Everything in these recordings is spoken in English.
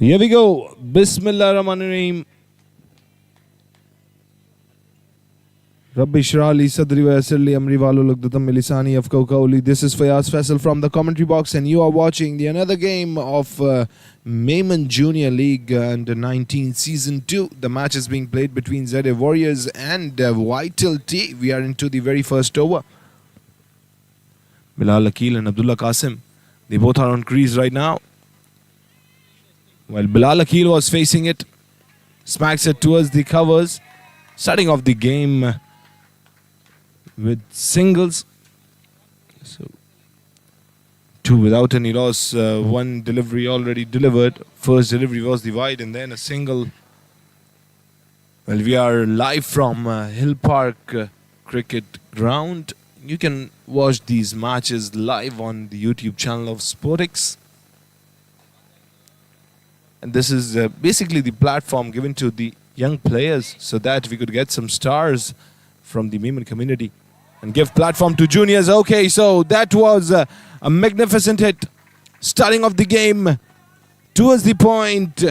Here we go. Bismillah Rahman Rahim. Rabbi Shrah li sadri wa yassir li amri wahlul uqdatam min lisani yafqahu qawli. This is Fayaz Faisal from the commentary box, and you are watching the another game of Memon Junior League under 19 Season 2. The match is being played between ZA Warriors and T. We are into the very first over. Bilal Akil and Abdullah Qasim, they both are on crease right now. While Bilal Akil was facing it, smacks it towards the covers, starting off the game with singles. So 2 without any loss, 1 delivery already delivered. First delivery was the wide and then a single. Well, we are live from Hill Park Cricket Ground. You can watch these matches live on the YouTube channel of Sportix. And this is basically the platform given to the young players so that we could get some stars from the Memon community and give platform to juniors. Okay, so that was a magnificent hit. Starting off the game towards the point,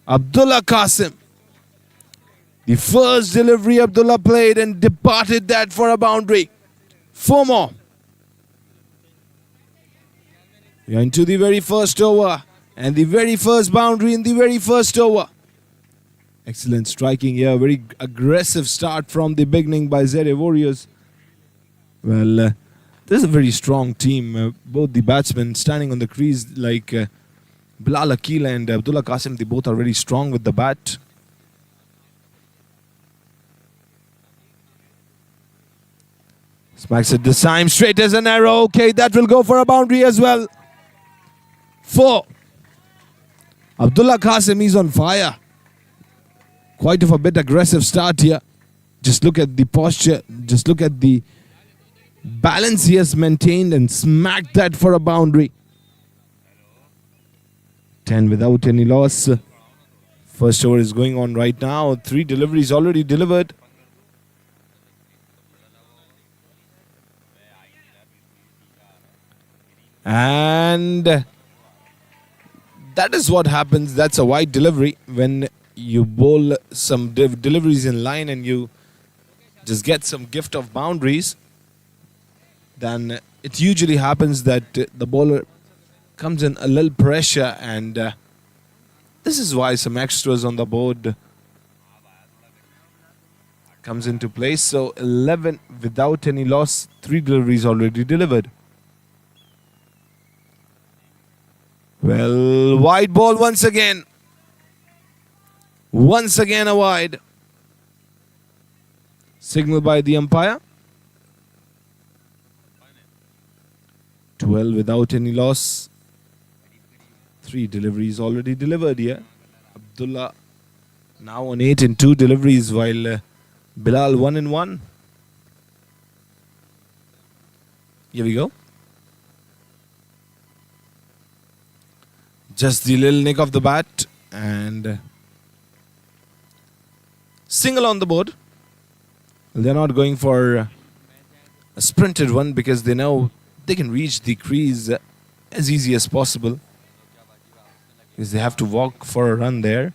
Abdullah Qasim. The first delivery Abdullah played and departed that for a boundary. 4 more. We are into the very first over and the very first boundary in the very first over. Excellent striking here. Very aggressive start from the beginning by ZA Warriors. Well, this is a very strong team. Both the batsmen standing on the crease like Bilal Akil and Abdullah Qasim, they both are very strong with the bat. Smacks it this time, straight as an arrow. Okay, that will go for a boundary as well. 4. Abdullah Qasim is on fire. Quite of a bit aggressive start here. Just look at the posture. Just look at the balance he has maintained and smacked that for a boundary. 10 without any loss. First over is going on right now. 3 deliveries already delivered. And that is what happens. That's a wide delivery when you bowl some deliveries in line and you just get some gift of boundaries. Then it usually happens that the bowler comes in a little pressure, and this is why some extras on the board comes into place. So 11 without any loss, 3 deliveries already delivered. Well, wide ball once again. Once again a wide. Signal by the umpire. 12 without any loss. 3 deliveries already delivered here. Abdullah now on 8 in 2 deliveries, while Bilal 1 in 1. Here we go. Just the little nick of the bat and single on the board. They're not going for a sprinted one because they know they can reach the crease as easy as possible, because they have to walk for a run there.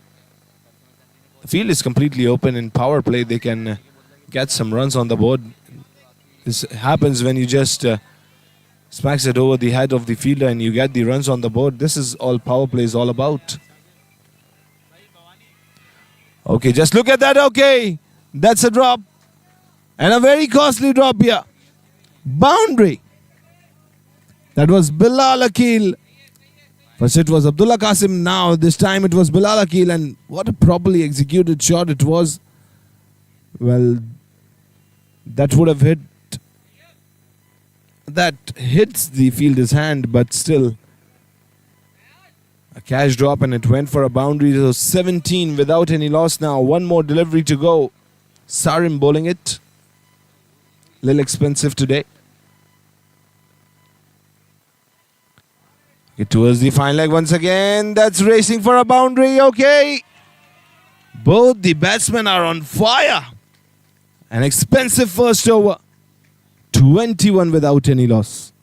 The field is completely open. In power play they can get some runs on the board. This happens when you just smacks it over the head of the fielder and you get the runs on the board. This is all power play is all about. Okay, just look at that. Okay, that's a drop. And a very costly drop here. Boundary. That was Bilal Akil. First it was Abdullah Qasim. Now this time it was Bilal Akil. And what a properly executed shot it was. Well, that would have hit. That hits the fielder's hand, but still a catch drop, and it went for a boundary. So 17 without any loss now. 1 more delivery to go. Sarim bowling it. Little expensive today. Get towards the fine leg once again. That's racing for a boundary. Okay. Both the batsmen are on fire. An expensive first over. 21 without any loss.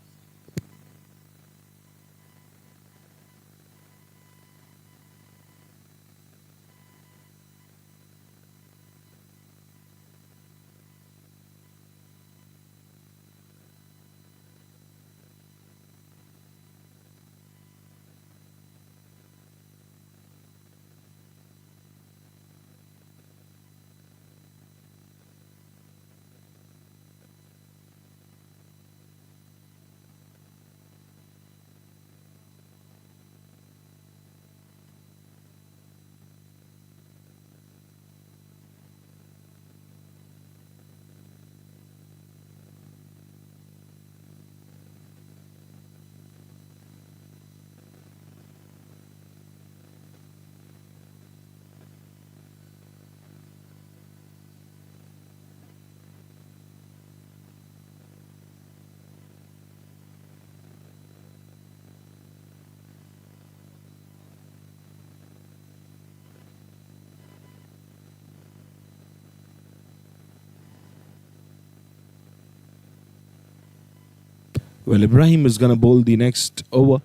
Well, Ibrahim is going to bowl the next over.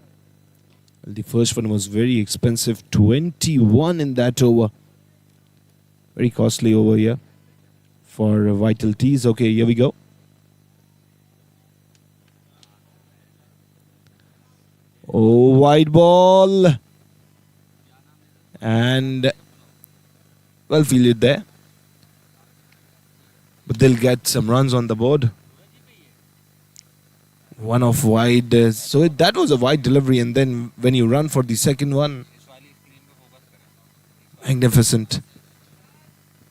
The first one was very expensive, 21 in that over. Very costly over here for Vital Teas. Okay, here we go. Oh, wide ball. And well fielded there. But they'll get some runs on the board. One off wide. So that was a wide delivery. And then when you run for the second one, magnificent.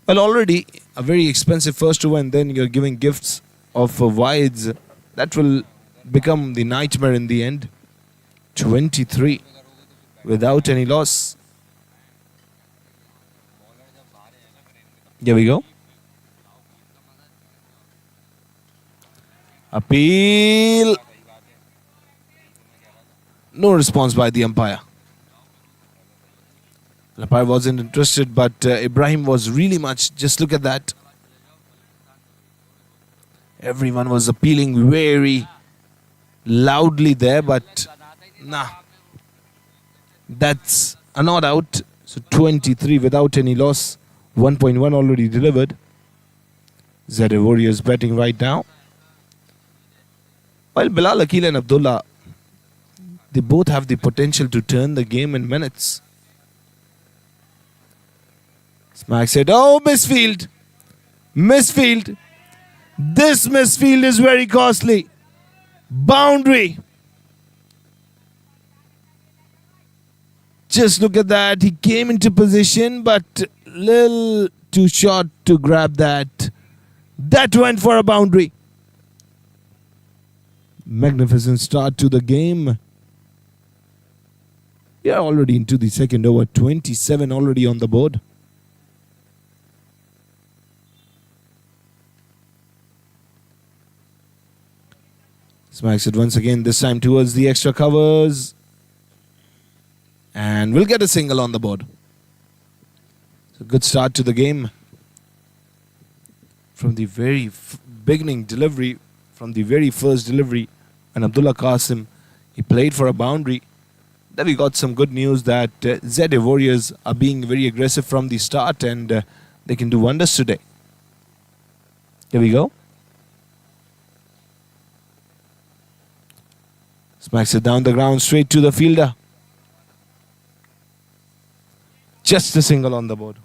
Well, already a very expensive first over, and then you're giving gifts of wides. That will become the nightmare in the end. 23 without any loss. Here we go. Appeal. No response by the umpire. The umpire wasn't interested, but Ibrahim was really much. Just look at that. Everyone was appealing very loudly there, but nah. That's a not out. So 23 without any loss. 1.1 already delivered. ZA Warriors batting right now. While Bilal Akil and Abdullah, they both have the potential to turn the game in minutes. Smack said, oh, misfield. Misfield. This misfield is very costly. Boundary. Just look at that. He came into position, but little too short to grab that. That went for a boundary. Magnificent start to the game. We are already into the second over. 27 already on the board. Smacks it once again, this time towards the extra covers. And we'll get a single on the board. So good start to the game. From the very beginning delivery, from the very first delivery, and Abdullah Qasim, he played for a boundary. Then we got some good news that ZA Warriors are being very aggressive from the start, and they can do wonders today. Here we go. Smacks it down the ground straight to the fielder. Just a single on the board.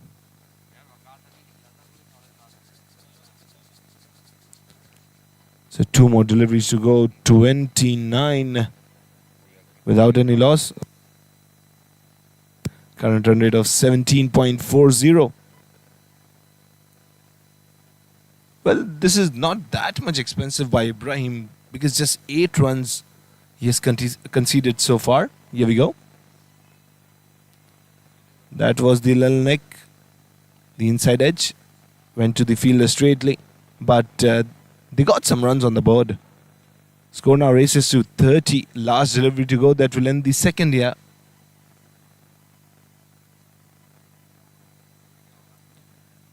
So two more deliveries to go. 29 without any loss. Current run rate of 17.40. Well, this is not that much expensive by Ibrahim because just 8 runs he has conceded so far. Here we go. That was the little neck. The inside edge went to the fielder straightly. But they got some runs on the board. Score now races to 30. Last delivery to go. That will end the second here.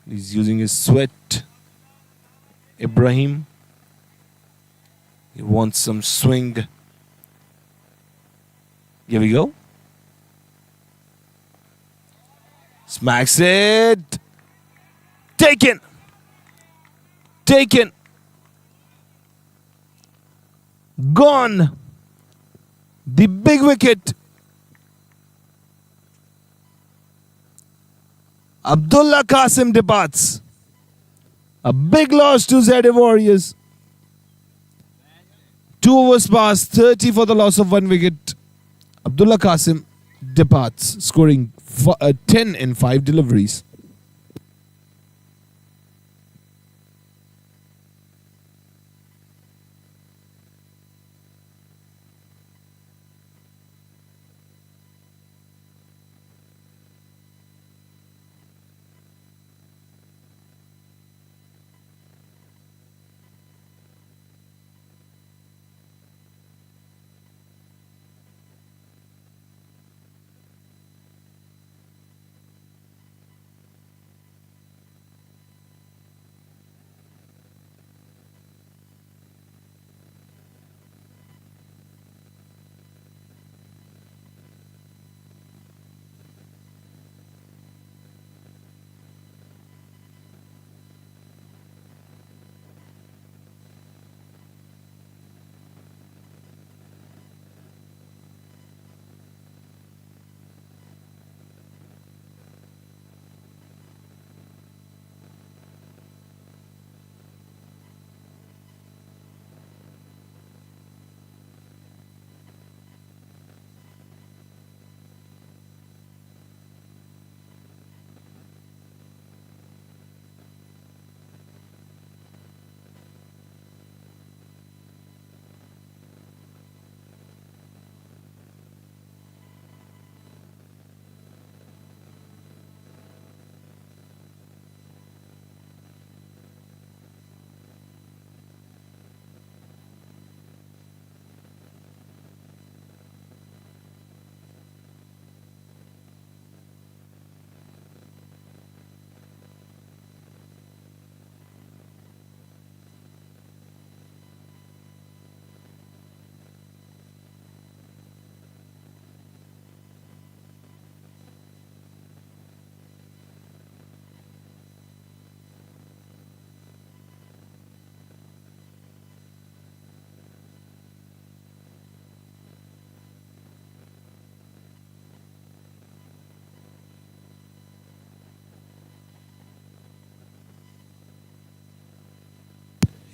He's using his sweat. Ibrahim. He wants some swing. Here we go. Smacks it. Taken. Taken. Gone. The big wicket. Abdullah Qasim departs. A big loss to ZA Warriors. 2 overs passed, 30 for the loss of 1 wicket. Abdullah Qasim departs, scoring 10 in 5 deliveries.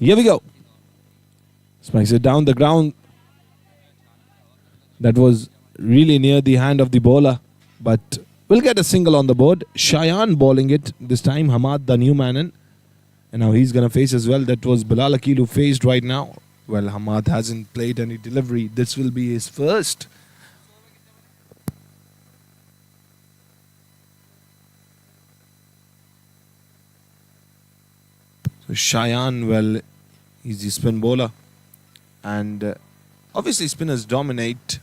Here we go. Smacks it down the ground. That was really near the hand of the bowler, but we'll get a single on the board. Cheyenne bowling it this time. Hamad, the new man in. And now he's going to face as well. That was Bilal Akil who faced right now. Well, Hamad hasn't played any delivery. This will be his first. So Cheyenne, well, he's the spin bowler. And obviously spinners dominate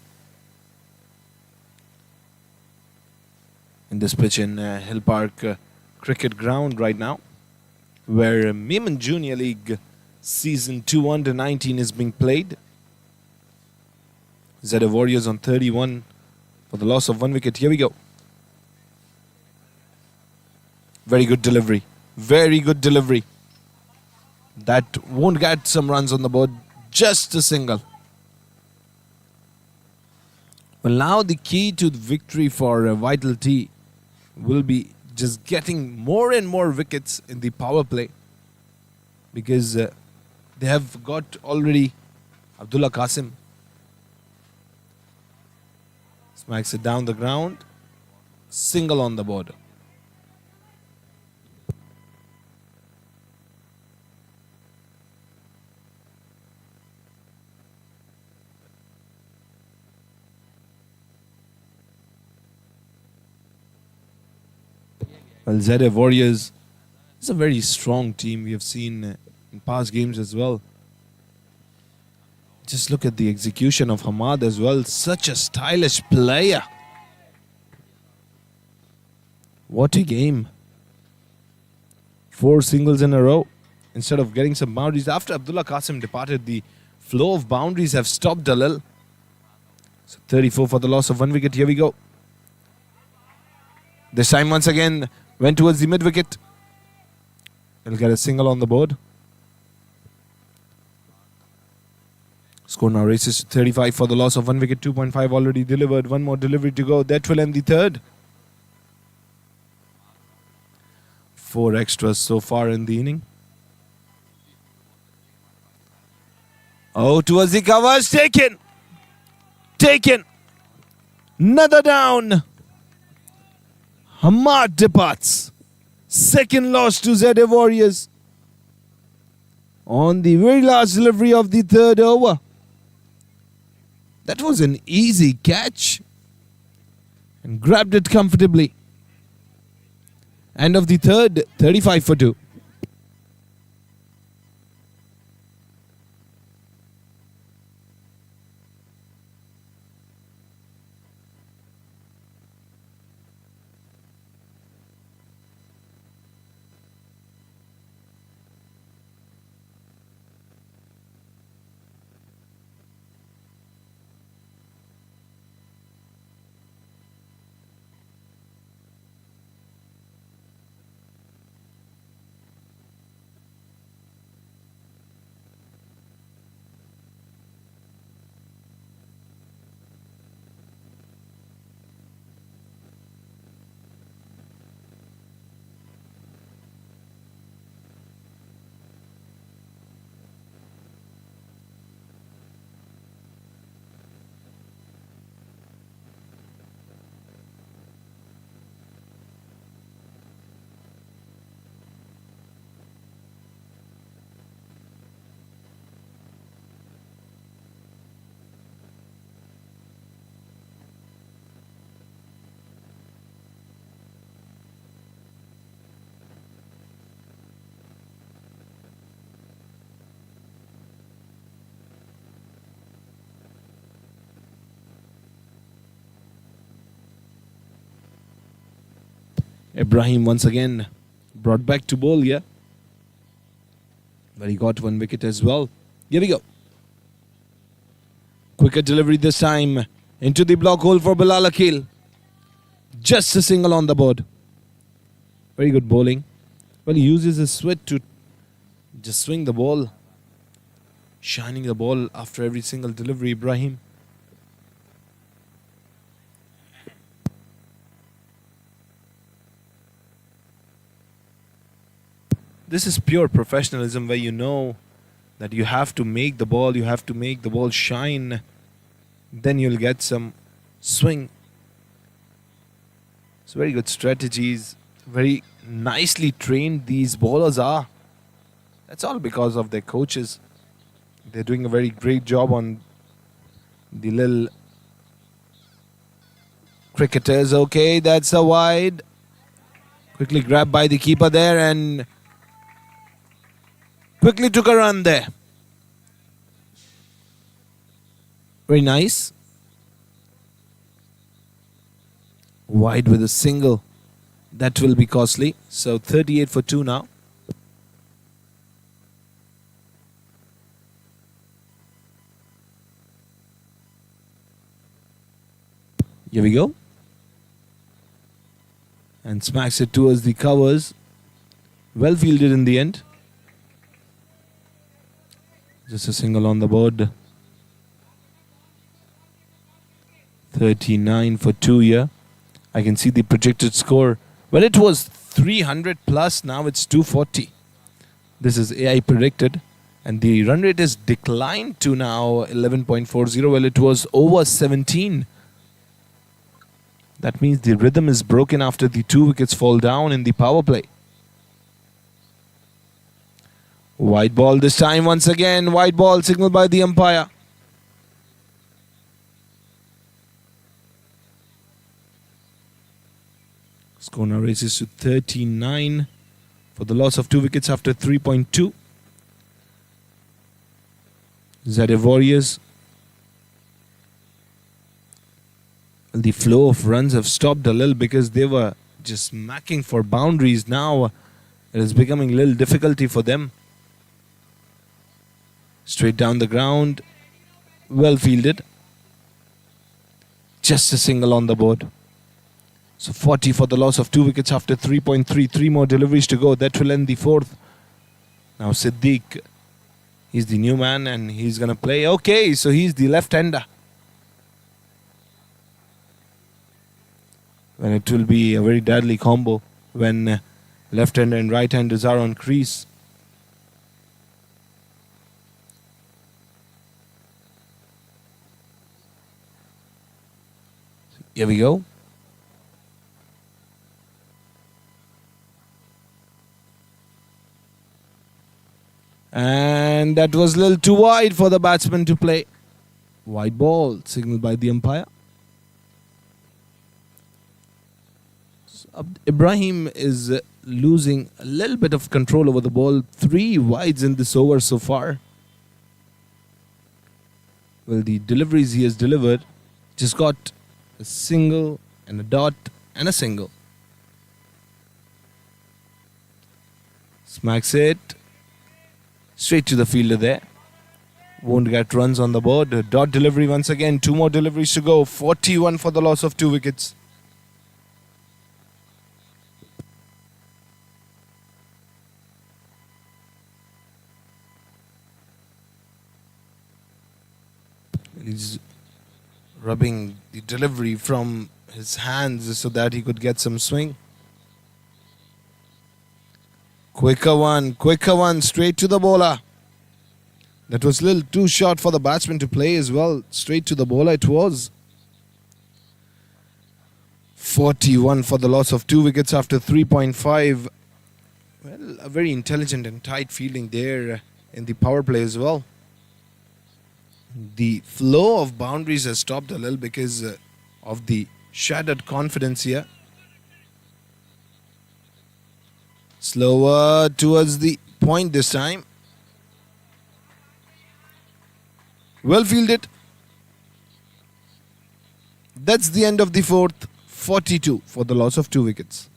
in this pitch in Hill Park cricket ground right now, where Memon Junior League Season 2 under 19 is being played. Zeta Warriors on 31 for the loss of 1 wicket. Here we go. Very good delivery. Very good delivery. That won't get some runs on the board. Just a single. Well, now the key to the victory for Vital T will be just getting more and more wickets in the power play, because they have got already Abdullah Qasim. Smacks it down the ground. Single on the board. Well, Zeta Warriors is a very strong team. We have seen in past games as well. Just look at the execution of Hamad as well. Such a stylish player. What a game. 4 singles in a row. Instead of getting some boundaries. After Abdullah Qasim departed, the flow of boundaries have stopped a little. So 34 for the loss of 1 wicket. Here we go. This time once again went towards the mid wicket. He'll get a single on the board. Score now races to 35 for the loss of 1 wicket. 2.5 already delivered. One more delivery to go. That will end the third. 4 extras so far in the inning. Oh, towards the covers. Taken. Taken. Another down. Hamad departs. Second loss to Zeta Warriors on the very last delivery of the third over. That was an easy catch and grabbed it comfortably. End of the third, 35 for 2. Ibrahim once again brought back to bowl here. But he got 1 wicket as well. Here we go. Quicker delivery this time. Into the block hole for Bilal Akil. Just a single on the board. Very good bowling. Well, he uses his sweat to just swing the ball. Shining the ball after every single delivery, Ibrahim. This is pure professionalism, where you know that you have to make the ball shine, then you'll get some swing. It's very good strategies, very nicely trained these bowlers are. That's all because of their coaches. They're doing a very great job on the little cricketers. Okay, that's a wide. Quickly grabbed by the keeper there and quickly took a run there. Very nice. Wide with a single. That will be costly. So 38 for 2 now. Here we go. And smacks it towards the covers. Well fielded in the end. Just a single on the board. 39 for 2 here. I can see the projected score. Well, it was 300 plus. Now it's 240. This is AI predicted. And the run rate is declined to now 11.40. Well, it was over 17. That means the rhythm is broken after the 2 wickets fall down in the power play. White ball this time once again. White ball signaled by the umpire. Score now races to 39 for the loss of 2 wickets after 3.2. ZF Warriors. The flow of runs have stopped a little because they were just smacking for boundaries. Now it is becoming a little difficulty for them. Straight down the ground. Well fielded. Just a single on the board. So 40 for the loss of 2 wickets after 3.3. 3 more deliveries to go. That will end the 4th. Now Siddiq. He's the new man and he's going to play. Okay, so he's the left-hander. When it will be a very deadly combo when left-hander and right-handers are on crease. Here we go. And that was a little too wide for the batsman to play. White ball signaled by the umpire. Ibrahim is losing a little bit of control over the ball. 3 wides in this over so far. Well, the deliveries he has delivered just got a single and a dot and a single. Smacks it straight to the fielder there. Won't get runs on the board. A dot delivery once again. 2 more deliveries to go. 41 for the loss of 2 wickets. He's rubbing the delivery from his hands so that he could get some swing. Quicker one, straight to the bowler. That was a little too short for the batsman to play as well. Straight to the bowler it was. 41 for the loss of 2 wickets after 3.5. Well, a very intelligent and tight fielding there in the power play as well. The flow of boundaries has stopped a little because of the shattered confidence here. Slower towards the point this time. Well fielded. That's the end of the 4th. 42 for the loss of 2 wickets.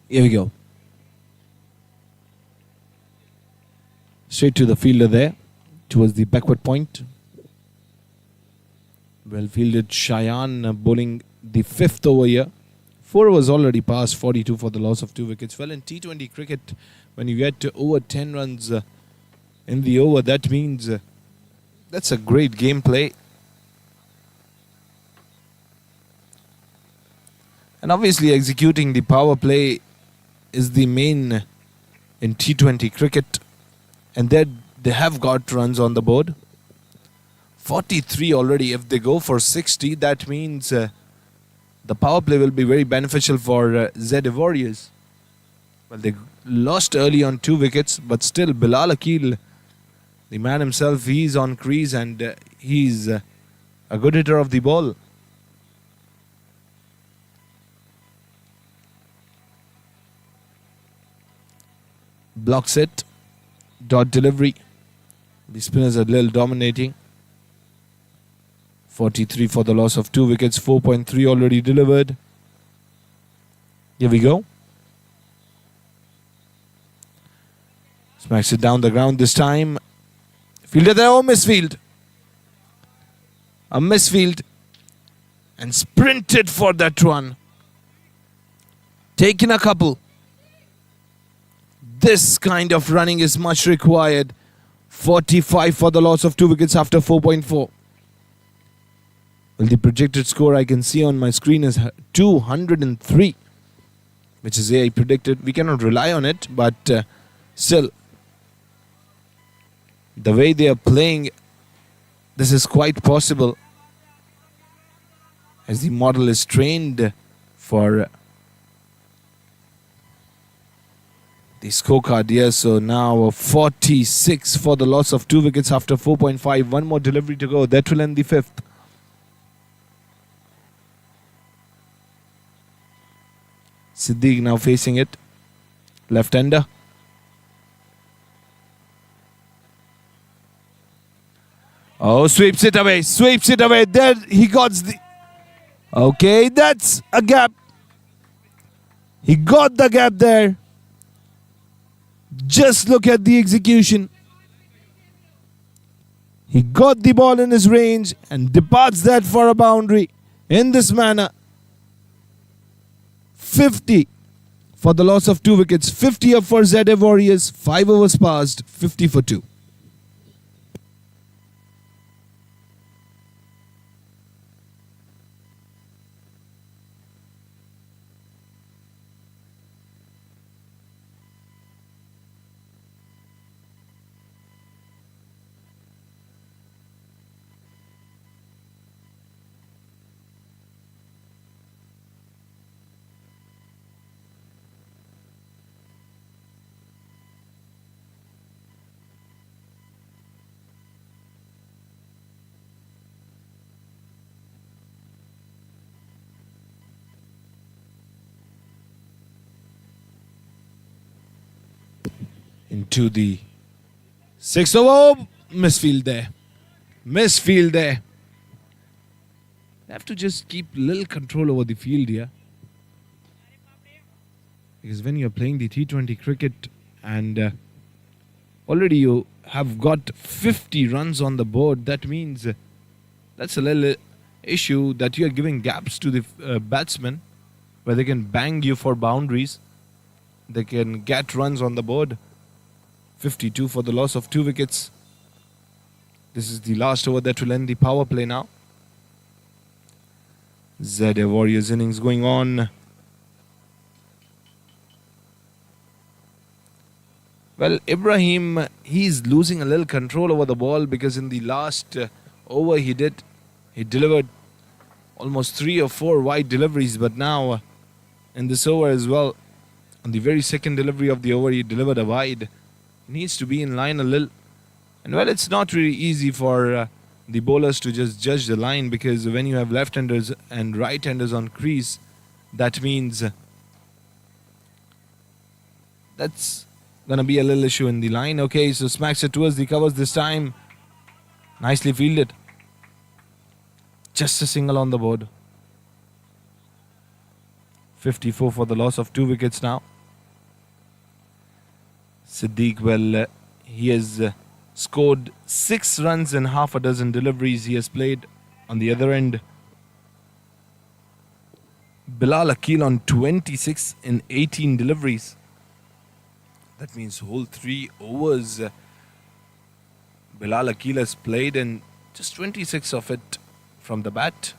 Here we go. Straight to the fielder there, towards the backward point. Well fielded. Cheyenne bowling the 5th over here. 4 overs already passed, 42 for the loss of 2 wickets. Well, in T20 cricket, when you get to over 10 runs in the over, that means that's a great gameplay. And obviously executing the power play is the main in T20 cricket. And they have got runs on the board. 43 already. If they go for 60, that means the power play will be very beneficial for Z Warriors. Well, they lost early on 2 wickets, but still Bilal Akil, the man himself, he's on crease and he's a good hitter of the ball. Blocks it. Dot delivery. The spinners are a little dominating. 43 for the loss of 2 wickets. 4.3 already delivered. Here we go. Smacks it down the ground this time. Fielder there. Oh, misfield. A misfield. And sprinted for that run. Taken a couple. This kind of running is much required. 45 for the loss of 2 wickets after 4.4. Well, the projected score I can see on my screen is 203, which is AI predicted. We cannot rely on it, but still, the way they are playing, this is quite possible, as the model is trained for the scorecard. Yes, so now 46 for the loss of 2 wickets after 4.5. One more delivery to go. That will end the 5th. Siddiq now facing it. Left-hander. Oh, sweeps it away. Sweeps it away. There he got the... Okay, that's a gap. He got the gap there. Just look at the execution. He got the ball in his range and departs that for a boundary in this manner. 50 for the loss of 2 wickets. 50 up for Z Warriors. 5 overs passed. 50 for 2. Into the 6th over. Misfield there. Misfield there. They have to just keep little control over the field here. Because when you're playing the T20 cricket and already you have got 50 runs on the board, that means that's a little issue that you're giving gaps to the batsmen where they can bang you for boundaries. They can get runs on the board. 52 for the loss of 2 wickets. This is the last over that will end the power play now. Z Warriors innings going on. Well, Ibrahim, he's losing a little control over the ball because in the last over he delivered almost 3 or 4 wide deliveries, but now in this over as well, on the very second delivery of the over, he delivered a wide. He needs to be in line a little. And well, it's not really easy for the bowlers to just judge the line, because when you have left-handers and right-handers on crease, that means that's going to be a little issue in the line. Okay, so smacks it towards the covers this time. Nicely fielded. Just a single on the board. 54 for the loss of 2 wickets now. Siddiq, well, he has scored 6 runs in half a dozen deliveries he has played. On the other end, Bilal Akil on 26 in 18 deliveries. That means whole 3 overs Bilal Akil has played and just 26 of it from the bat.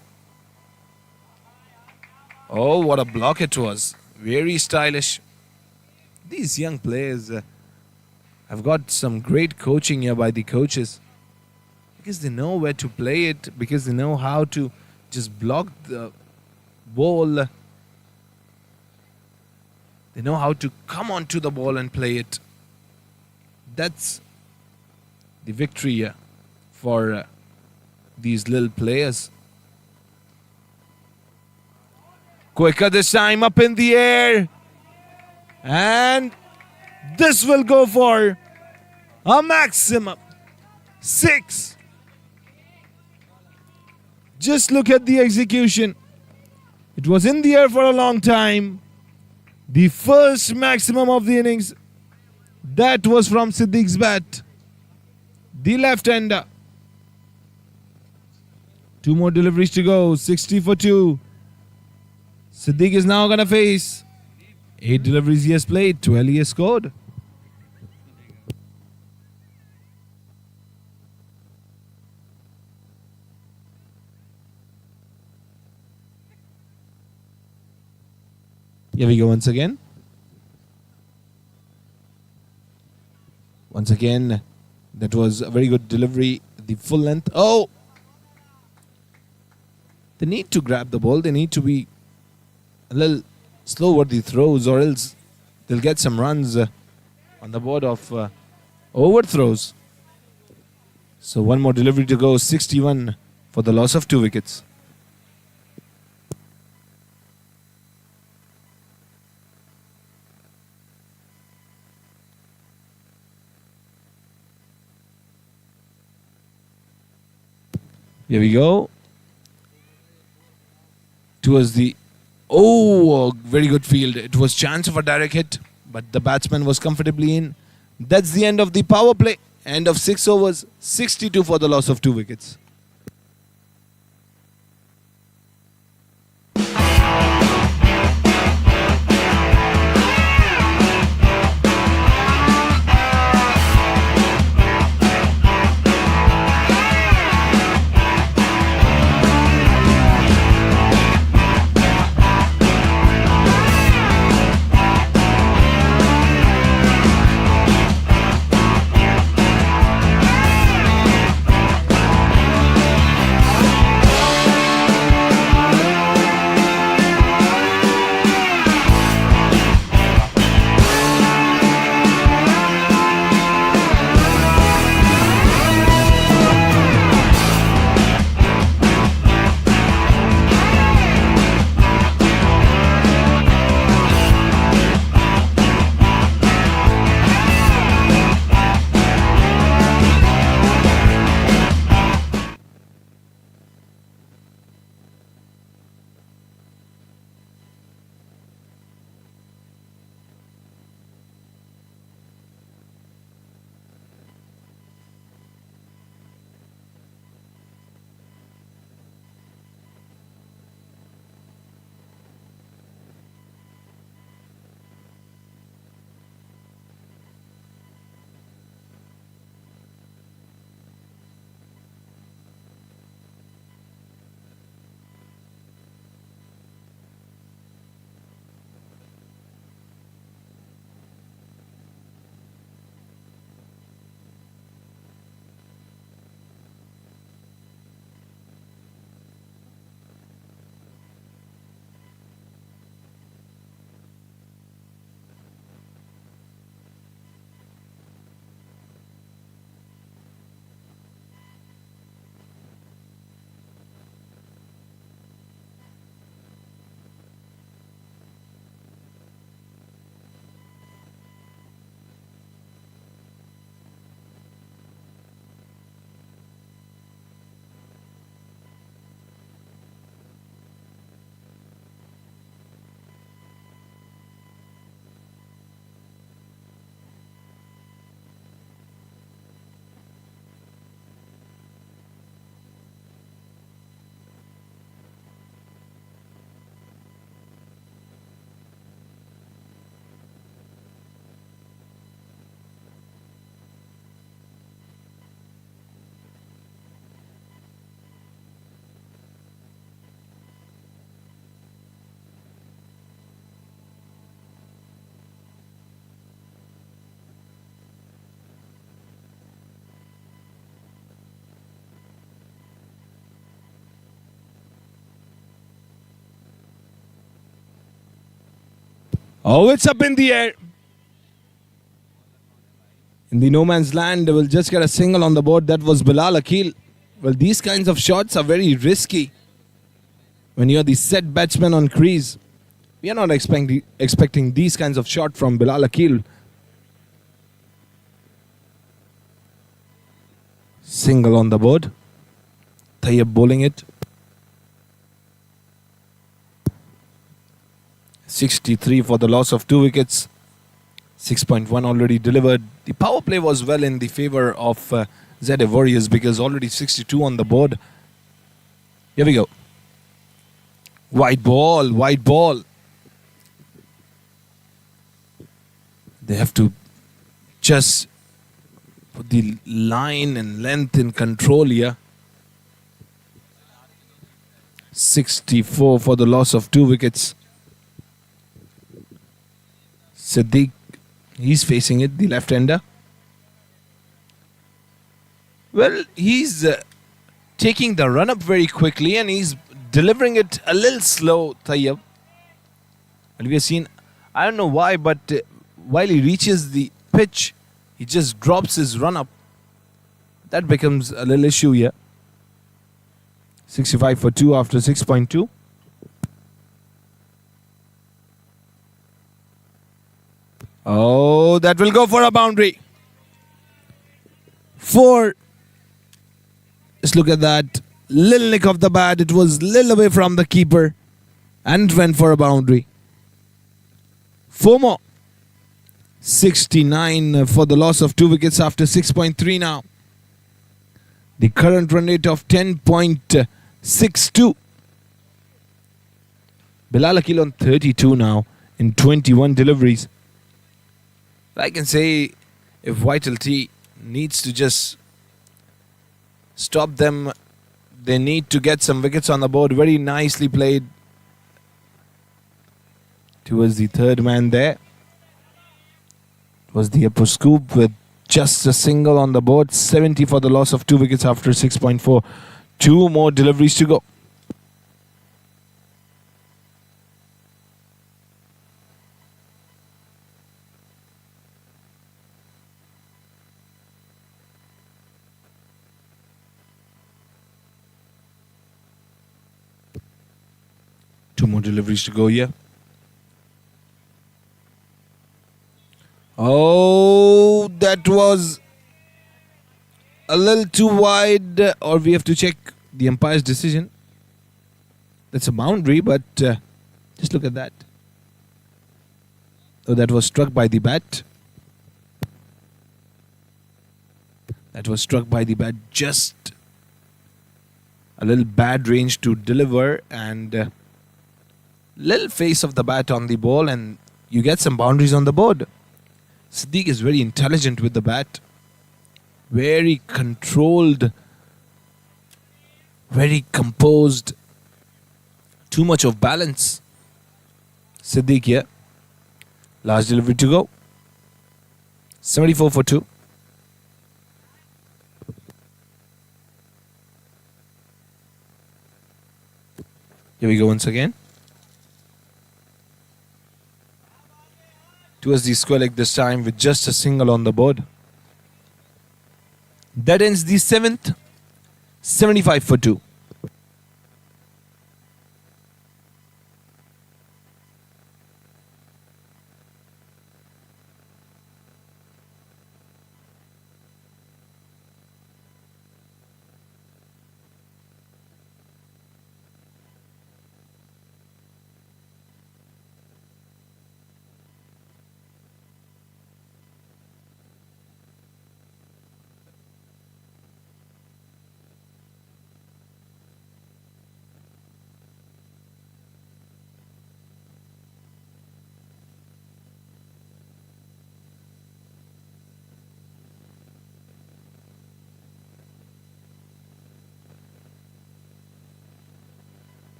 Oh, what a block it was. Very stylish. These young players have got some great coaching here by the coaches. Because they know where to play it. Because they know how to just block the ball. They know how to come onto the ball and play it. That's the victory here for these little players. Quicker this time, up in the air. And this will go for a maximum 6. Just look at the execution. It was in the air for a long time. The first maximum of the innings. That was from Siddiq's bat. The left-hander. 2 more deliveries to go. 60 for 2. Siddiq is now going to face 8 deliveries he has played, 12 he has scored. Here we go once again. Once again, that was a very good delivery. The full length. Oh! They need to grab the ball. They need to be a little slower the throws, or else they'll get some runs on the board of overthrows. So 1 more delivery to go. 61 for the loss of 2 wickets. Here we go. Towards the... Oh, very good field. It was chance of a direct hit, but the batsman was comfortably in. That's the end of the power play. End of 6 overs. 62 for the loss of 2 wickets. Oh, it's up in the air. In the no man's land, they will just get a single on the board. That was Bilal Akil. Well, these kinds of shots are very risky when you're the set batsman on crease. We are not expecting these kinds of shot from Bilal Akil. Single on the board. Tayyab bowling it. 63 for the loss of 2 wickets. 6.1 already delivered. The power play was well in the favour of ZA Warriors because already 62 on the board. Here we go. White ball, white ball. They have to just put the line and length in control here. 64 for the loss of 2 wickets. Siddiq, he's facing it, the left-hander. Well, he's taking the run-up very quickly and he's delivering it a little slow, Tayyab. And we have seen, I don't know why, but while he reaches the pitch, he just drops his run-up. That becomes a little issue here. 65 for 2 after 6.2. Oh, that will go for a boundary. 4. Just look at that. Little nick of the bat. It was little away from the keeper. And it went for a boundary. 4 more. 69 for the loss of 2 wickets after 6.3 now. The current run rate of 10.62. Bilal Akil on 32 now in 21 deliveries. I can say if Vitality needs to just stop them, they need to get some wickets on the board. Very nicely played towards the third man there. It was the upper scoop with just a single on the board. 70 for the loss of 2 wickets after 6.4. 2 more deliveries to go. Two more deliveries to go here. Oh, that was a little too wide, or we have to check the umpire's decision. That's a boundary, but just look at that. Oh, that was struck by the bat. That was struck by the bat. Just a little bad range to deliver and little face of the bat on the ball, and you get some boundaries on the board. Siddiq is very intelligent with the bat. Very controlled. Very composed. Too much of balance. Siddiq here. Last delivery to go. 74 for 2. Here we go once again. Towards the square leg this time with just a single on the board. That ends the 7th. 75 for 2.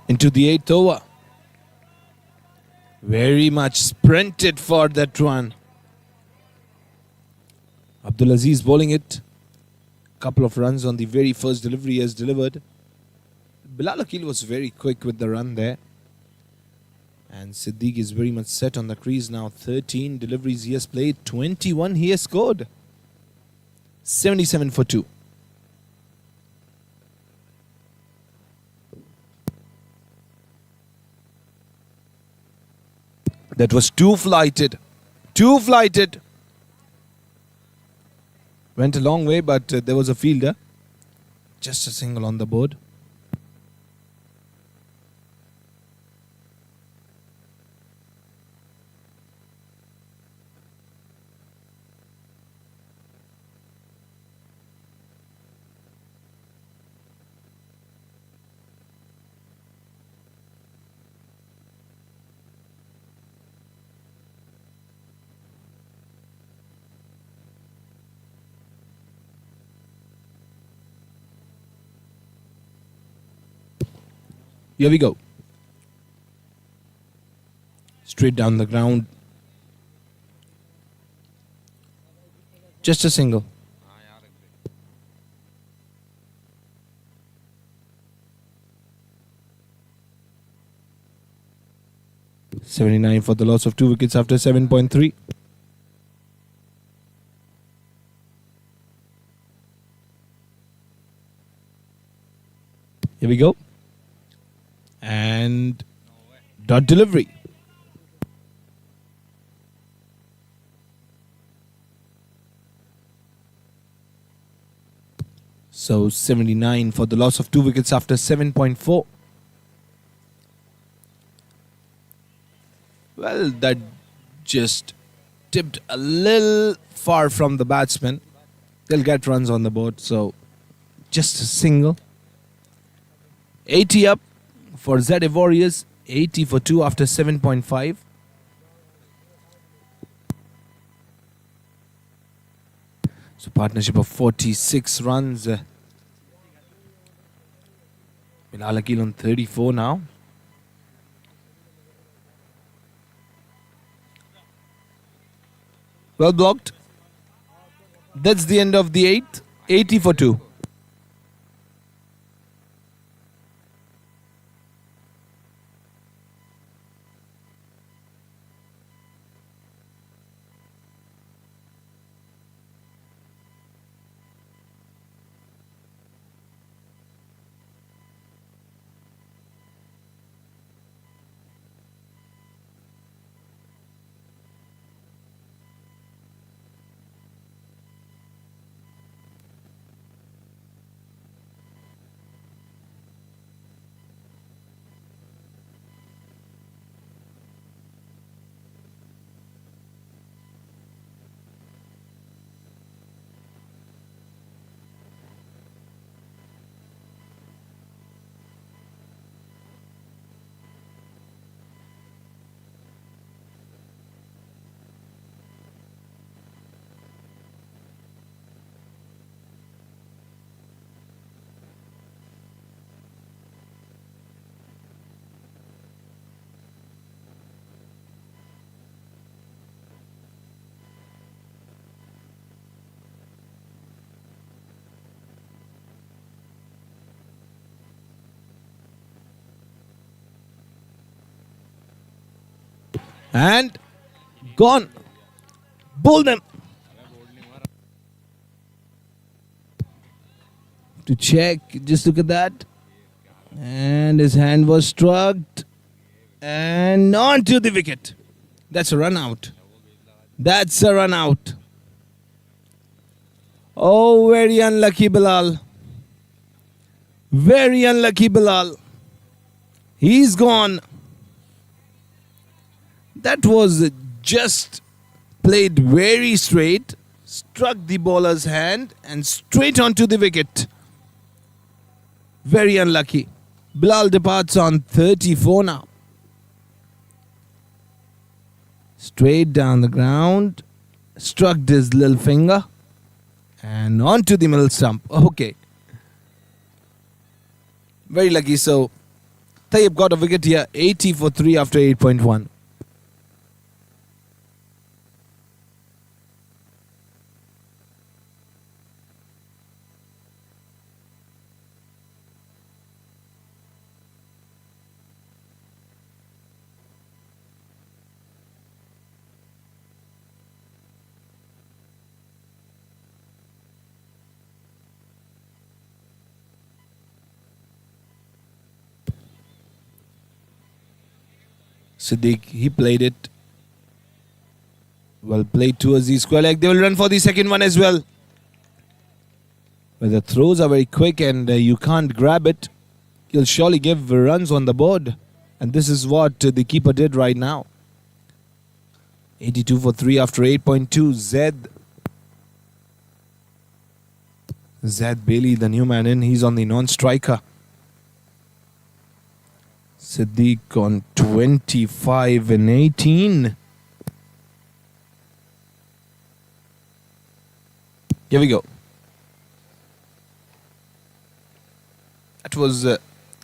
into the 8th over. Very much sprinted for that one. Abdulaziz bowling it. Couple of runs on the very first delivery he has delivered. Bilal Akil was very quick with the run there. And Siddiq is very much set on the crease now. 13 deliveries he has played. 21 he has scored. 77 for 2. That was too flighted. Too flighted. Went a long way, but there was a fielder. Just a single on the board. Here we go. Straight down the ground. Just a single. .79 for the loss of 2 wickets after 7.3. Here we go. And dot delivery. So 79 for the loss of 2 wickets after 7.4. Well, that just tipped a little far from the batsman. They'll get runs on the board, so just a single. 80 up for ZA Warriors, 80 for 2 after 7.5. So partnership of 46 runs. Bilal Akil on 34 now. Well blocked. That's the end of the 8th. 80 for 2. And gone. Bowl them. To check. Just look at that. And his hand was struck. And on to the wicket. That's a run out. That's a run out. Oh, very unlucky Bilal. Very unlucky Bilal. He's gone. That was just played very straight, struck the bowler's hand and straight onto the wicket. Very unlucky. Bilal departs on 34 now. Straight down the ground, struck his little finger and onto the middle stump. Okay. Very lucky. So Tayyip got a wicket here. 80 for 3 after 8.1. Siddiq, he played it. Well played towards the square leg. They will run for the second one as well. But the throws are very quick and you can't grab it. You'll surely give runs on the board. And this is what the keeper did right now. 82 for 3 after 8.2. Zed Bailey, the new man in. He's on the non-striker. Siddiq on 25 and 18. Here we go. That was a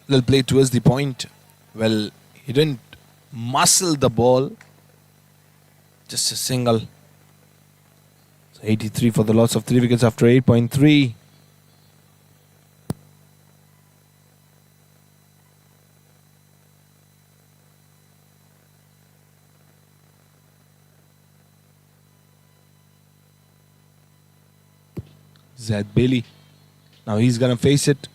little play towards the point. Well, he didn't muscle the ball. Just a single. So 83 for the loss of 3 wickets after 8.3. Zed Bailey. Now he's going to face it.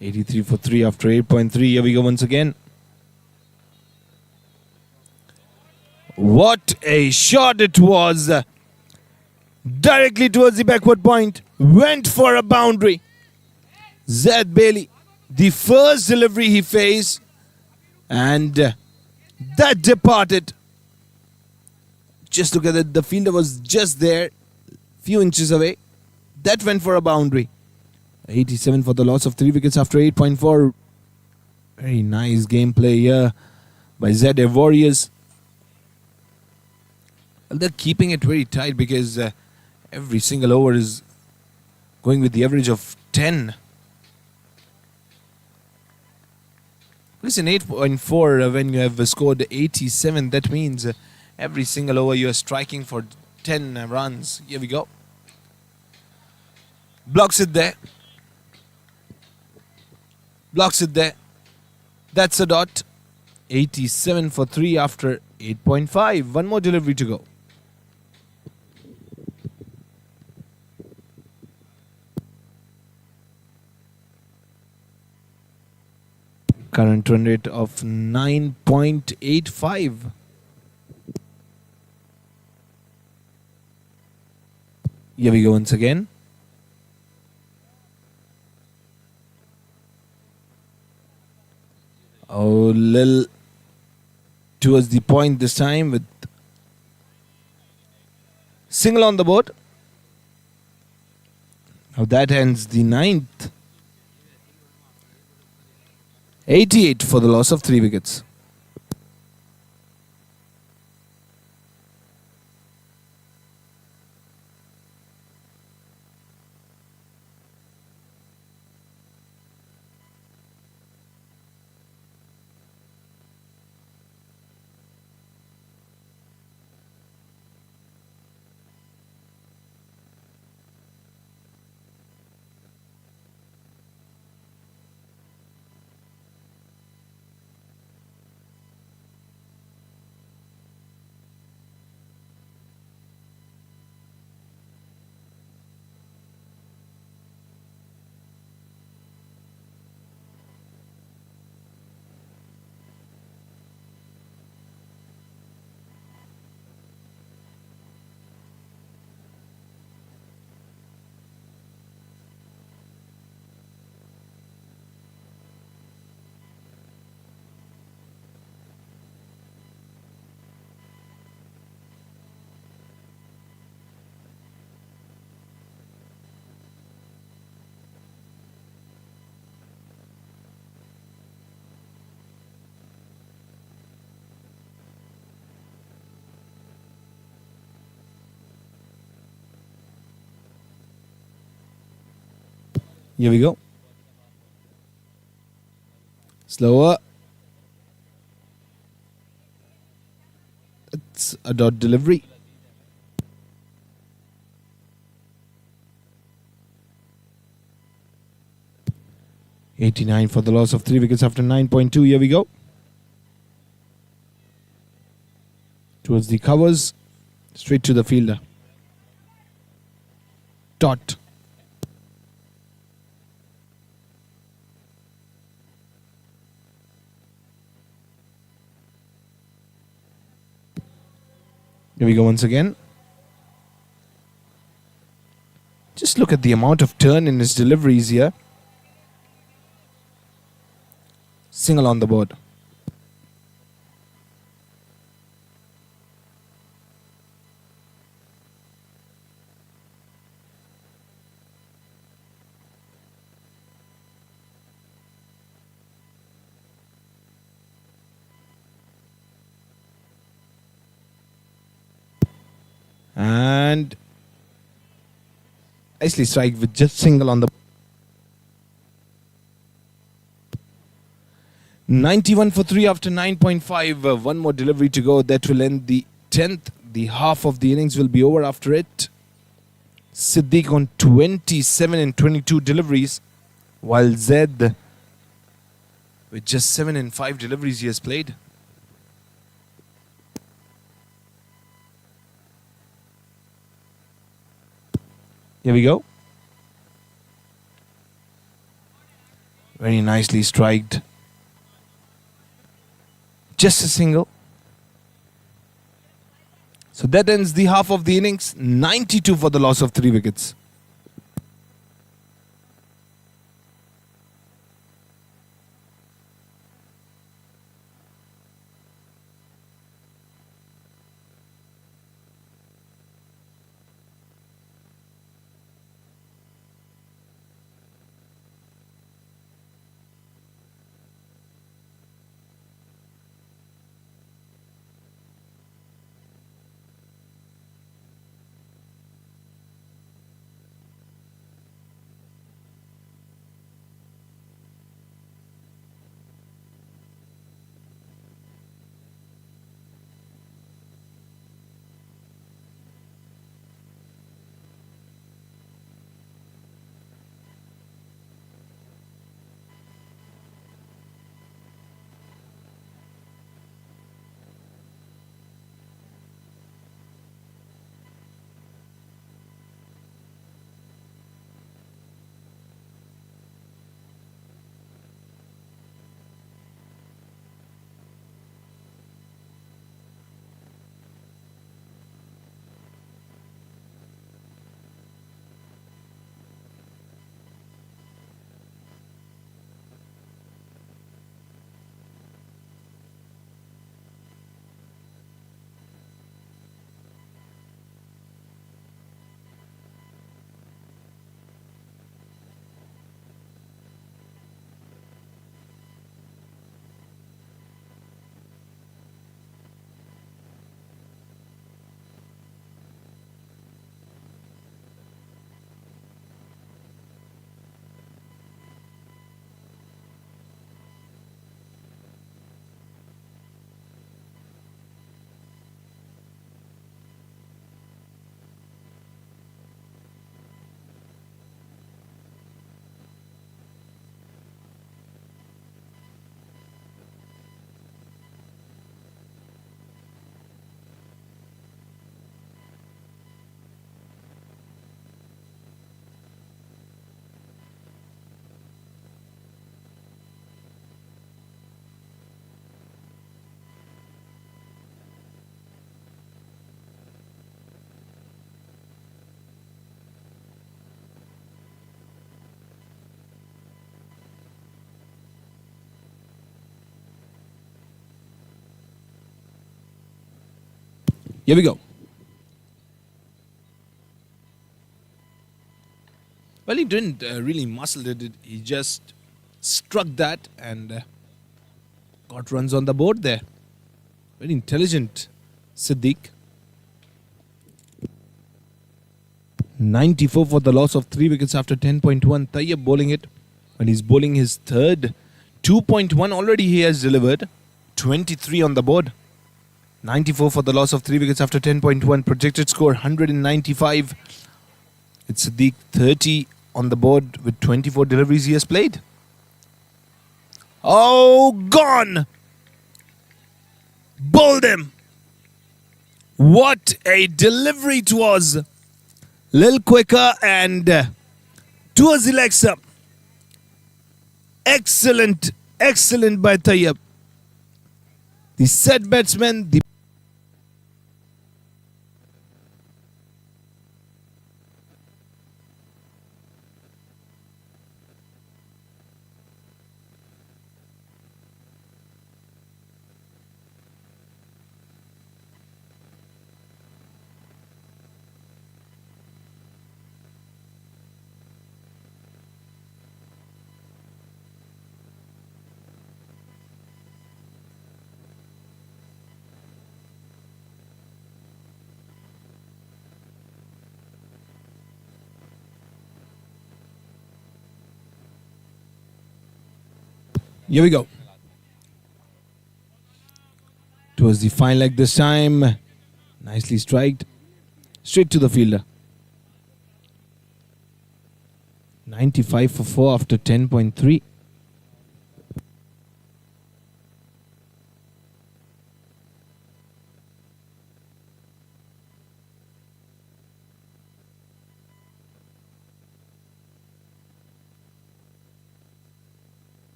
83 for 3 after 8.3. Here we go once again. What a shot it was. Directly towards the backward point. Went for a boundary. Zed Bailey. The first delivery he faced. And that departed. Just look at it. The fielder was just there. Few inches away. That went for a boundary. 87 for the loss of 3 wickets after 8.4. Very nice gameplay here by ZF Warriors. Well, they're keeping it very tight because every single over is going with the average of 10. Listen, 8.4 when you have scored 87, that means every single over you are striking for 10 runs. Here we go. Blocks it there. Blocks it there. That's a dot. 87 for 3 after 8.5. One more delivery to go. Current run rate of 9.85. Here we go once again. Oh, little towards the point this time with single on the board. Now that ends the 9th. 88 for the loss of 3 wickets. Here we go. Slower. It's a dot delivery. .89 for the loss of 3 wickets after 9.2. Here we go. Towards the covers. Straight to the fielder. Dot. Here we go once again. Just look at the amount of turn in his deliveries here. Single on the board. And nicely strike with just single on the 91 for 3 after 9.5. One more delivery to go. That will end the 10th. The half of the innings will be over after it. Siddiq on 27 and 22 deliveries, while Zed with just 7 and 5 deliveries he has played. Here we go. Very nicely striked. Just a single. So that ends the half of the innings. 92 for the loss of 3 wickets. Here we go. Well, he didn't really muscle it. He just struck that and got runs on the board there. Very intelligent, Siddiq. 94 for the loss of 3 wickets after 10.1. Tayyab bowling it. And he's bowling his third 2.1 already he has delivered. 23 on the board. 94 for the loss of 3 wickets after 10.1. Projected score 195. It's Siddiq 30 on the board with 24 deliveries he has played. Oh, gone! Bowled him. What a delivery it was. Little quicker and towards the legs up. Excellent, excellent by Tayyab. The set batsman, the here we go. Towards the fine leg this time. Nicely striked. Straight to the fielder. 95 for 4 after 10.3.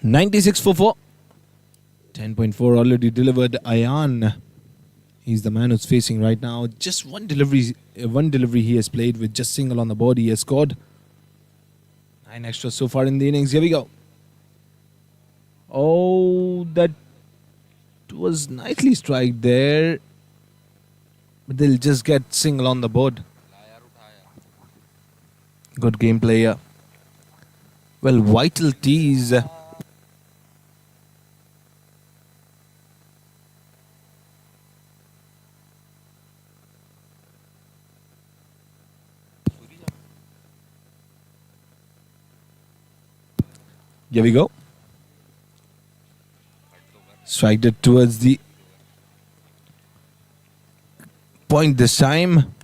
.96 for 4. 10.4 already delivered. Ayan. He's the man who's facing right now. Just one delivery he has played with just single on the board. He has scored 9 extras so far in the innings. Here we go. Oh, that was nicely struck there. But they'll just get single on the board. Good game player. Well, vital tees. Here we go. Striked it towards the point this time.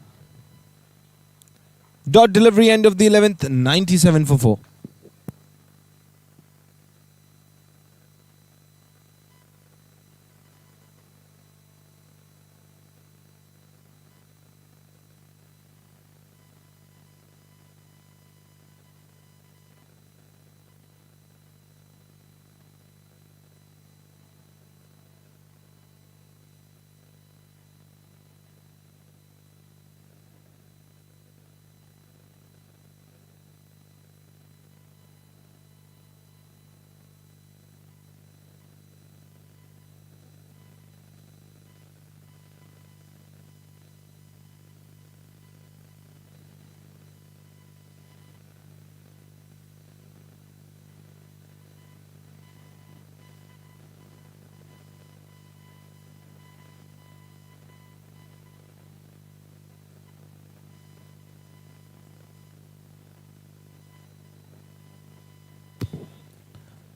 Dot delivery end of the 11th. 97 for 4.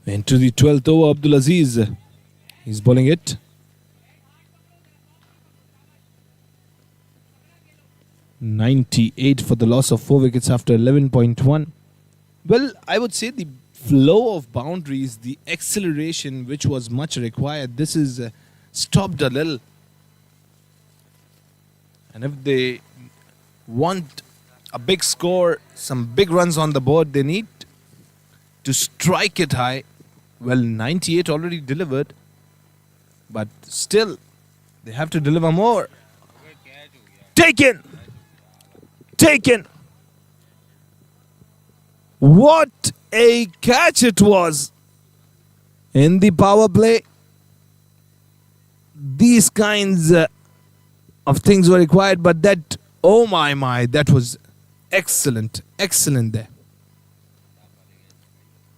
Into the 12th over, Abdul Aziz. He's bowling it. .98 for the loss of 4 wickets after 11.1. Well, I would say the flow of boundaries, the acceleration which was much required, this is stopped a little. And if they want a big score, some big runs on the board, they need to strike it high. Well, 98 already delivered, but still they have to deliver more. Taken! Taken! What a catch it was in the power play. these kinds of things were required, but that, oh my, that was excellent there.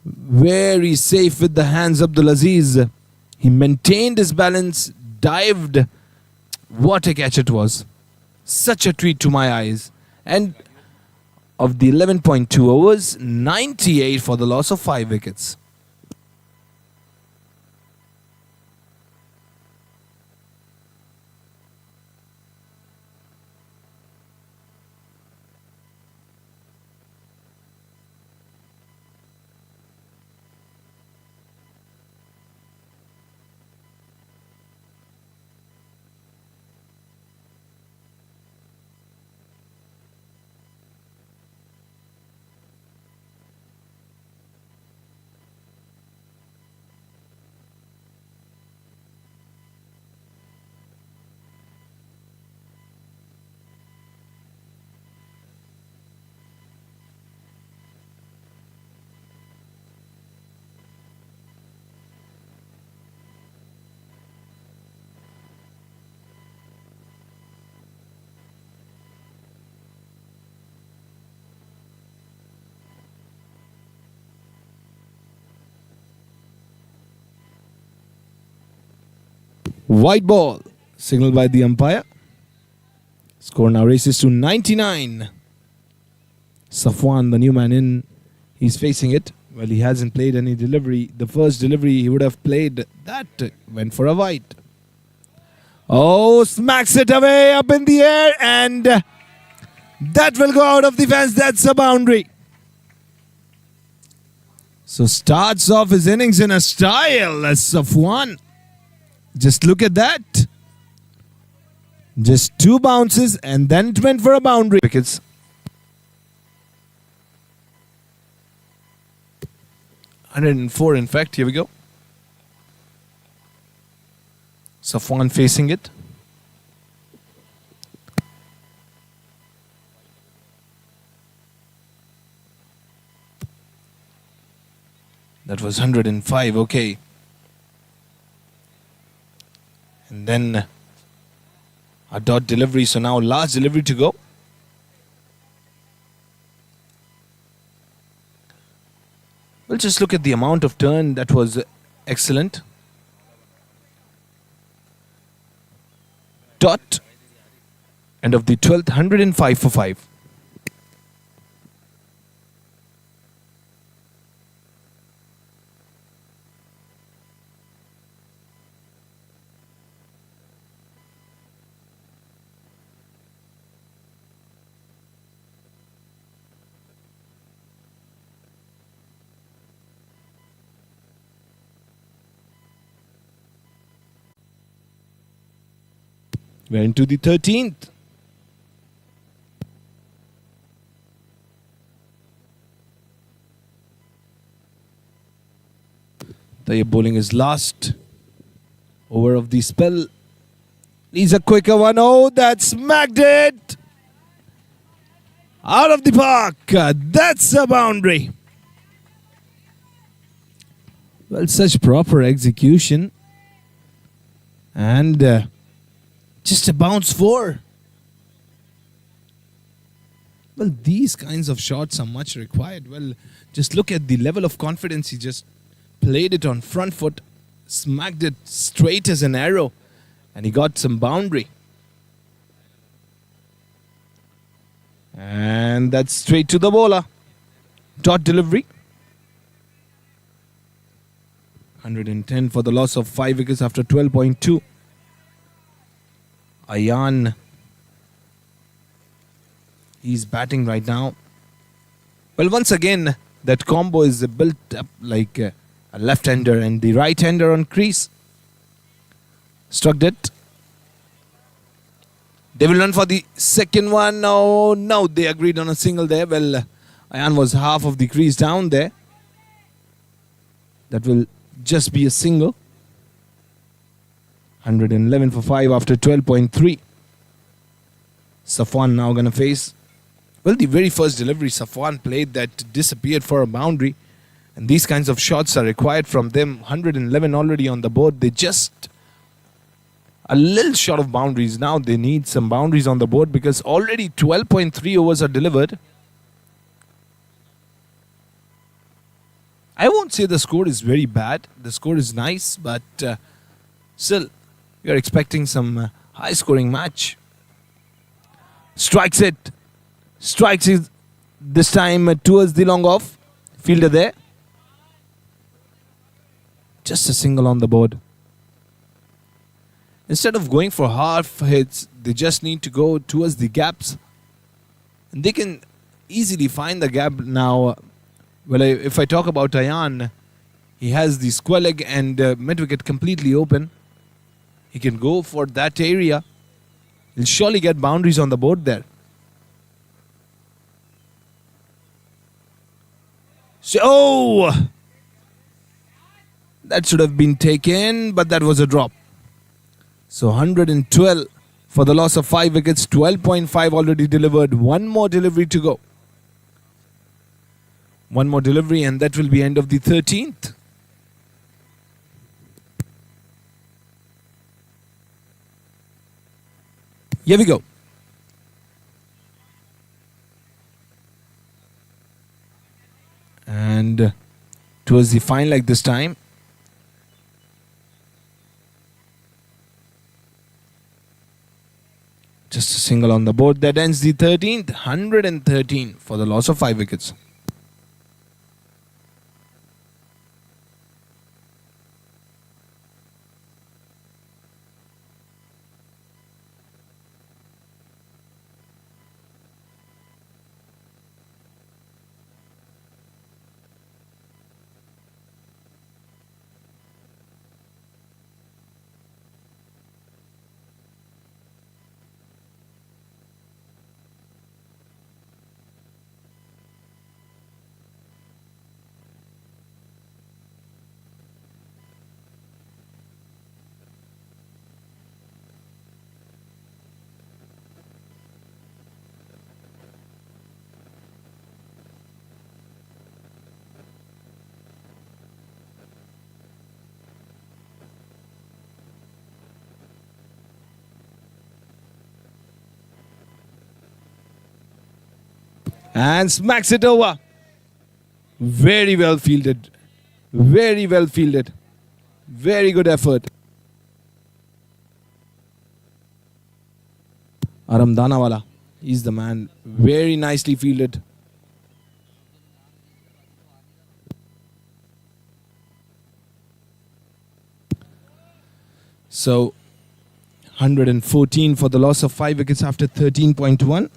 Very safe with the hands, Abdul Aziz. He maintained his balance, dived. What a catch it was. Such a treat to my eyes. And of the 11.2 overs, 98 for the loss of 5 wickets. White ball, signaled by the umpire. Score now races to 99. Safwan, the new man in, he's facing it. Well, he hasn't played any delivery. The first delivery he would have played, that went for a white. Oh, smacks it away up in the air, and that will go out of the fence. That's a boundary. So starts off his innings in a style as Safwan. Just look at that. Just 2 bounces and then it went for a boundary. Wickets. (104) in fact. Here we go. Safwan facing it. That was 105. Okay. And then a dot delivery. So now last delivery to go. We'll just look at the amount of turn. That was excellent. Dot. End of the 12th, 105 for 5. We're into the 13th. The bowling is last over of the spell. He's a quicker one. Oh, that smacked it out of the park. That's a boundary. Well, such proper execution. And just a bounce 4. Well, these kinds of shots are much required. Well, just look at the level of confidence. He just played it on front foot, smacked it straight as an arrow, and he got some boundary. And that's straight to the bowler. Dot delivery. 110 for the loss of 5 wickets after 12.2. Ayan, he's batting right now. Well, once again, that combo is built up like a left-hander and the right-hander on crease. Struck it. They will run for the second one. Oh, no, they agreed on a single there. Well, Ayan was half of the crease down there. That will just be a single. 111 for 5 after 12.3. Safwan now going to face. Well, the very first delivery Safwan played that disappeared for a boundary. And these kinds of shots are required from them. 111 already on the board. They just a little short of boundaries. Now they need some boundaries on the board because already 12.3 overs are delivered. I won't say the score is very bad. The score is nice, but still, you're expecting some high-scoring match. Strikes it. Strikes it this time towards the long off. Fielder there. Just a single on the board. Instead of going for half hits, they just need to go towards the gaps. And they can easily find the gap now. Well, if I talk about Ayan, he has the square leg and mid-wicket completely open. He can go for that area. He'll surely get boundaries on the board there. So, oh! That should have been taken, but that was a drop. So 112 for the loss of 5 wickets. 12.5 already delivered. One more delivery to go. One more delivery and that will be end of the 13th. Here we go. And towards the fine leg this time. Just a single on the board. That ends the 13th. 113 for the loss of 5 wickets. And smacks it over. Very well fielded. Very well fielded. Very good effort. Aram Danawala. He's the man. Very nicely fielded. So 114 for the loss of 5 wickets after 13.1.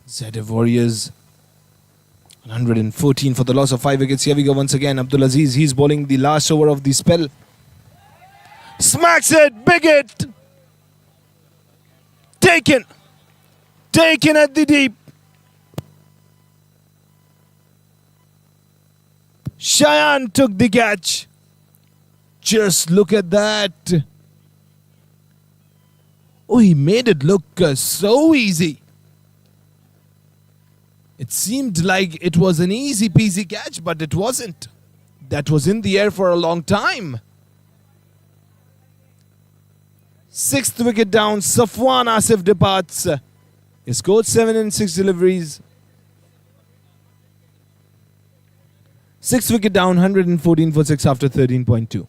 ZF Warriors 114 for the loss of 5 wickets. Here we go once again. Abdul Aziz, he's bowling the last over of the spell. Smacks it, big hit. Taken. Taken at the deep. Cheyenne took the catch. Just look at that. Oh, he made it look so easy. It seemed like it was an easy peasy catch, but it wasn't. That was in the air for a long time. 6th wicket down, Safwan Asif departs. He scored 7 in 6 deliveries. 6th wicket down, 114 for 6 after 13.2.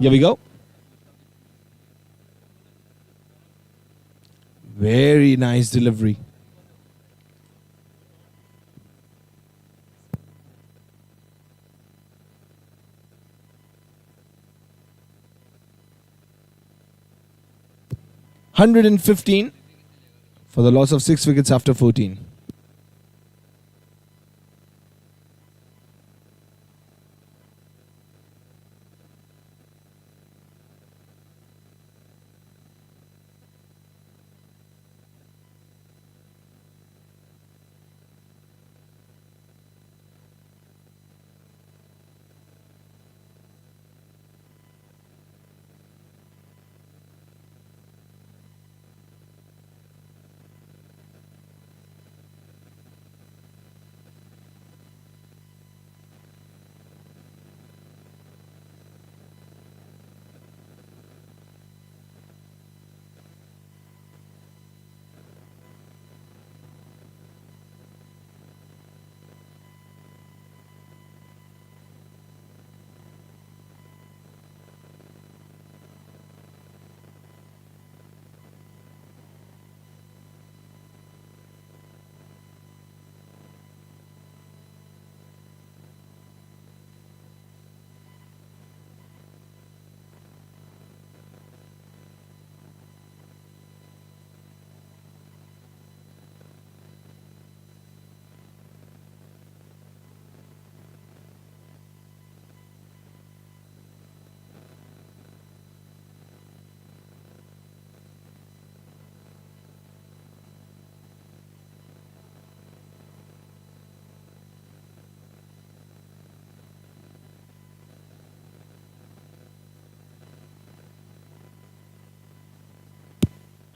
Here we go. Very nice delivery. $115 for the loss of 6 wickets after 14.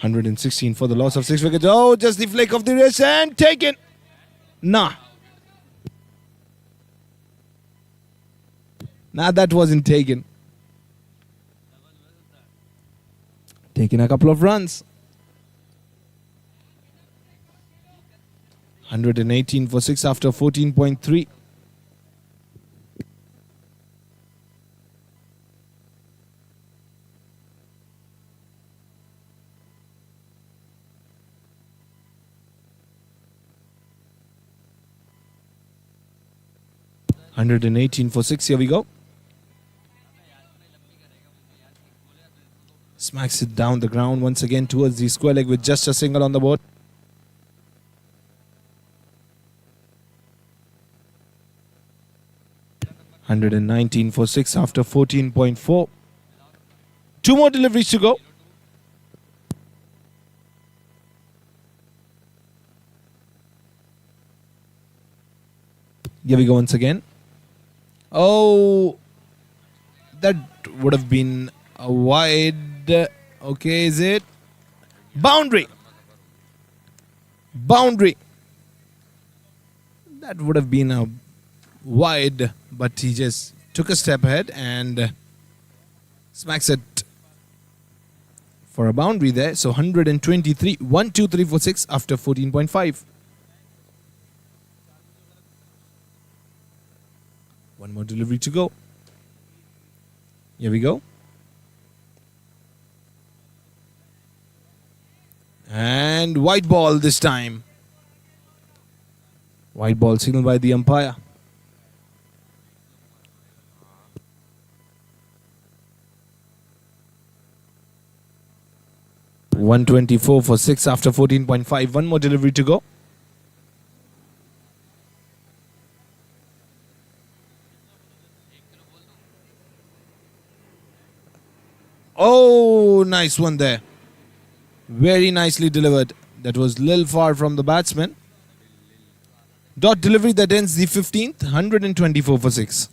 $116 for the loss of 6 wickets. Oh, just the flick of the wrist and taken. Nah. Nah, that wasn't taken. Taken a couple of runs. 118 for 6 after 14.3. $118 for 6. Here we go. Smacks it down the ground once again towards the square leg with just a single on the board. $119 for 6 after 14.4. 2 more deliveries to go. Here we go once again. Oh, that would have been a wide. Okay, is it? Boundary. Boundary. That would have been a wide, but he just took a step ahead and smacks it for a boundary there. So 123. 1, 2, 3 for 6 after 14.5. One more delivery to go. Here we go. And white ball this time. White ball signaled by the umpire. $124 for 6 after 14.5. One more delivery to go. Oh, nice one there. Very nicely delivered. That was a little far from the batsman. Dot delivery that ends the 15th. 124 for 6.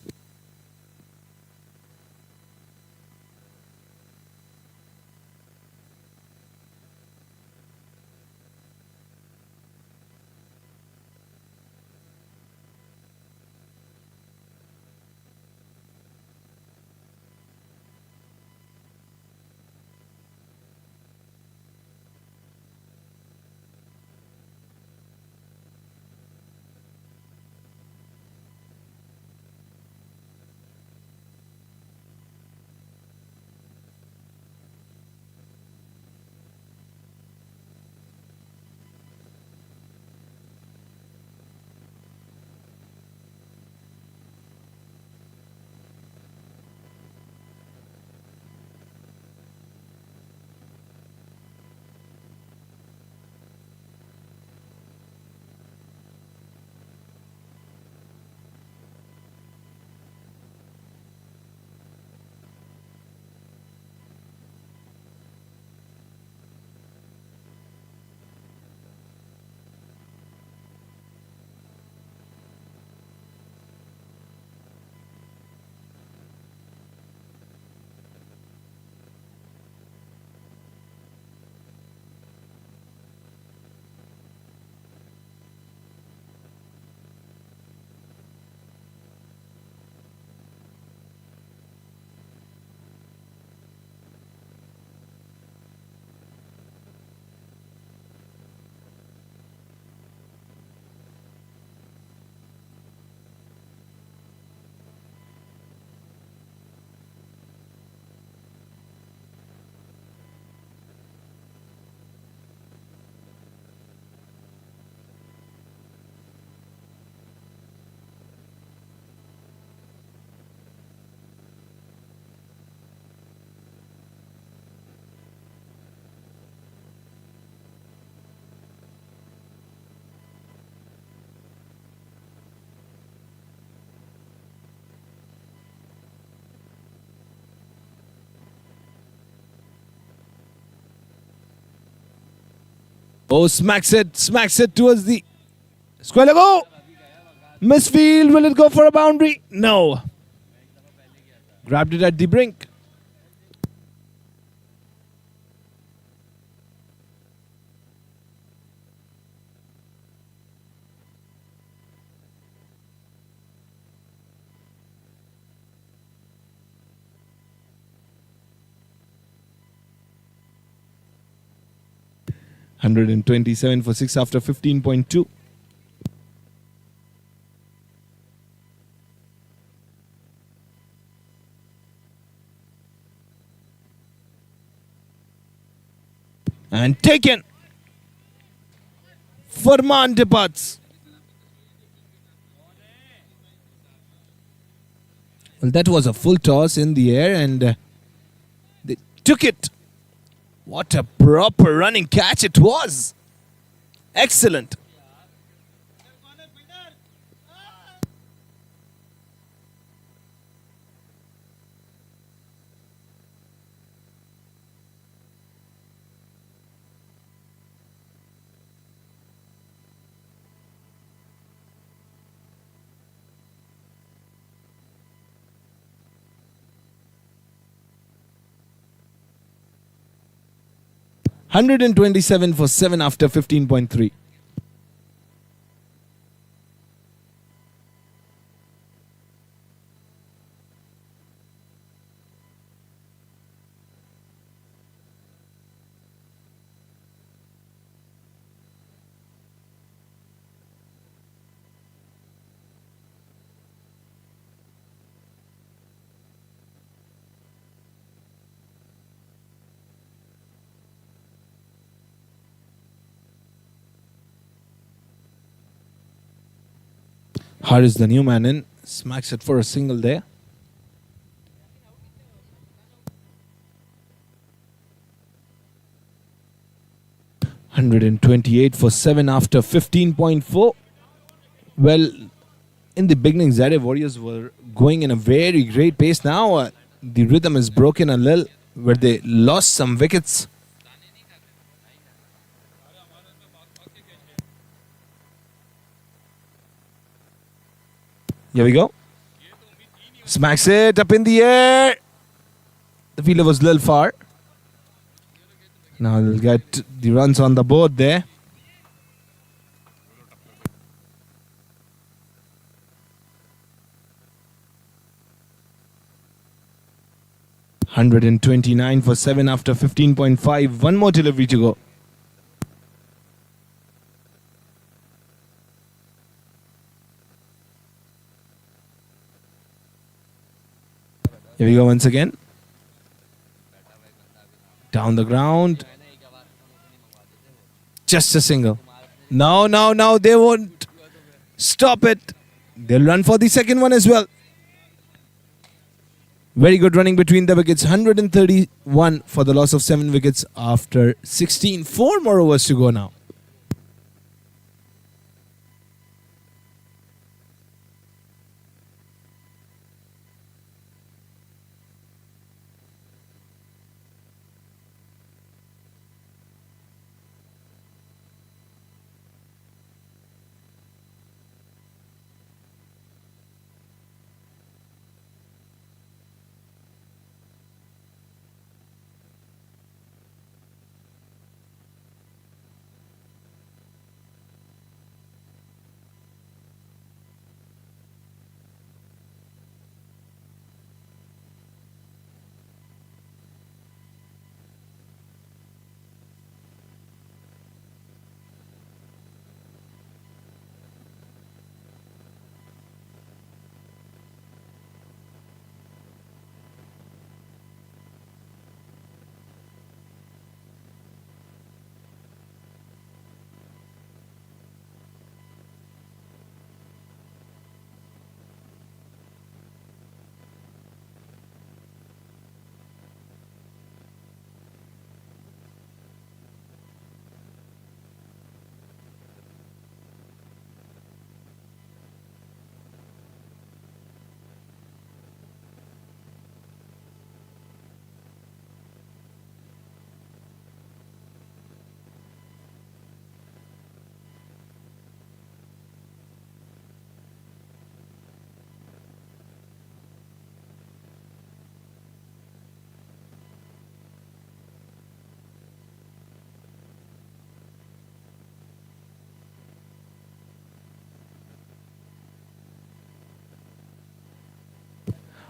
Oh, smacks it towards the square leg. Oh, misfield. Will it go for a boundary? No. Grabbed it at the brink. $127 for 6 after 15.2. And taken. Furman departs. Well, that was a full toss in the air and they took it. What a proper running catch it was. Excellent. $127 for 7 after 15.3. Haris, the new man in, smacks it for a single there. $128 for 7 after 15.4. Well, in the beginning, Zaire Warriors were going in a very great pace. Now the rhythm is broken a little, where they lost some wickets. Here we go. Smacks it up in the air. The fielder was a little far. Now they'll get the runs on the board there. $129 for 7 after 15.5. One more delivery to go. Here we go once again. Down the ground. Just a single. No, they won't stop it. They'll run for the second one as well. Very good running between the wickets. 131 for the loss of 7 wickets after 16. 4 more overs to go now.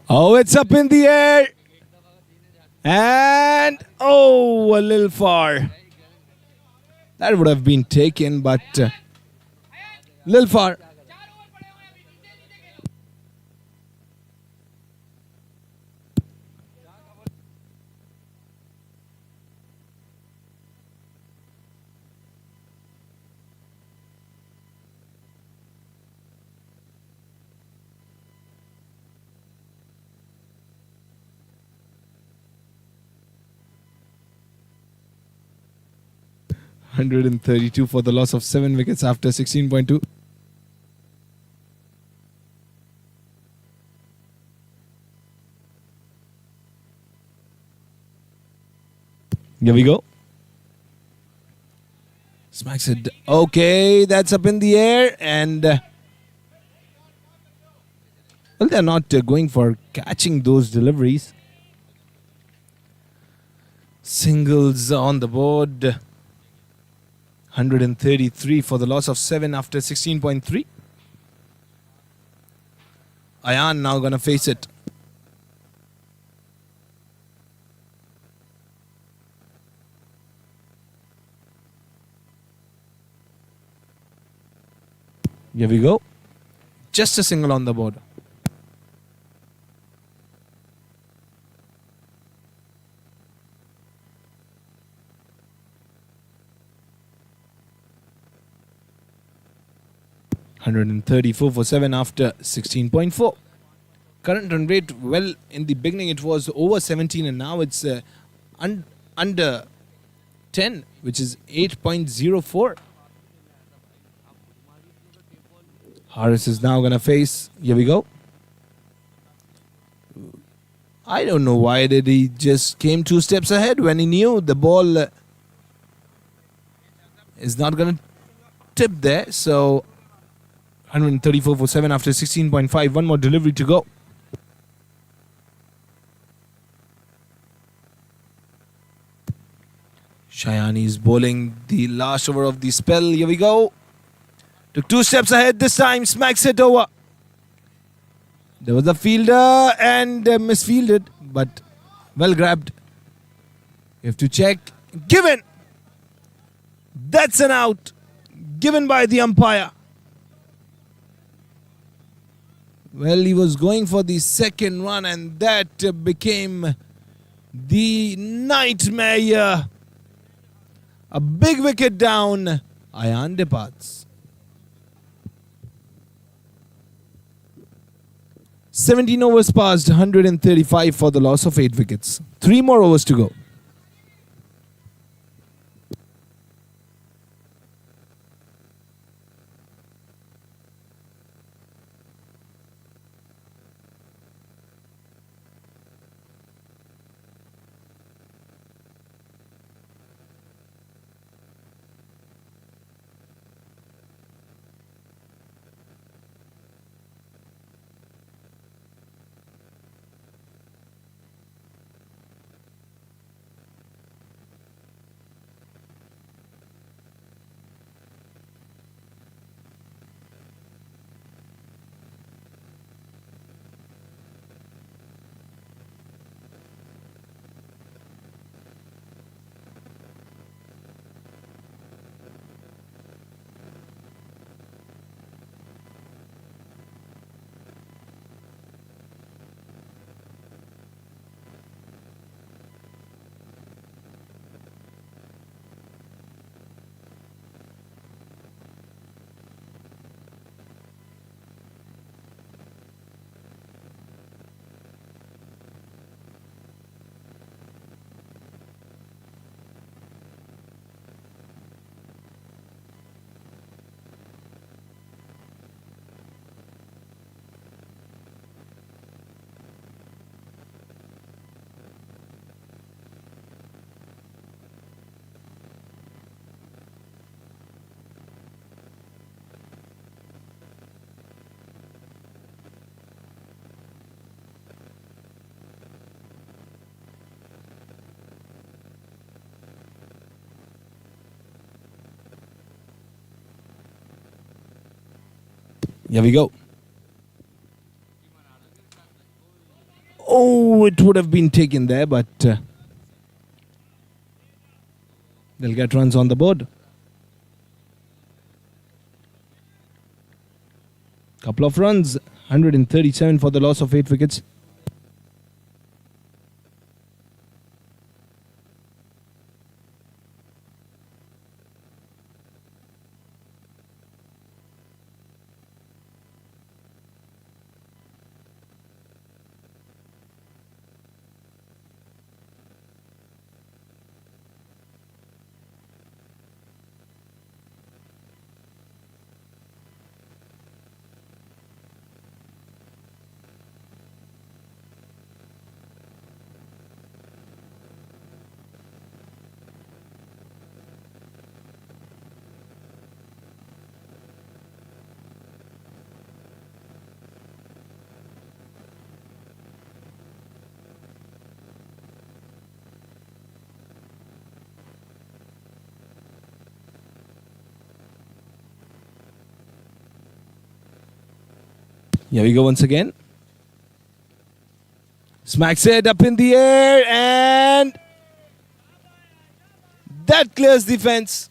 Oh, it's up in the air. And oh, a little far. That would have been taken, but little far. 132 for the loss of 7 wickets after 16.2. Here we go. Smacks it. Okay, that's up in the air. And well, they're not going for catching those deliveries. Singles on the board. 133 for the loss of 7 after 16.3. Ayan now going to face it. Here we go. Just a single on the board. $134 for 7 after 16.4. Current run rate, well, in the beginning it was over 17 and now it's under 10, which is 8.04. Harris is now going to face. Here we go. I don't know why did he just came 2 steps ahead when he knew the ball is not going to tip there. So 134 for 7 after 16.5. One more delivery to go. Shayani is bowling the last over of the spell. Here we go. Took 2 steps ahead this time. Smacks it over. There was a fielder and misfielded, but well grabbed. You have to check. Given. That's an out. Given by the umpire. Well, he was going for the second run and that became the nightmare here. A big wicket down. Ayan departs. 17 overs passed, 135 for the loss of 8 wickets. 3 more overs to go. Here we go. Oh, it would have been taken there, but they'll get runs on the board. Couple of runs, 137 for the loss of 8 wickets. Here we go once again. Smacks it up in the air and that clears the fence.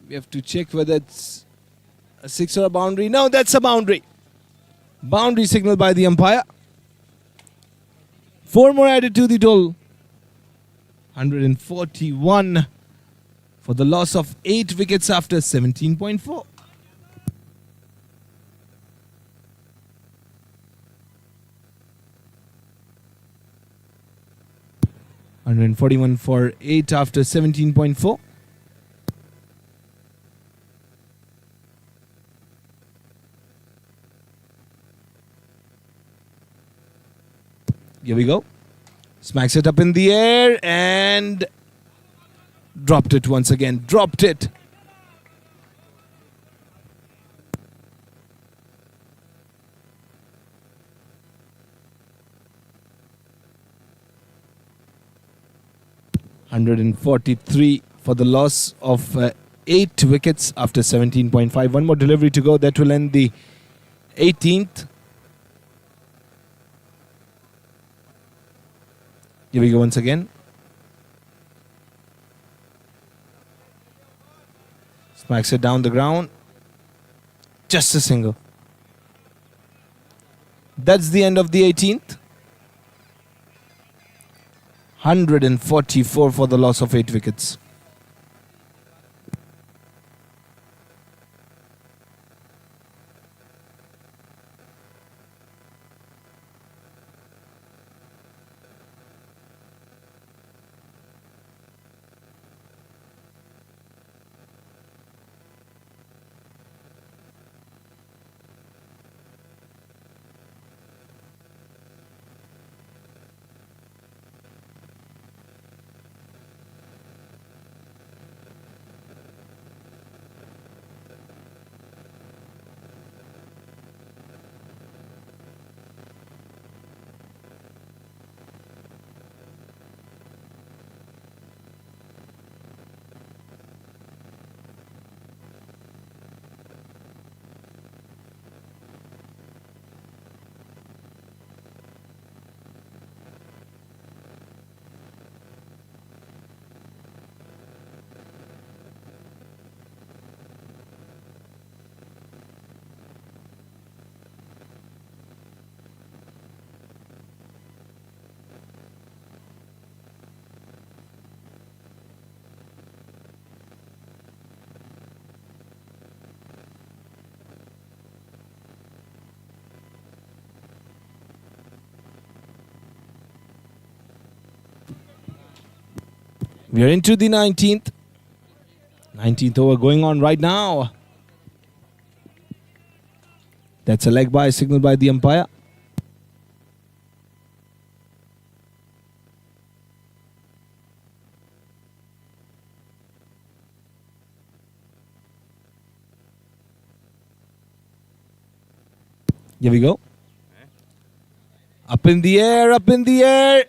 We have to check whether it's a 6 or a boundary. No, that's a boundary. Boundary signal by the umpire. 4 more added to the total. 141 for the loss of 8 wickets after 17.4. And 41 for 8 after 17.4. Here we go. Smacks it up in the air and dropped it once again. Dropped it. $143 for the loss of 8 wickets after 17.5. One more delivery to go. That will end the 18th. Here we go once again. Smacks it down the ground. Just a single. That's the end of the 18th. 144 for the loss of 8 wickets. We are into the 19th. 19th over going on right now. That's a leg by signal by the umpire. Here we go. Up in the air, up in the air.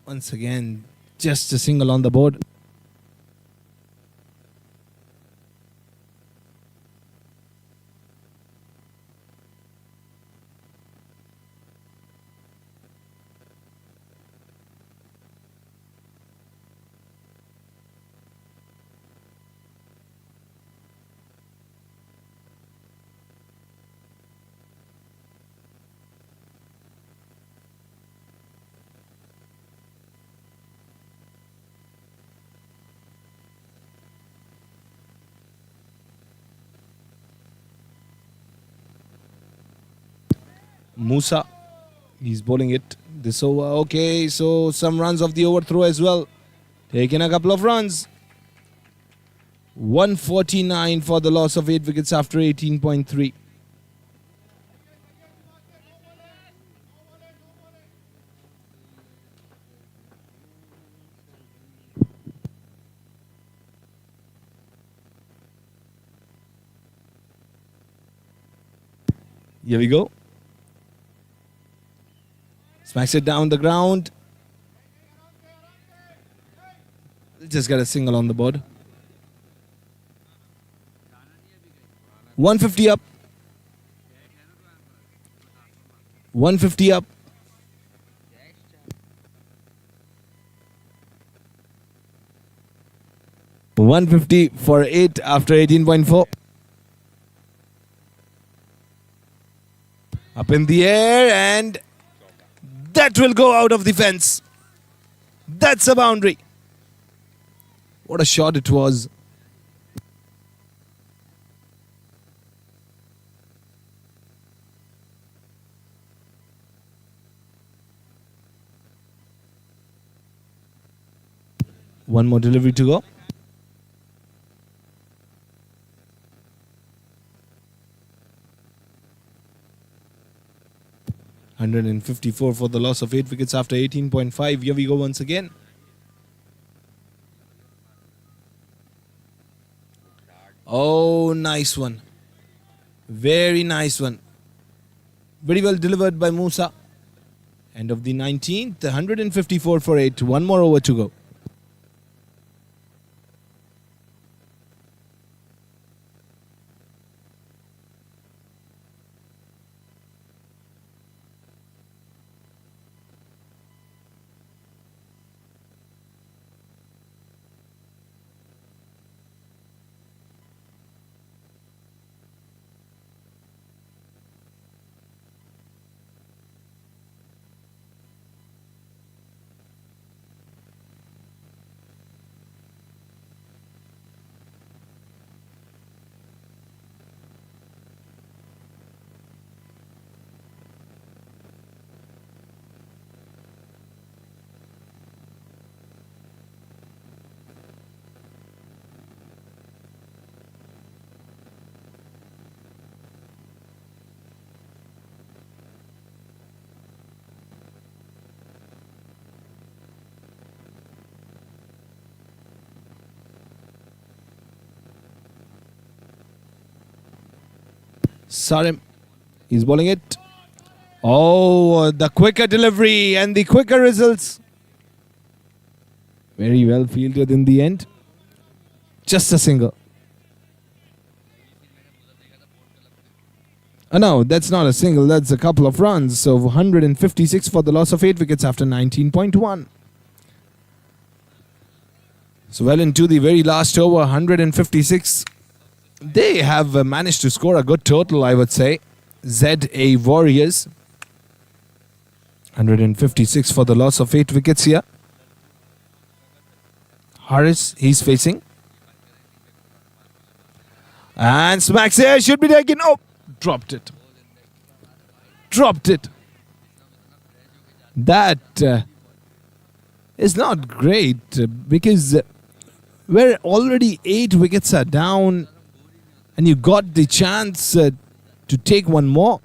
Once again, just a single on the board. Musa. He's bowling it this over. Okay, so some runs of the overthrow as well. Taking a couple of runs. 149 for the loss of 8 wickets after 18.3. Here we go. Smacks it down the ground. Just got a single on the board. 150 up. 150 up. $150 for 8 after 18.4. Up in the air, and that will go out of the fence. That's a boundary. What a shot it was. One more delivery to go. $154 for the loss of 8 wickets after 18.5. Here we go once again. Oh, nice one. Very nice one. Very well delivered by Musa. End of the 19th. 154 for 8. One more over to go. Sarim. He's bowling it. Oh, the quicker delivery and the quicker results. Very well fielded in the end. Just a single. Oh, no, that's not a single. That's a couple of runs. So 156 for the loss of 8 wickets after 19.1. So well into the very last over, 156. They have managed to score a good total, I would say. ZA Warriors. 156 for the loss of 8 wickets here. Harris, he's facing. And smacks here, should be taken. Oh, dropped it. Dropped it. That is not great because where already 8 wickets are down and you got the chance to take one more.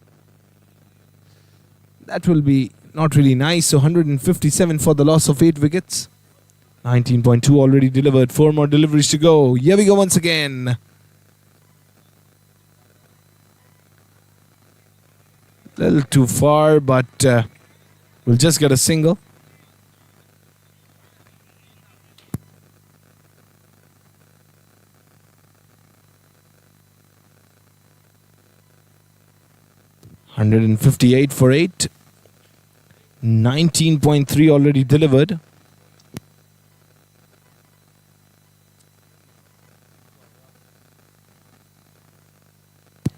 That will be not really nice. So 157 for the loss of 8 wickets. 19.2 already delivered. 4 more deliveries to go. Here we go once again. Little too far, but we'll just get a single. $158 for 8. 19.3 already delivered.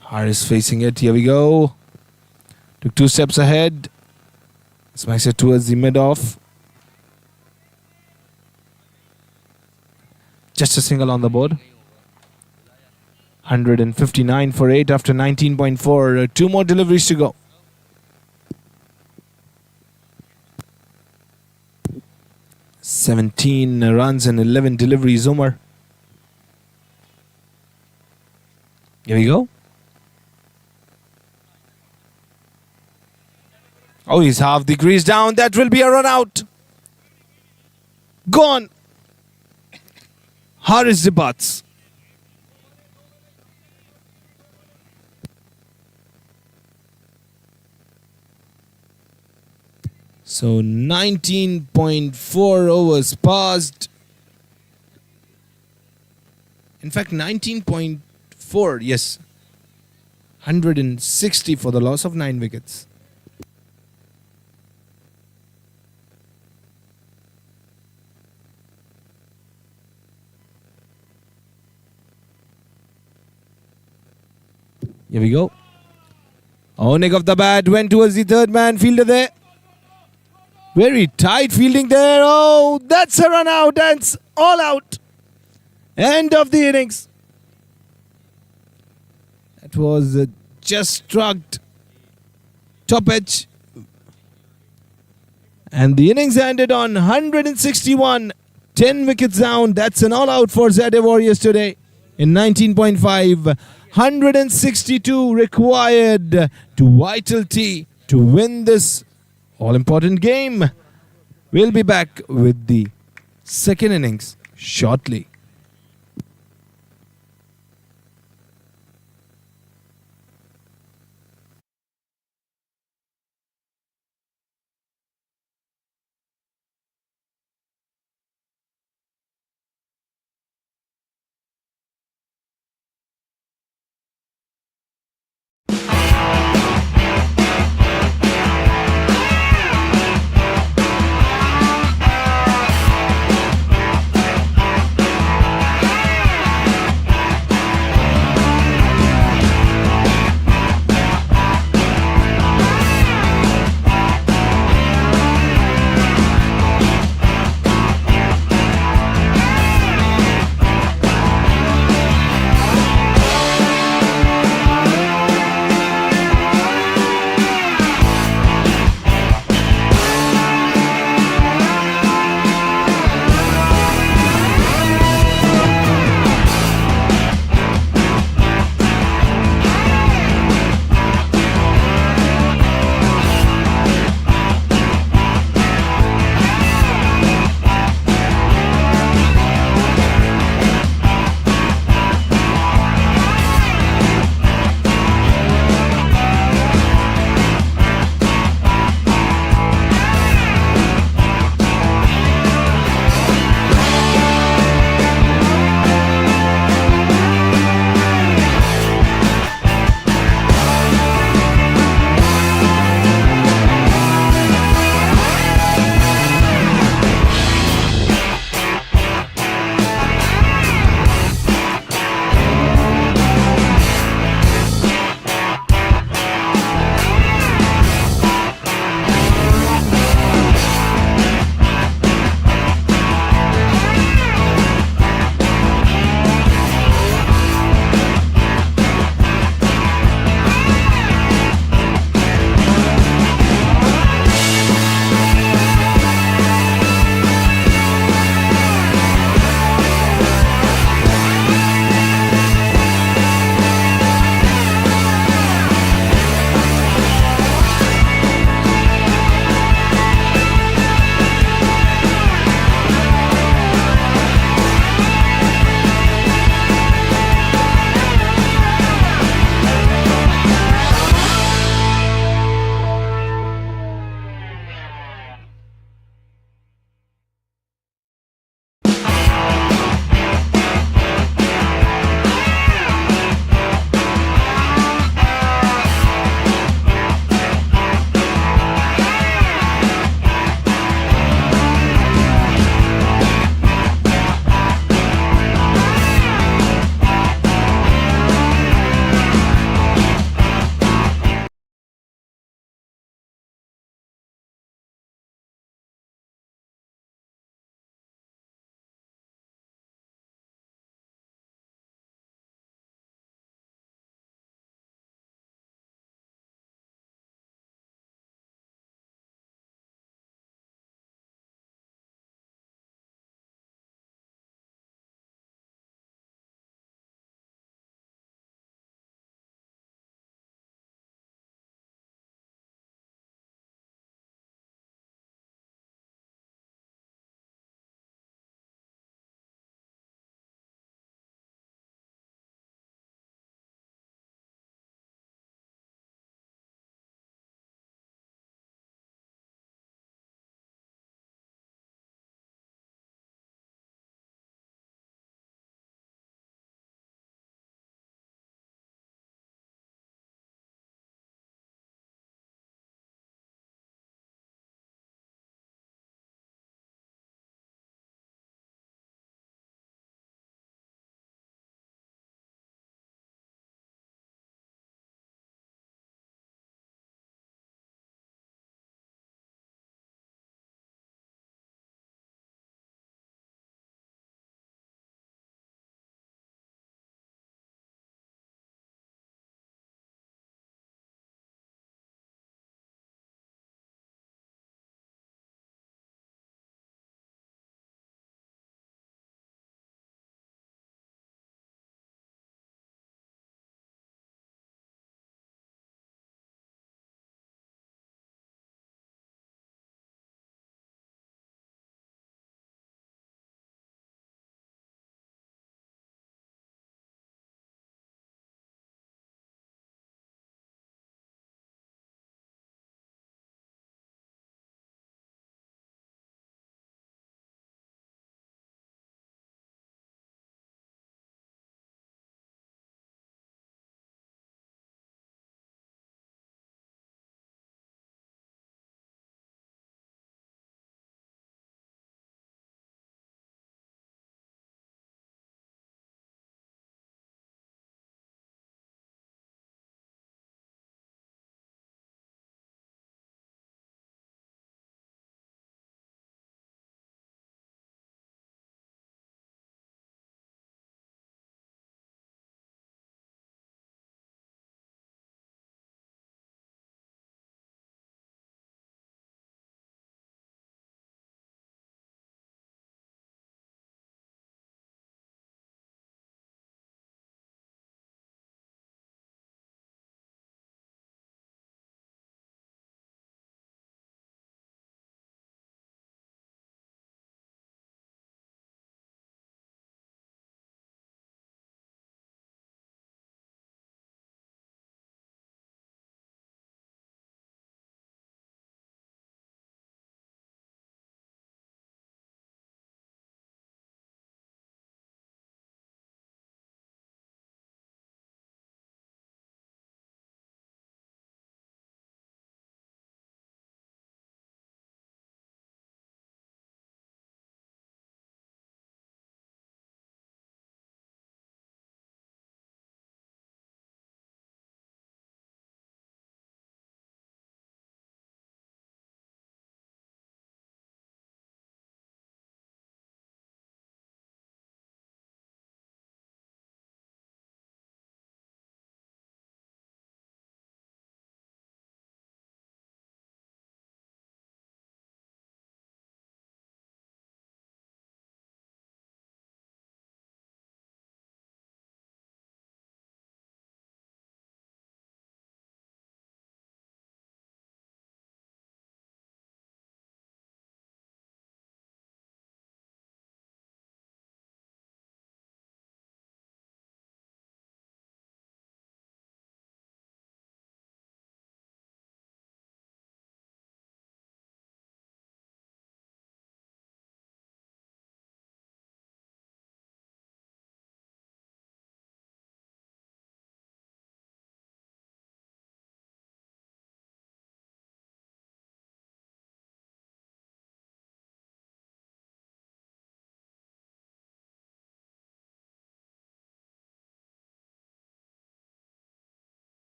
Harris facing it. Here we go. Took 2 steps ahead. Smacks it towards the mid-off. Just a single on the board. 159 for 8 after 19.4. 2 more deliveries to go. 17 runs and 11 deliveries, Umar. Here we go. Oh, he's half the crease down. That will be a run out. Gone. Haris Debats. So 19.4 overs passed. In fact, 19.4, yes. 160 for the loss of 9 wickets. Here we go. Owning of the bat went towards the third man fielder there. Very tight fielding there. Oh, that's a run out. That's all out. End of the innings. That was just struck top edge. And the innings ended on 161. 10 wickets down. That's an all out for Zade Warriors today. In 19.5. 162 required to vitality to win this all-important game. We'll be back with the second innings shortly.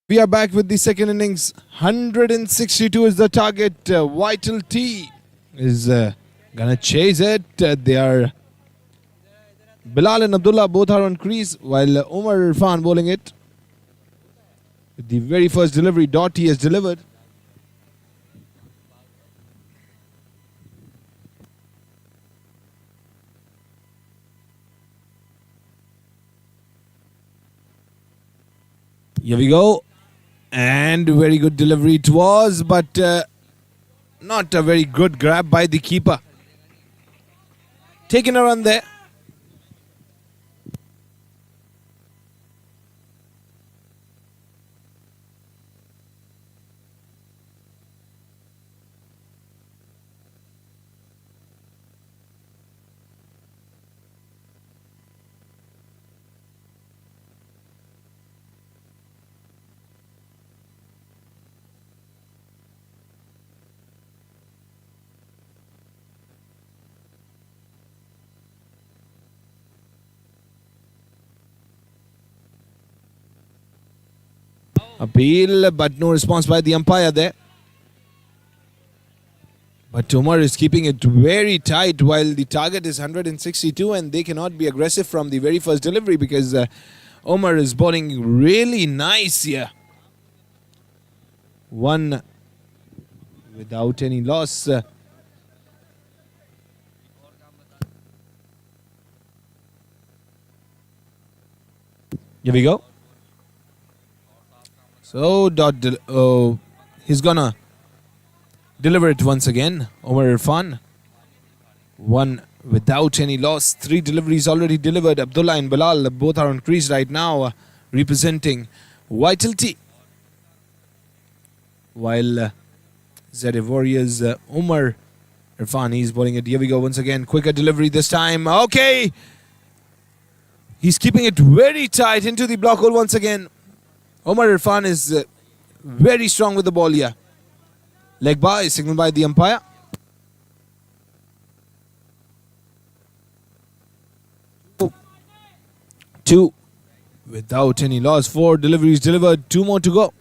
We are back with the second innings. 162 is the target. Vital T is gonna chase it. They are Bilal and Abdullah both are on crease while Umar Irfan bowling it. With the very first delivery, Doughty has delivered. Here we go. And very good delivery it was, but not a very good grab by the keeper. Taking a run there. Appeal, but no response by the umpire there. But Umar is keeping it very tight while the target is 162 and they cannot be aggressive from the very first delivery because Umar is bowling really nice here. One without any loss. Here we go. So, he's gonna deliver it once again. Umar Irfan. One without any loss. 3 deliveries already delivered. Abdullah and Bilal both are on crease right now, representing Vitality. While ZA Warriors, Umar Irfan, he's bowling it. Here we go once again. Quicker delivery this time. Okay. He's keeping it very tight into the block hole once again. Umar Irfan is very strong with the ball here. Leg bar is signaled by the umpire. Two without any loss. 4 deliveries delivered. 2 more to go.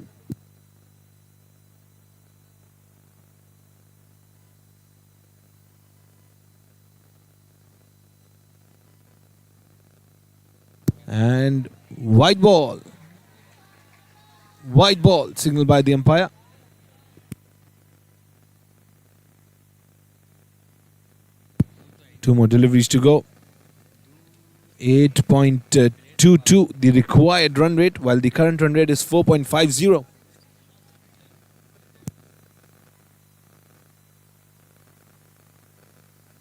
And white ball. White ball signaled by the umpire. Two more deliveries to go. 8.22 the required run rate, while the current run rate is 4.50.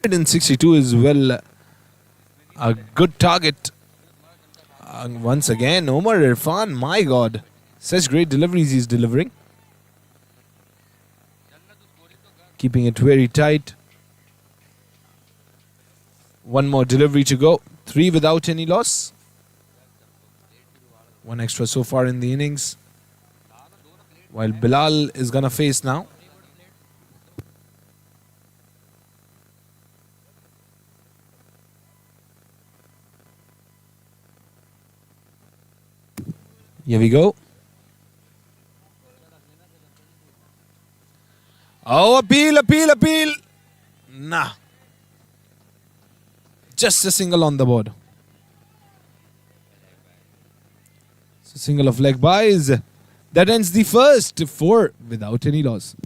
And 62 is well a good target. Once again, Umar Irfan, my God. Such great deliveries he's delivering. Keeping it very tight. 1 more delivery to go. 3 without any loss. 1 extra so far in the innings. While Bilal is gonna face now. Here we go. Oh, appeal. Nah. Just a single on the board. So single of leg buys. That ends the first 4 without any loss.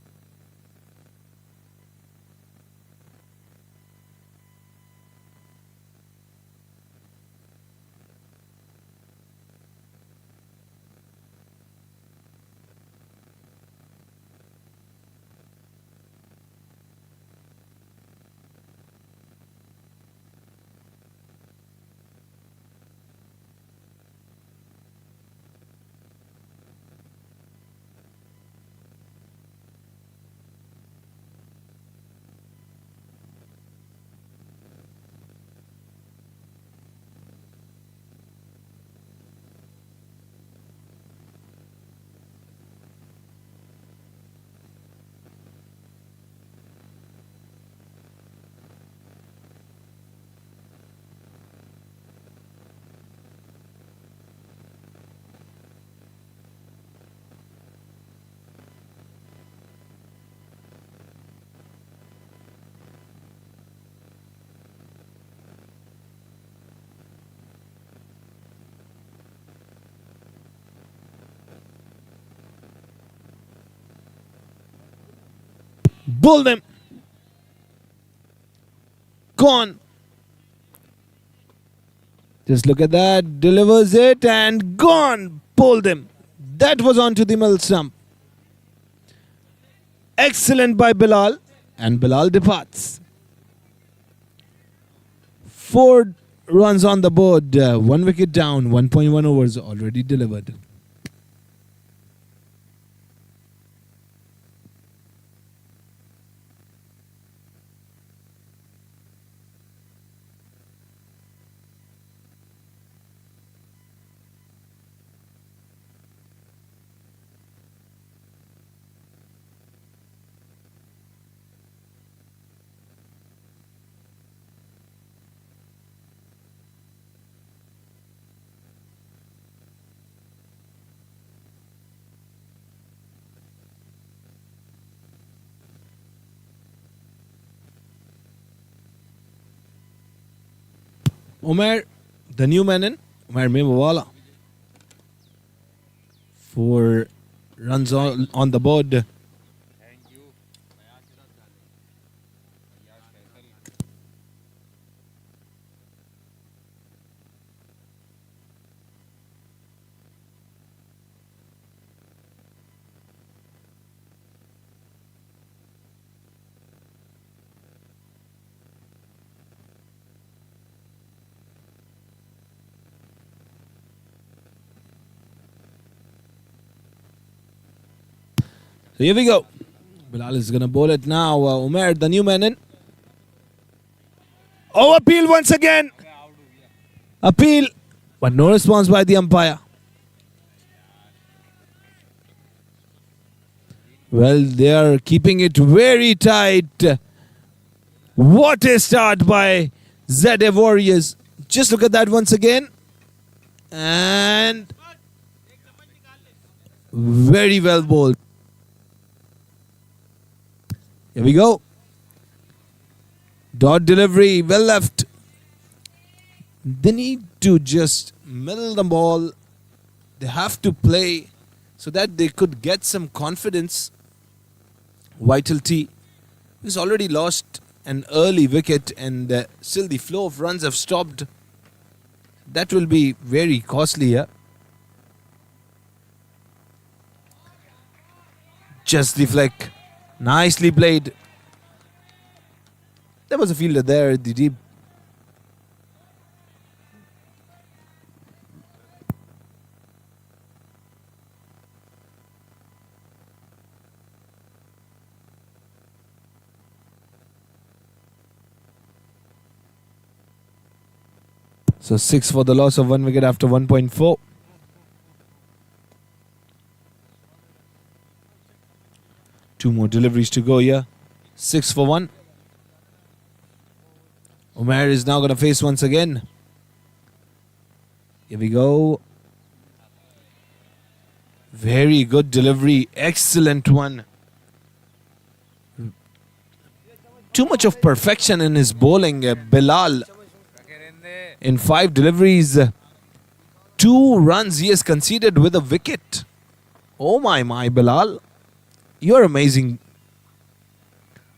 Bowled him. Gone. Just look at that. Delivers it and gone. Bowled him. That was onto the middle stump. Excellent by Bilal. And Bilal departs. 4 runs on the board. 1 wicket down. 1.1 overs already delivered. Umar, the new Memon, Umar Mewala. 4 runs on the board. So here we go. Bilal is going to bowl it now. Umar, the new Memon. Oh, appeal once again. Appeal. But no response by the umpire. Well, they are keeping it very tight. What a start by ZA Warriors. Just look at that once again. And very well bowled. Here we go. Dot delivery, well left. They need to just middle the ball. They have to play so that they could get some confidence. Vital T has already lost an early wicket and still the flow of runs have stopped. That will be very costly here. Just the flick. Nicely played. There was a fielder there at the deep. So 6 for the loss of 1 wicket after 1.4. Two more deliveries to go here. 6 for 1. Umar is now going to face once again. Here we go. Very good delivery. Excellent one. Too much of perfection in his bowling. Bilal, in 5 deliveries, 2 runs he has conceded with a wicket. Oh my, Bilal. You're amazing.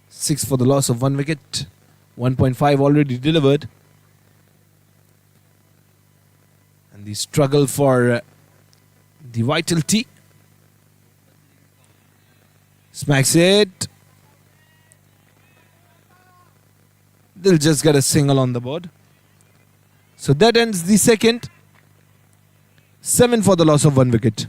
6 for the loss of 1 wicket. 1.5 already delivered. And the struggle for the Vital T. Smacks it. They'll just get a single on the board. So that ends the second. 7 for the loss of 1 wicket.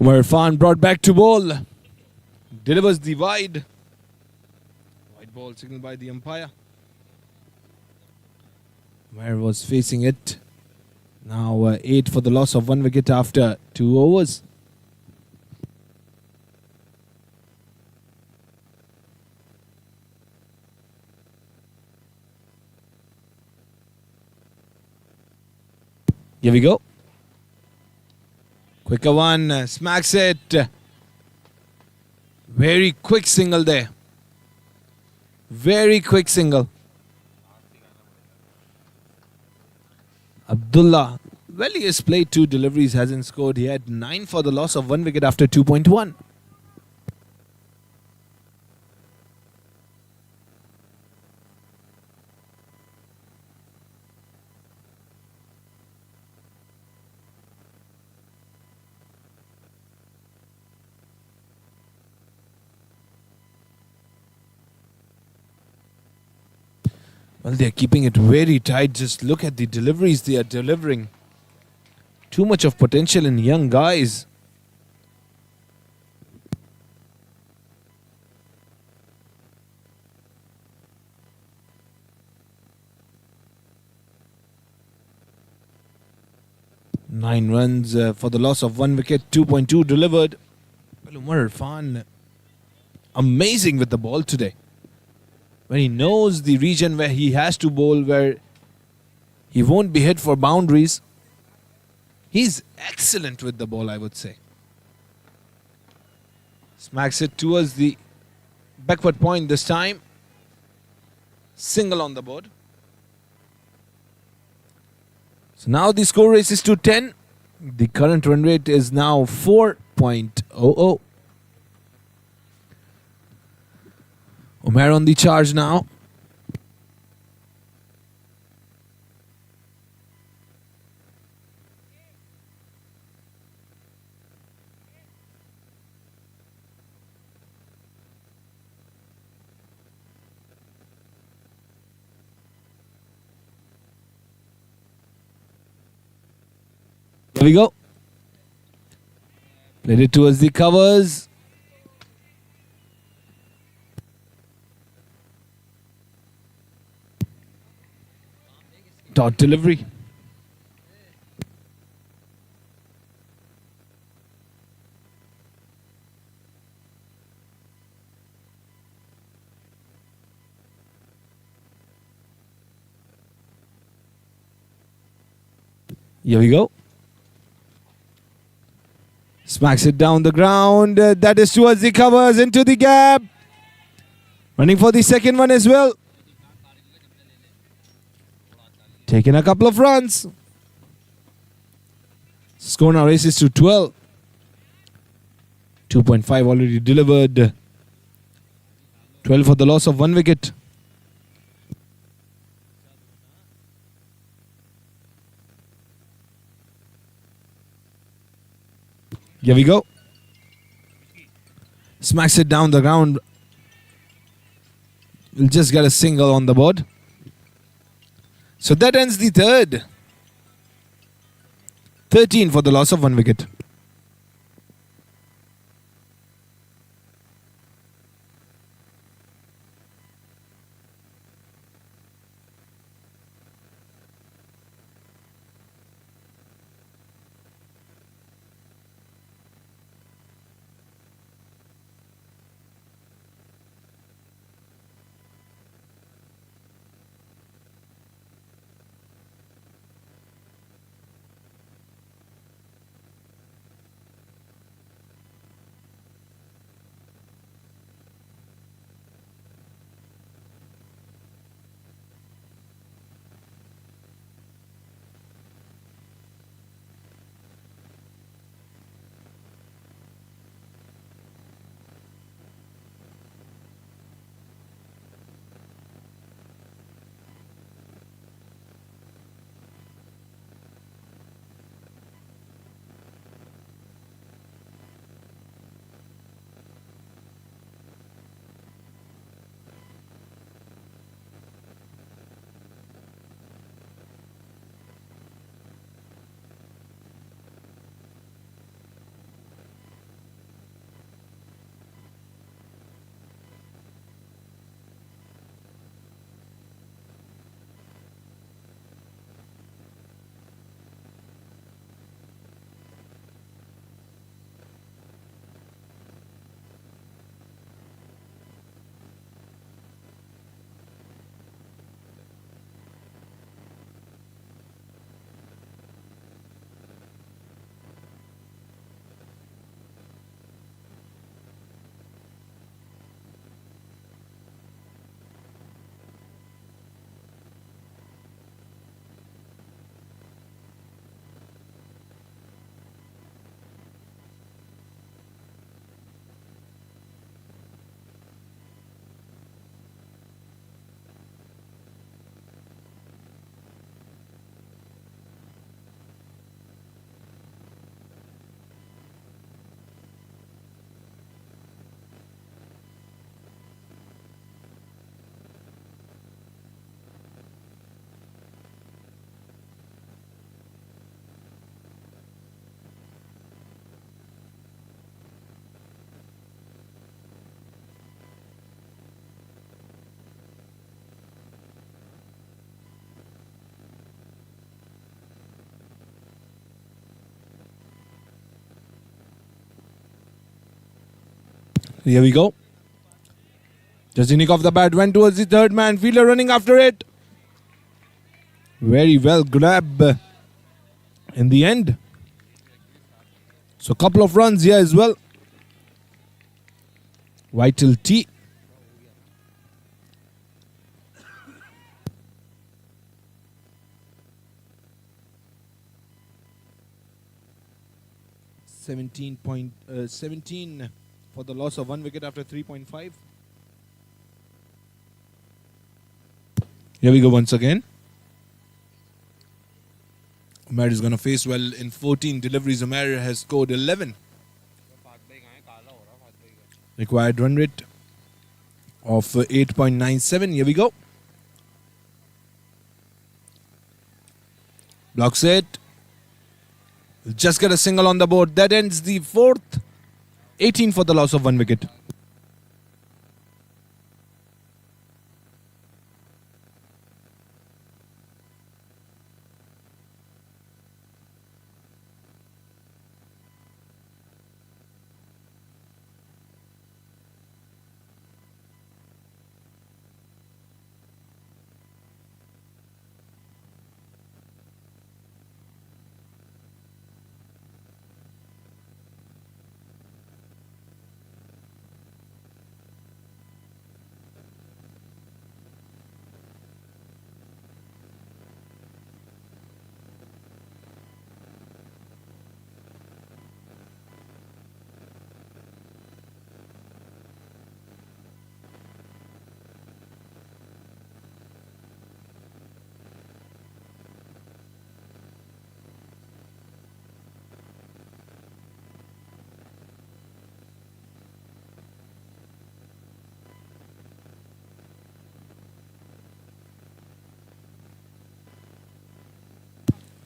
Umar Irfan brought back to ball. Delivers the wide. Wide ball signaled by the umpire. Umar was facing it. Now 8 for the loss of 1 wicket after 2 overs. Here we go. Quicker one, smacks it. Very quick single there. Very quick single. Abdullah, well, he has played 2 deliveries, hasn't scored. He had 9 for the loss of 1 wicket after 2.1. Well, they're keeping it very tight. Just look at the deliveries they are delivering. Too much of potential in young guys. Nine runs for the loss of 1 wicket, 2.2 delivered. Well, Umar Irfan, amazing with the ball today. When he knows the region where he has to bowl, where he won't be hit for boundaries, he's excellent with the ball, I would say. Smacks it towards the backward point this time. Single on the board. So now the score races to 10. The current run rate is now 4.00. Umar on the charge now. Here we go. Played it towards the covers. Dot delivery. Here we go. Smacks it down the ground. That is towards the covers, into the gap. Running for the second one as well. Taking a couple of runs. Score now races to 12. 2.5 already delivered. 12 for the loss of 1 wicket. Here we go. Smacks it down the ground. We'll just get a single on the board. So that ends the third. 13 for the loss of 1 wicket. Here we go. Just nick off the bat, went towards the third man. Fielder running after it. Very well grab in the end. So couple of runs here as well. Vital T. Seventeen for the loss of 1 wicket after 3.5. Here we go once again. Umair is going to face well in 14 deliveries. Umair has scored 11. Required run rate of 8.97. Here we go. Blocks it. Will just get a single on the board. That ends the fourth. 18 for the loss of 1 wicket.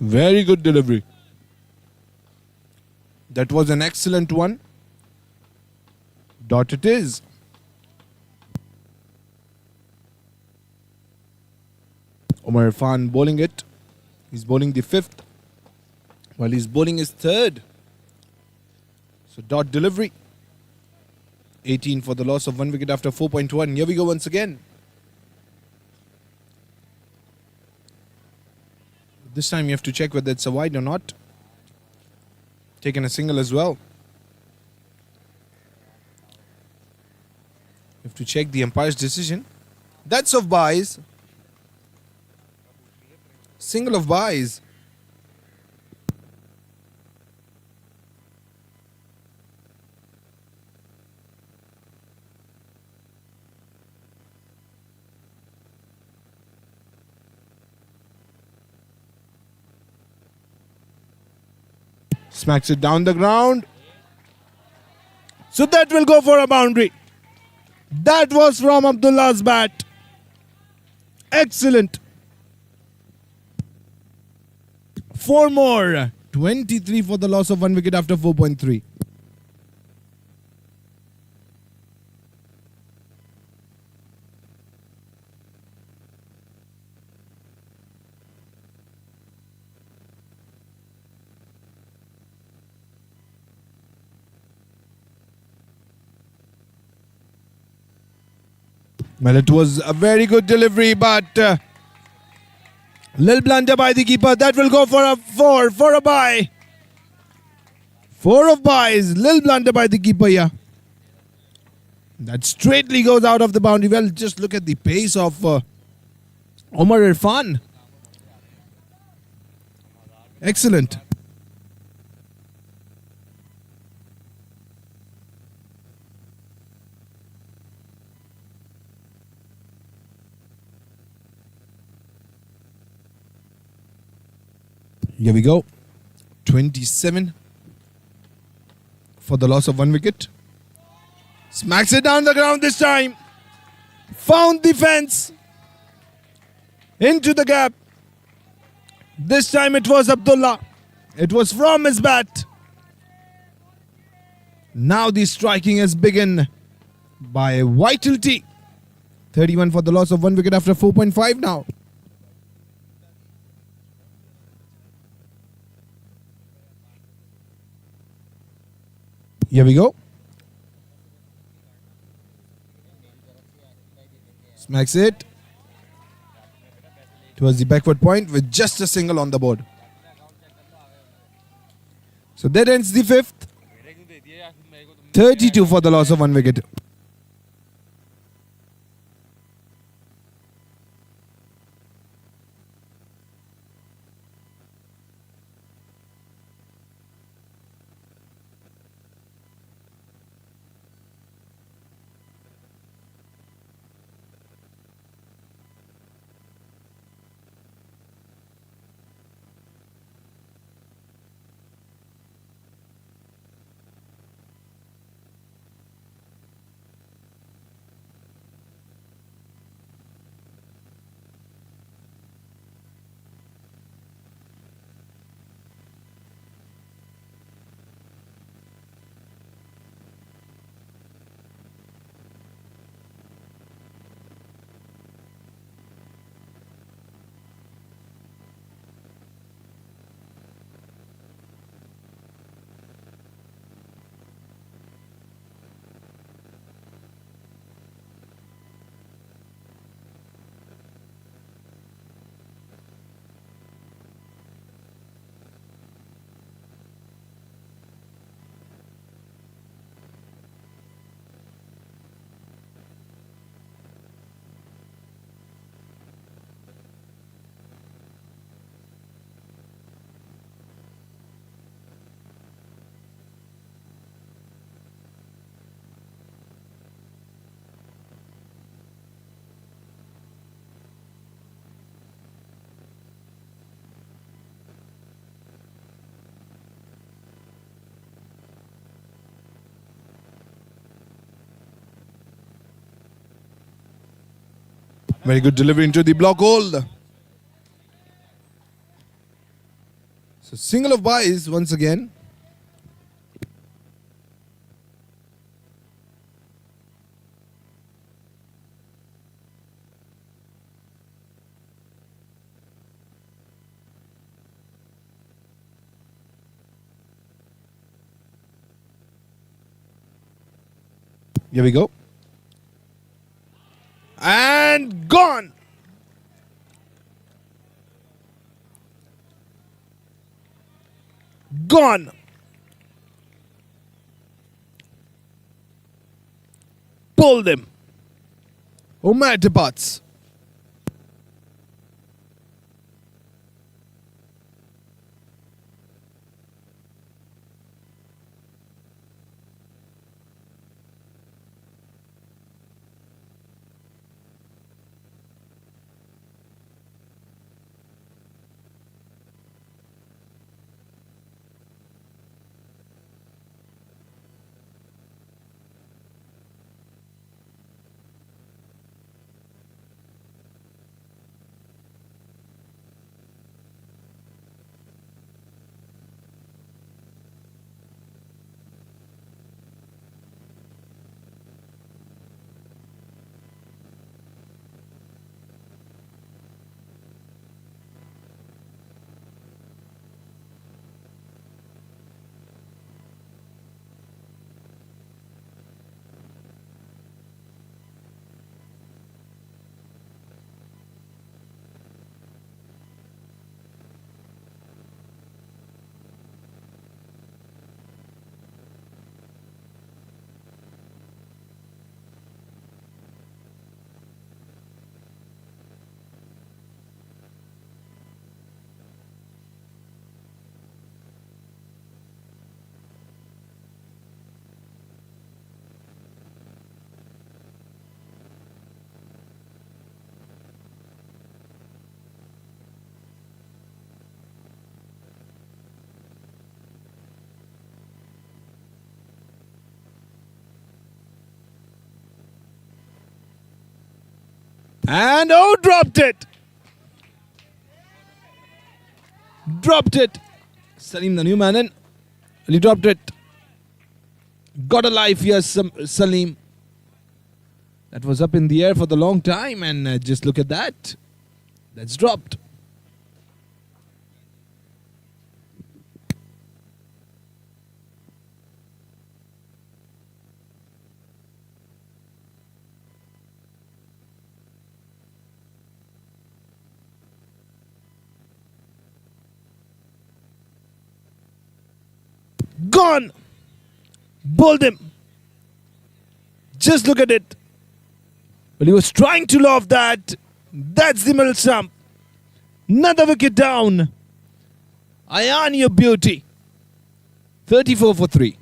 Very good delivery. That was an excellent one. Dot it is. Omar Irfan bowling it. He's bowling the fifth while he's bowling his third. So dot delivery. 18 for the loss of 1 wicket after 4.1. Here we go once again. This time you have to check whether it's a wide or not. Taken a single as well. You have to check the umpire's decision. That's of buys. Single of buys. Smacks it down the ground. So that will go for a boundary. That was from Abdullah's bat. Excellent. 4 more. 23 for the loss of 1 wicket after 4.3. Well, it was a very good delivery, but little blunder by the keeper. That will go for a 4 for a bye. 4 of buys. Little blunder by the keeper here. That straightly goes out of the boundary. Well, just look at the pace of Omar Irfan. Excellent. Here we go. 27 for the loss of 1 wicket. Smacks it down the ground this time. Found the fence. Into the gap. This time it was Abdullah. It was from his bat. Now the striking has begun by Vital T. 31 for the loss of 1 wicket after 4.5 now. Here we go. Smacks it towards the backward point with just a single on the board. So that ends the fifth. 32 for the loss of 1 wicket. Very good delivery into the block hole. So single of byes once again. Here we go. And gone. Gone. Pulled him. Omar departs. And oh, dropped it. Dropped it. Salim, the new man in. He dropped it. Got a life here, Salim. That was up in the air for the long time, and just look at that. That's dropped. gone. Bowled him. Just look at it. Well, he was trying to loft that. That's the middle stump. Another wicket down. Ayan, your beauty. 34 for 3.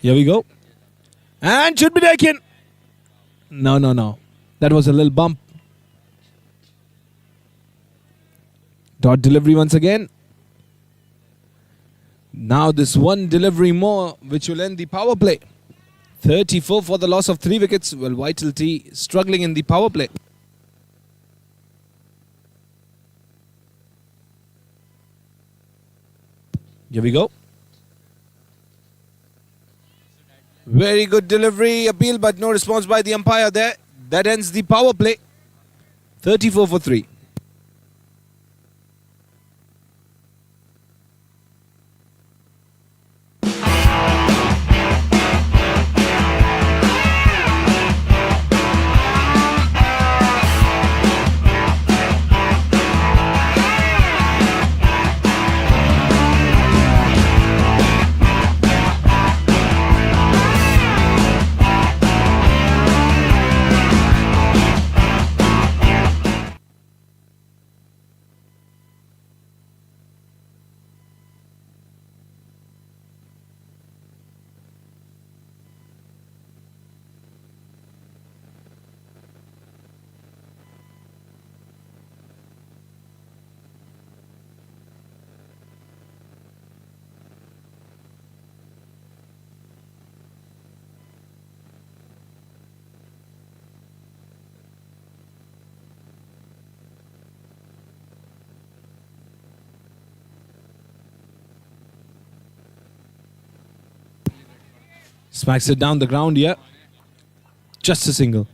Here we go. And should be taken. No. That was a little bump. Dot delivery once again. Now this one delivery more, which will end the power play. 34 for the loss of 3 wickets. Well, Vitality struggling in the power play. Here we go. Very good delivery, appeal, but no response by the umpire there. That ends the power play. 34 for 3. Smacks it down the ground here. Just a single.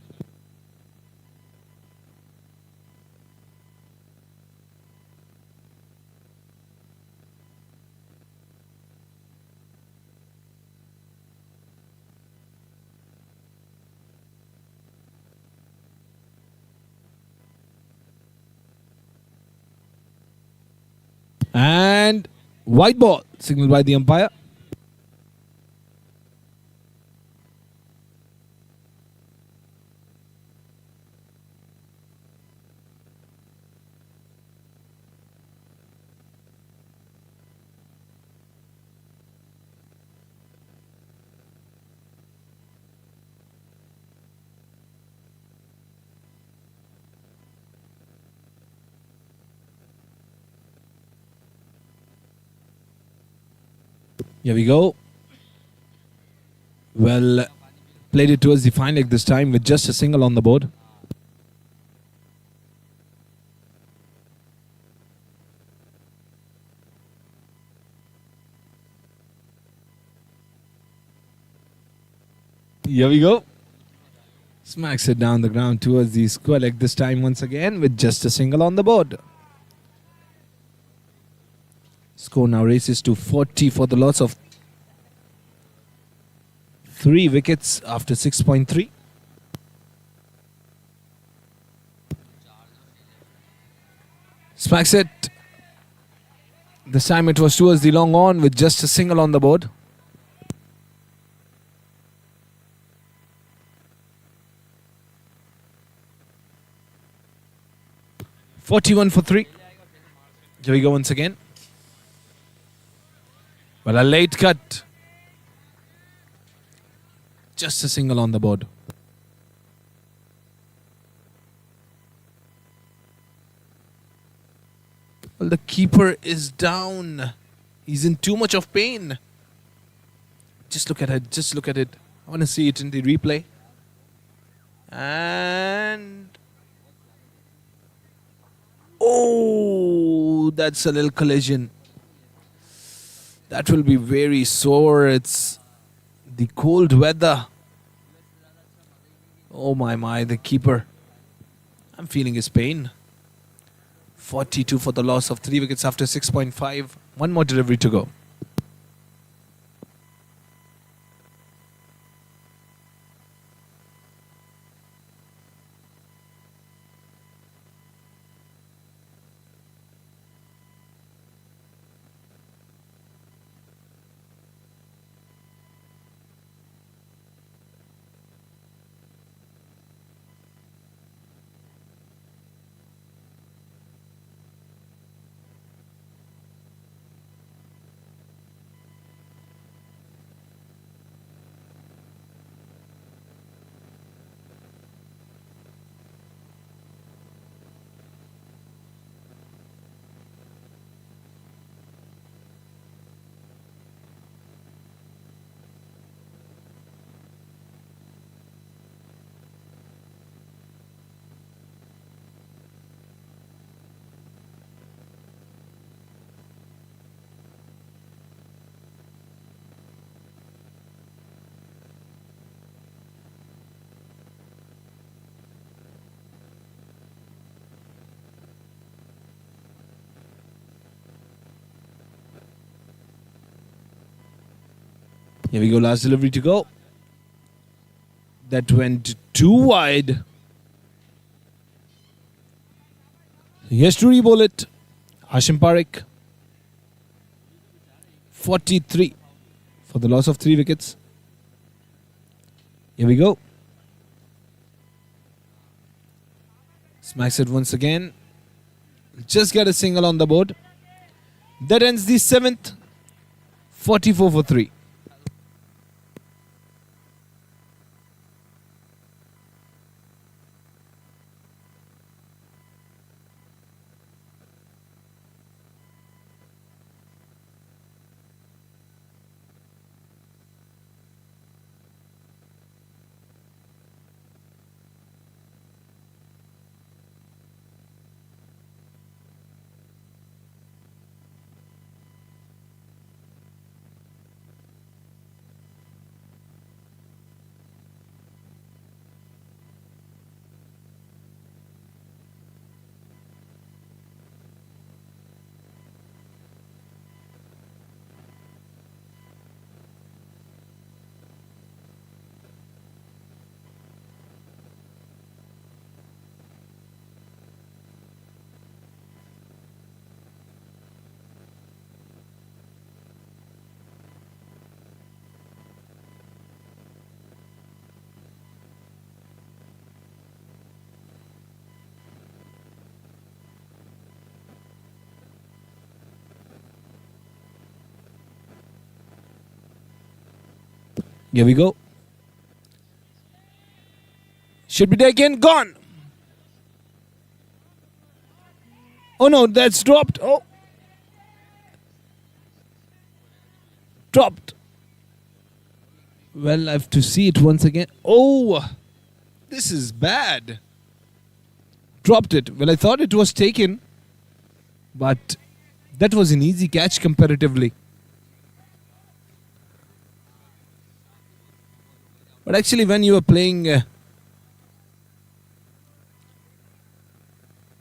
And white ball signaled by the umpire. Here we go. Well, played it towards the fine leg this time with just a single on the board. Here we go. Smacks it down the ground towards the square leg this time once again with just a single on the board. Score now races to 40 for the loss of 3 wickets after 6.3. Smacks it. This time it was towards the long on with just a single on the board. $41 for 3. Here we go once again. Well, a late cut. Just a single on the board. Well, the keeper is down. He's in too much of pain. Just look at it. Just look at it. I want to see it in the replay. And... oh, that's a little collision. That will be very sore. It's the cold weather. Oh my, the keeper. I'm feeling his pain. 42 for the loss of 3 wickets after 6.5. One more delivery to go. Here we go, last delivery to go. That went too wide. He has to re-bowl it. Hashim Parekh. 43 for the loss of 3 wickets. Here we go. Smacks it once again. Just get a single on the board. That ends the 7th. 44 for 3. Here we go. Should be there again. Gone. Oh no, that's dropped. Oh. Dropped. Well, I have to see it once again. Oh. This is bad. Dropped it. Well, I thought it was taken. But that was an easy catch comparatively. But actually, when you are playing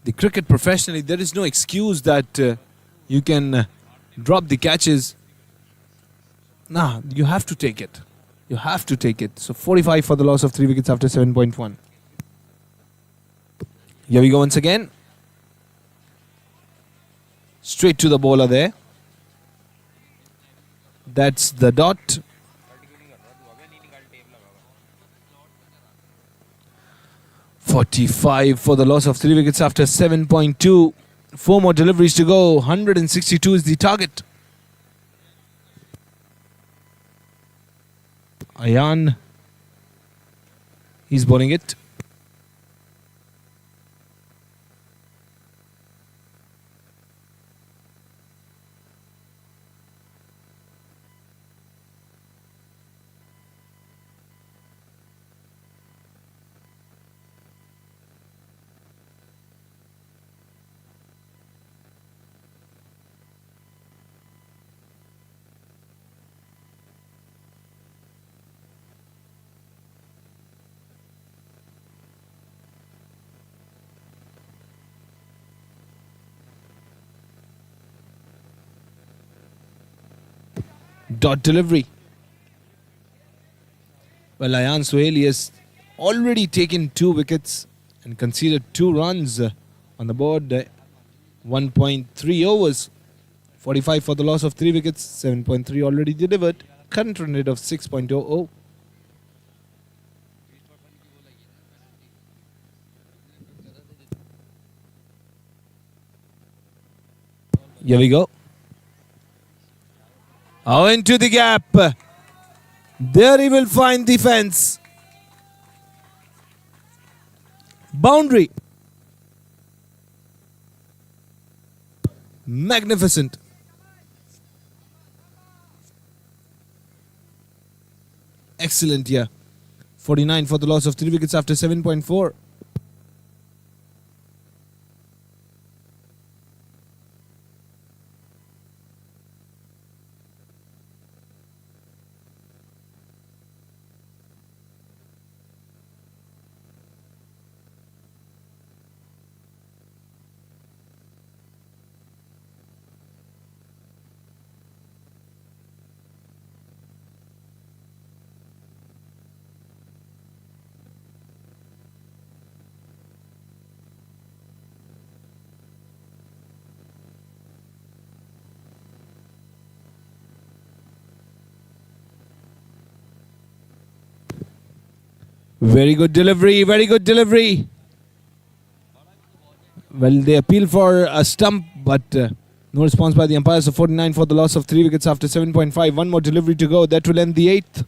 The cricket professionally, there is no excuse that you can drop the catches. Nah, you have to take it. You have to take it. So 45 for the loss of 3 wickets after 7.1. Here we go once again. Straight to the bowler there. That's the dot. 45 for the loss of 3 wickets after 7.2. 4 more deliveries to go. 162 is the target. Ayan. He's bowling it. Dot delivery. Well, Ayan Sohaili has already taken 2 wickets and conceded 2 runs on the board. 1.3 overs. 45 for the loss of 3 wickets. 7.3 already delivered. Current run rate of 6.00. Here we go. Oh, into the gap. There he will find the fence. Boundary. Magnificent. Excellent here. 49 for the loss of 3 wickets after 7.4. Very good delivery, very good delivery. Well, they appeal for a stump, but no response by the umpires. So 49 for the loss of 3 wickets after 7.5. 1 more delivery to go. That will end the 8th.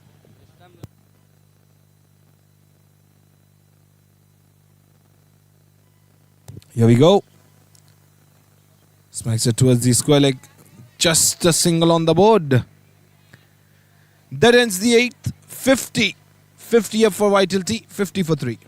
Here we go. Smacks it towards the square leg. Just a single on the board. That ends the 8th. 50. 50 up for Vitality, 50 for 3.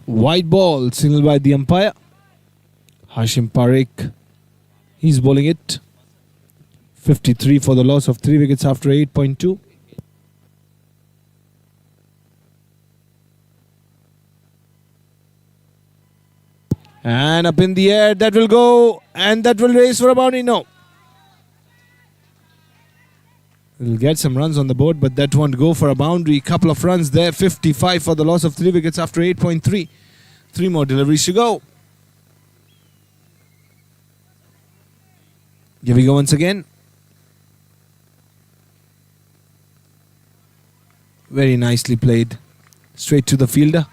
White ball, signal by the umpire. Hashim Parekh, he's bowling it. 53 for the loss of 3 wickets after 8.2. And up in the air, that will go, and that will race for a boundary. No. We'll get some runs on the board, but that won't go for a boundary. Couple of runs there. 55 for the loss of 3 wickets after 8.3. 3 more deliveries to go. Here we go once again. Very nicely played. Straight to the fielder.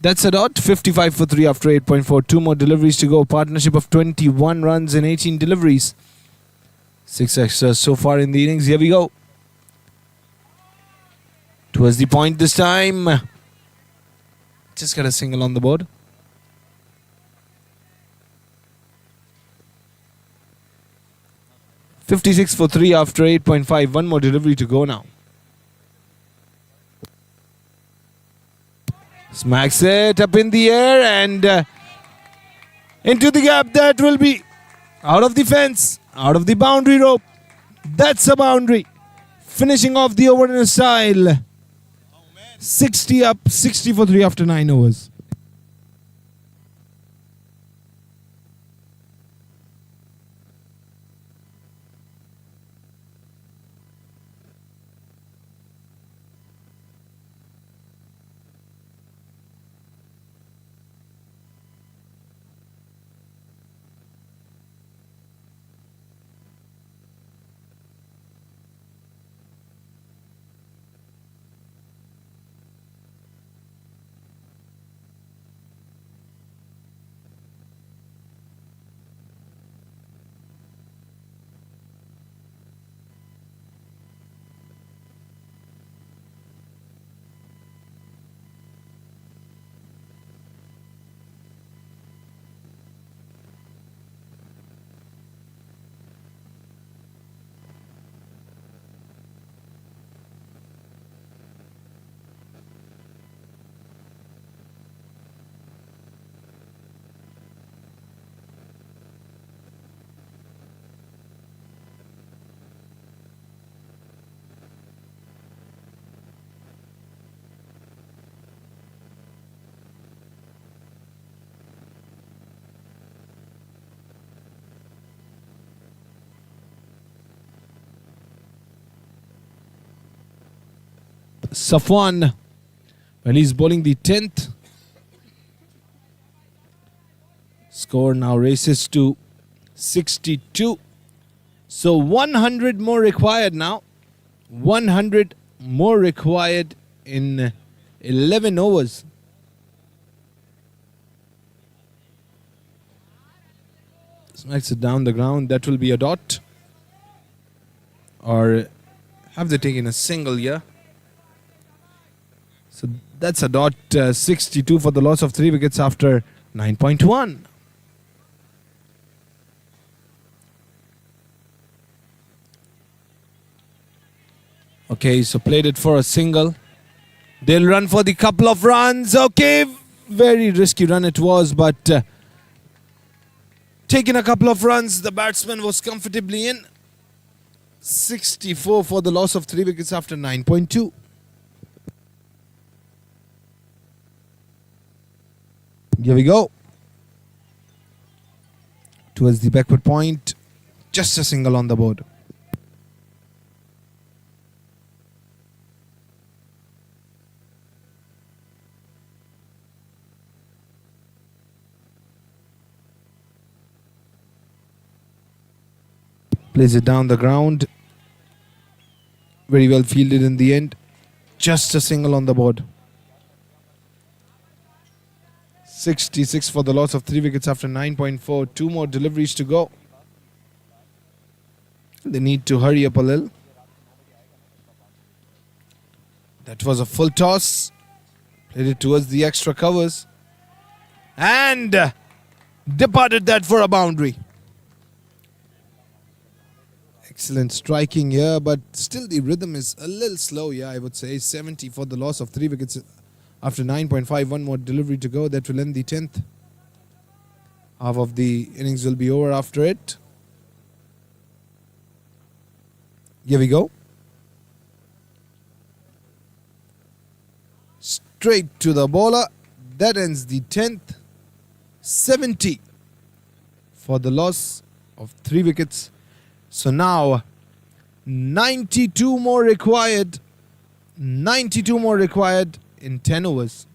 That's a dot. 55 for 3 after 8.4. 2 more deliveries to go. Partnership of 21 runs in 18 deliveries. 6 extras so far in the innings. Here we go. Towards the point this time. Just got a single on the board. .56 for 3 after 8.5. 1 more delivery to go now. Smacks it up in the air and into the gap. That will be out of the fence, out of the boundary rope. That's a boundary. Finishing off the over in a style. 60 up, 60 for 3 after 9 overs. Safwan, well, he's bowling the 10th. Score now races to 62. So 100 more required now. 100 more required in 11 overs. Smacks it down the ground. That will be a dot. Or have they taken a single here? So that's a dot. 62 for the loss of 3 wickets after 9.1. Okay, so played it for a single. They'll run for the couple of runs. Okay, very risky run it was, but taking a couple of runs, the batsman was comfortably in. 64 for the loss of 3 wickets after 9.2. Here we go. Towards the backward point. Just a single on the board. Plays it down the ground. Very well fielded in the end. Just a single on the board. 66 for the loss of 3 wickets after 9.4. 2 more deliveries to go. They need to hurry up a little. That was a full toss. Played it towards the extra covers. And departed that for a boundary. Excellent striking here, but still the rhythm is a little slow. Yeah, I would say 70 for the loss of 3 wickets after 9.5. One more delivery to go. That will end the 10th. Half of the innings will be over after it. Here we go. Straight to the bowler. That ends the 10th. 70 for the loss of 3 wickets. So now 92 more required. 92 more required in 10 overs.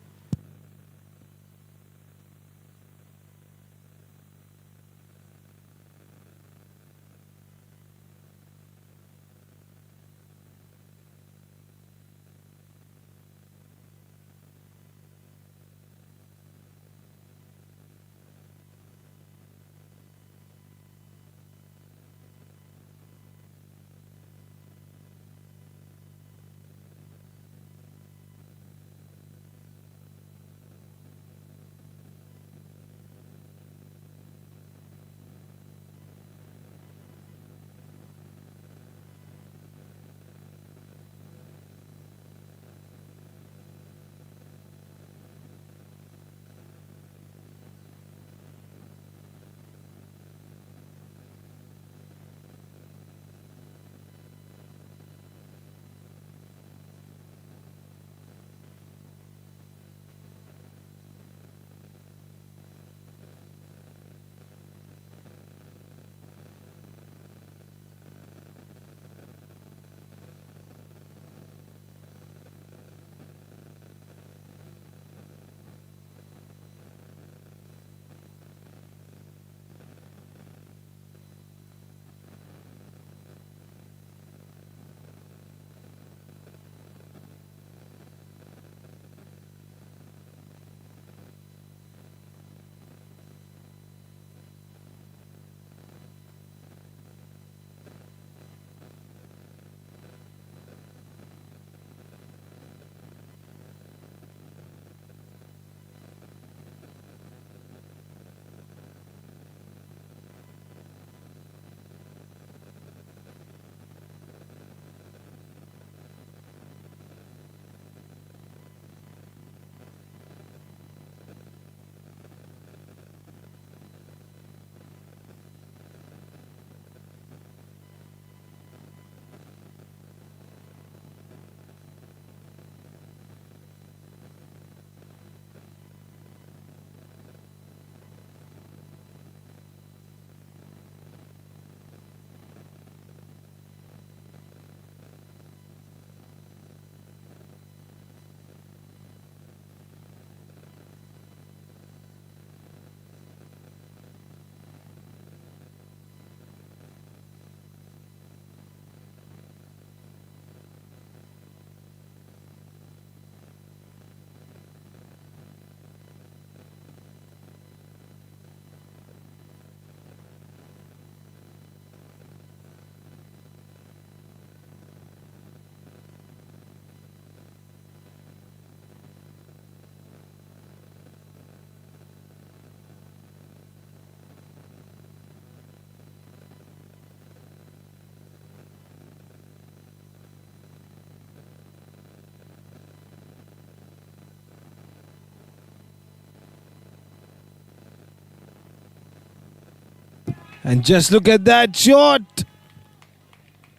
And just look at that shot.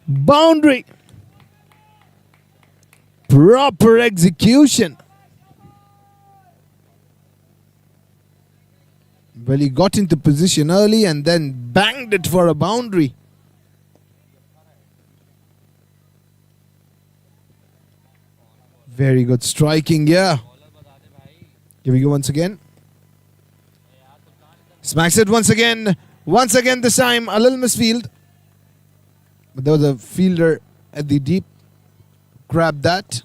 Boundary. Proper execution. Well, he got into position early and then banged it for a boundary. Very good striking here. Here we go once again. Smacks it once again. Once again this time a little misfield. But there was a fielder at the deep. Grabbed that.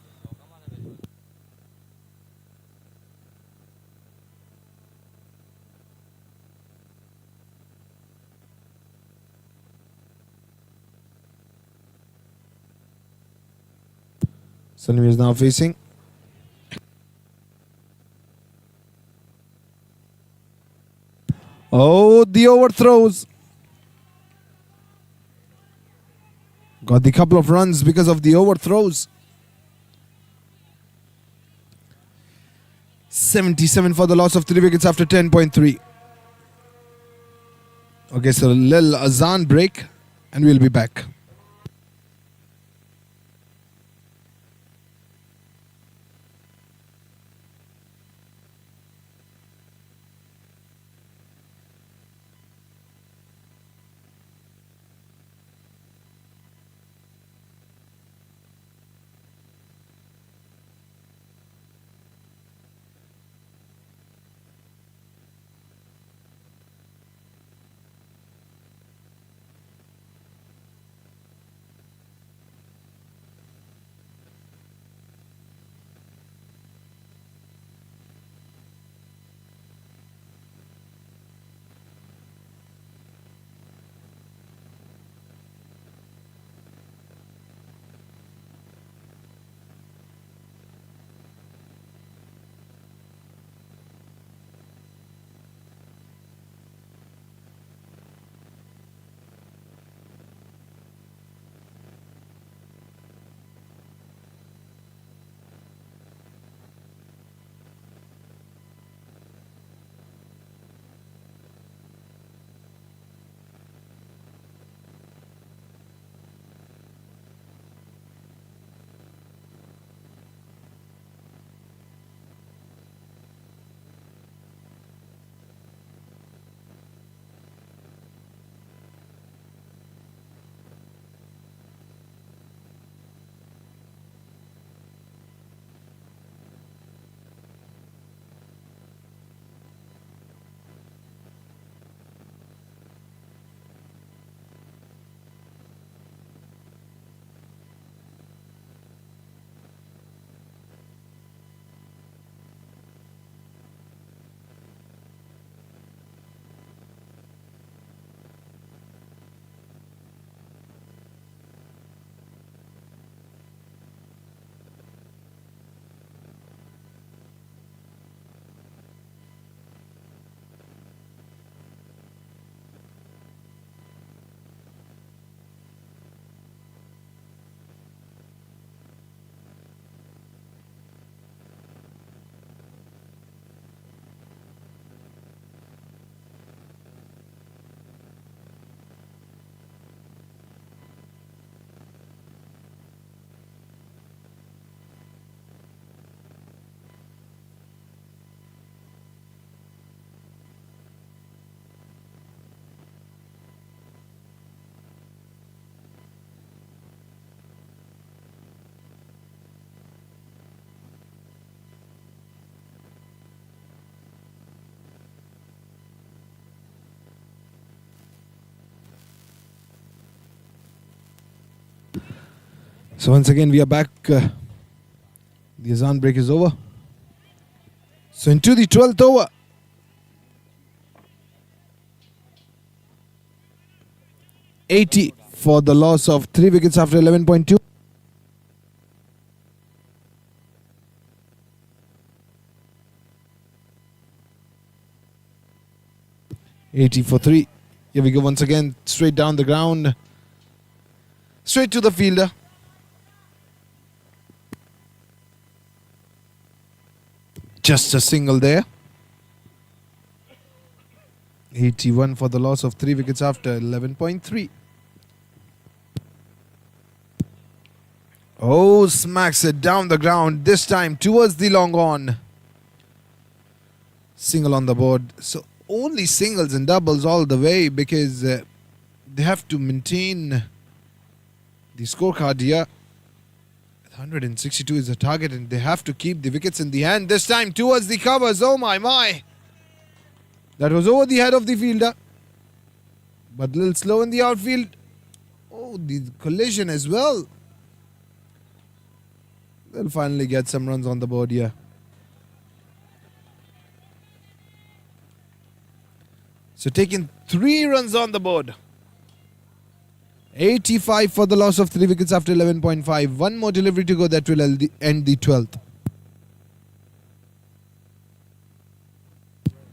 Sunny is now facing. Oh, the overthrows. Got the couple of runs because of the overthrows. 77 for the loss of 3 wickets after 10.3. Okay, so a little azan break and we'll be back. So once again we are back. The azan break is over. So into the 12th over. $80 for the loss of 3 wickets after 11.2. $80 for 3. Here we go once again. Straight down the ground. Straight to the fielder. Just a single there. 81 for the loss of 3 wickets after 11.3. Oh, smacks it down the ground. This time towards the long on. Single on the board. So only singles and doubles all the way because they have to maintain the scorecard here. 162 is the target and they have to keep the wickets in the hand. This time towards the covers. Oh my. That was over the head of the fielder. But a little slow in the outfield. Oh, the collision as well. They'll finally get some runs on the board here. So taking 3 runs on the board. 85 for the loss of 3 wickets after 11.5. One more delivery to go. That will end the 12th.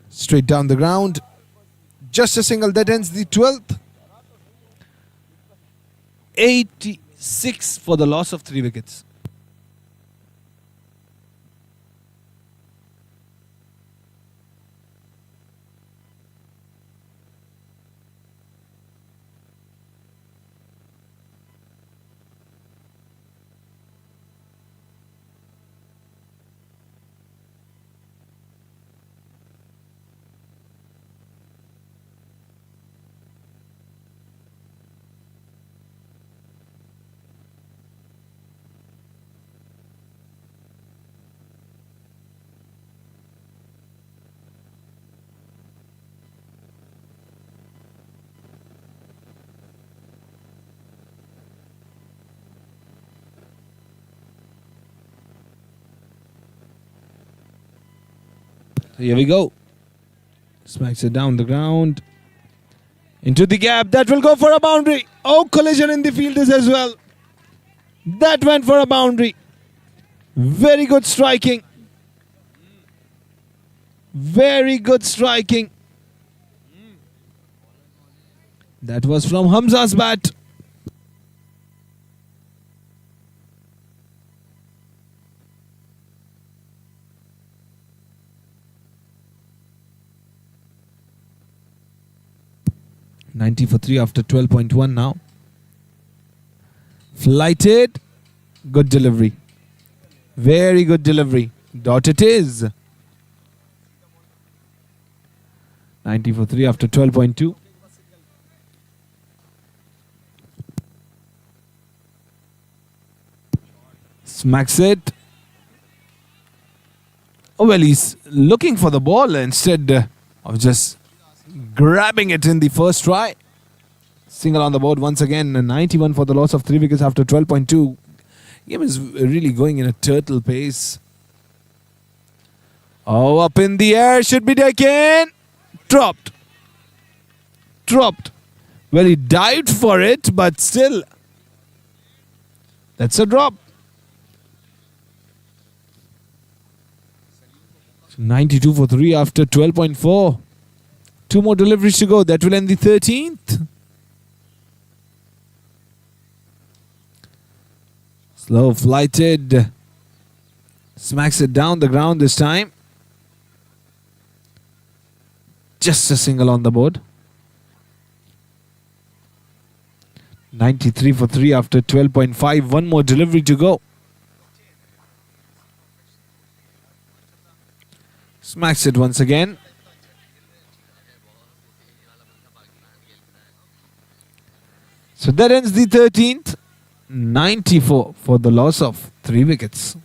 Straight down the ground. Just a single. That ends the 12th. 86 6 for the loss of 3 wickets. Here we go. Smacks it down the ground. Into the gap. That will go for a boundary. Oh, collision in the fielders as well. That went for a boundary. Very good striking. Very good striking. That was from Hamza's bat. $90 for 3 after 12.1 now. Flighted. Good delivery. Very good delivery. Dot it is. 90 for 3 after 12.2. Smacks it. Oh, well, he's looking for the ball instead of just grabbing it in the first try. Single on the board once again. 91 for the loss of 3 wickets after 12.2. Game is really going in a turtle pace. Oh, up in the air. Should be taken. Dropped. Dropped. Well, he dived for it, but still. That's a drop. 92 for 3 after 12.4. 2 more deliveries to go. That will end the 13th. Slow flighted. Smacks it down the ground this time. Just a single on the board. 93 for 3 after 12.5. 1 more delivery to go. Smacks it once again. So that ends the 13th. 94 for the loss of 3 wickets.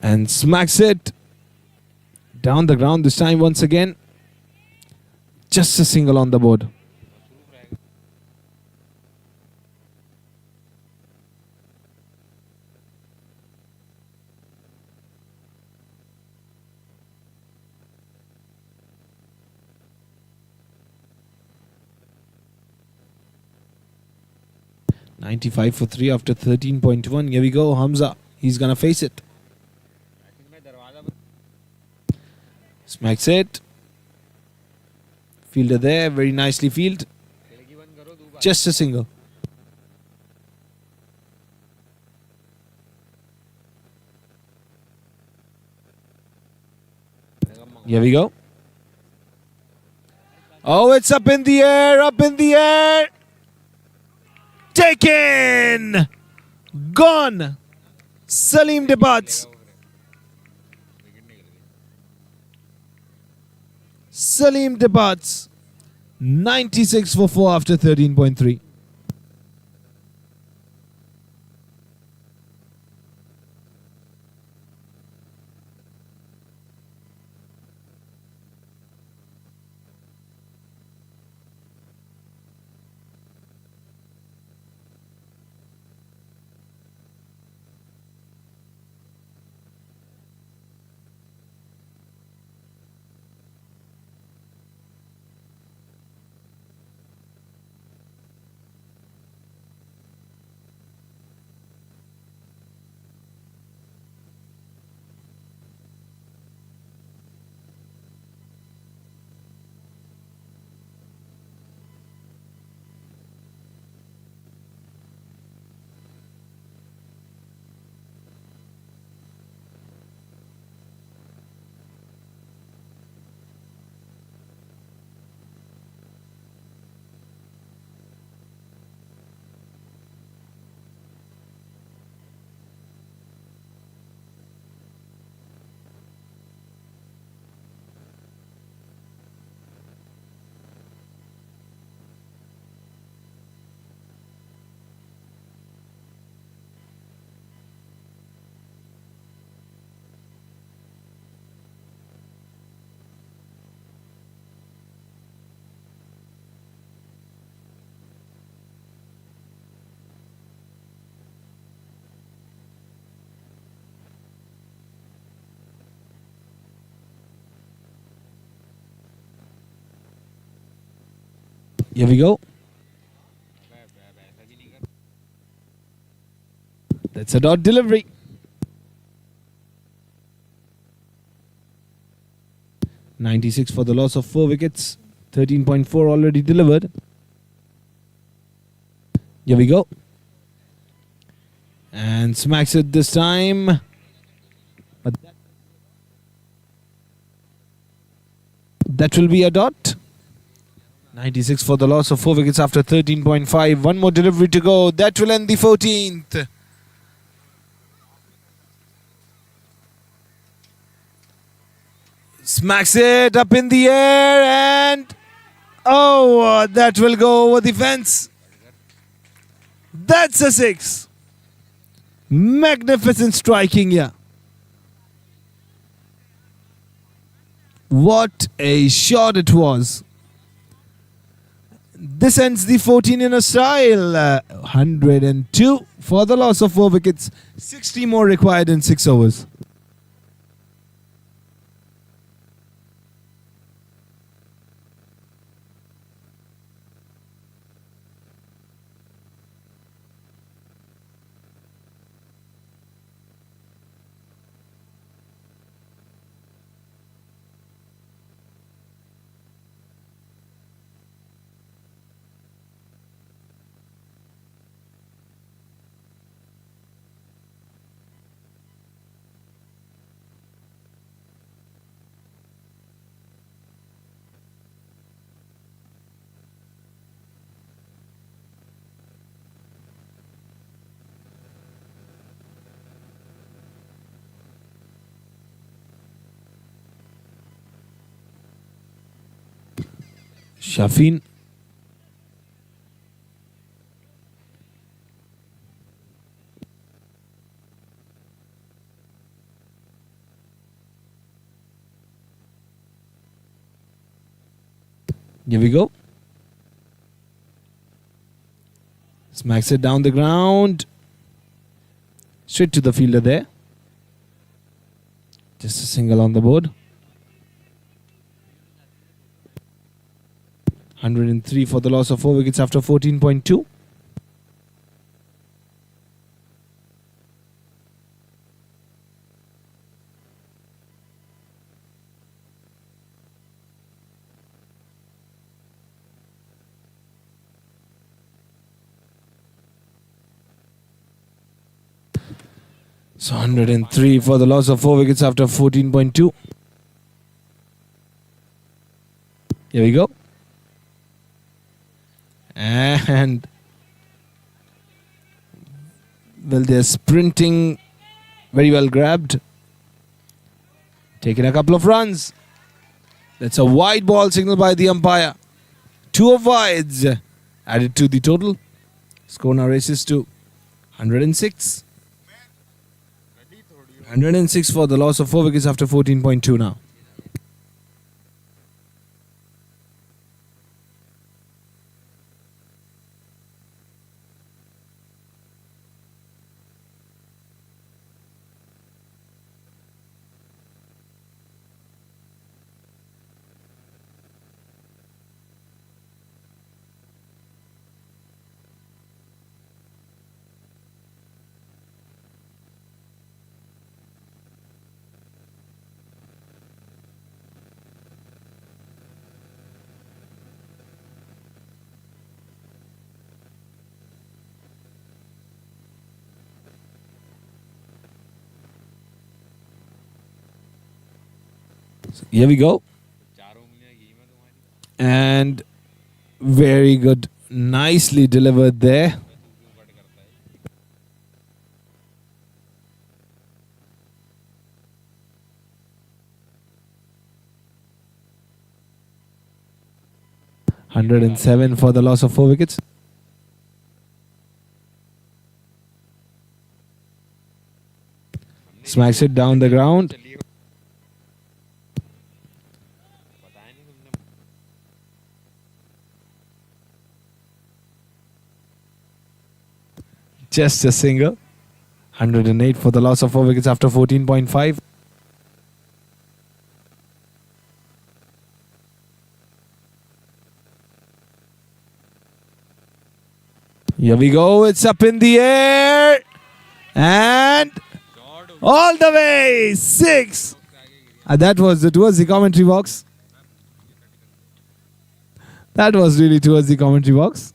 And smacks it down the ground this time once again. Just a single on the board. $95 for 3 after 13.1. Here we go, Hamza. He's gonna face it. Smacks it. Fielder there, very nicely fielded. Just a single. Here we go. Oh, it's up in the air, up in the air. Taken. Gone. Salim departs. Salim departs. 96 for 4 after 13.3. Here we go. That's a dot delivery. .96 for the loss of 4 wickets. 13.4 already delivered. Here we go. And smacks it this time. But that will be a dot. 96 for the loss of 4 wickets after 13.5. One more delivery to go. That will end the 14th. Smacks it up in the air and... oh, that will go over the fence. That's a 6. Magnificent striking here. What a shot it was. This ends the 14 in a style. 102 for the loss of 4 wickets. 60 more required in 6 overs. Shafin. Here we go. Smacks it down the ground. Straight to the fielder there. Just a single on the board. 103 for the loss of 4 wickets after 14.2. So 103 for the loss of 4 wickets after 14.2. Here we go. And well, they're sprinting. Very well grabbed. Taking a couple of runs. That's a wide ball signal by the umpire. 2 of wides added to the total. Score now races to 106. 106 for the loss of 4 wickets after 14.2 now. So here we go. And very good. Nicely delivered there. $107 for the loss of 4 wickets. Smacks it down the ground. Just a single. 108 for the loss of 4 wickets after 14.5. Here we go. It's up in the air. And all the way. 6. That was towards the commentary box. That was really towards the commentary box.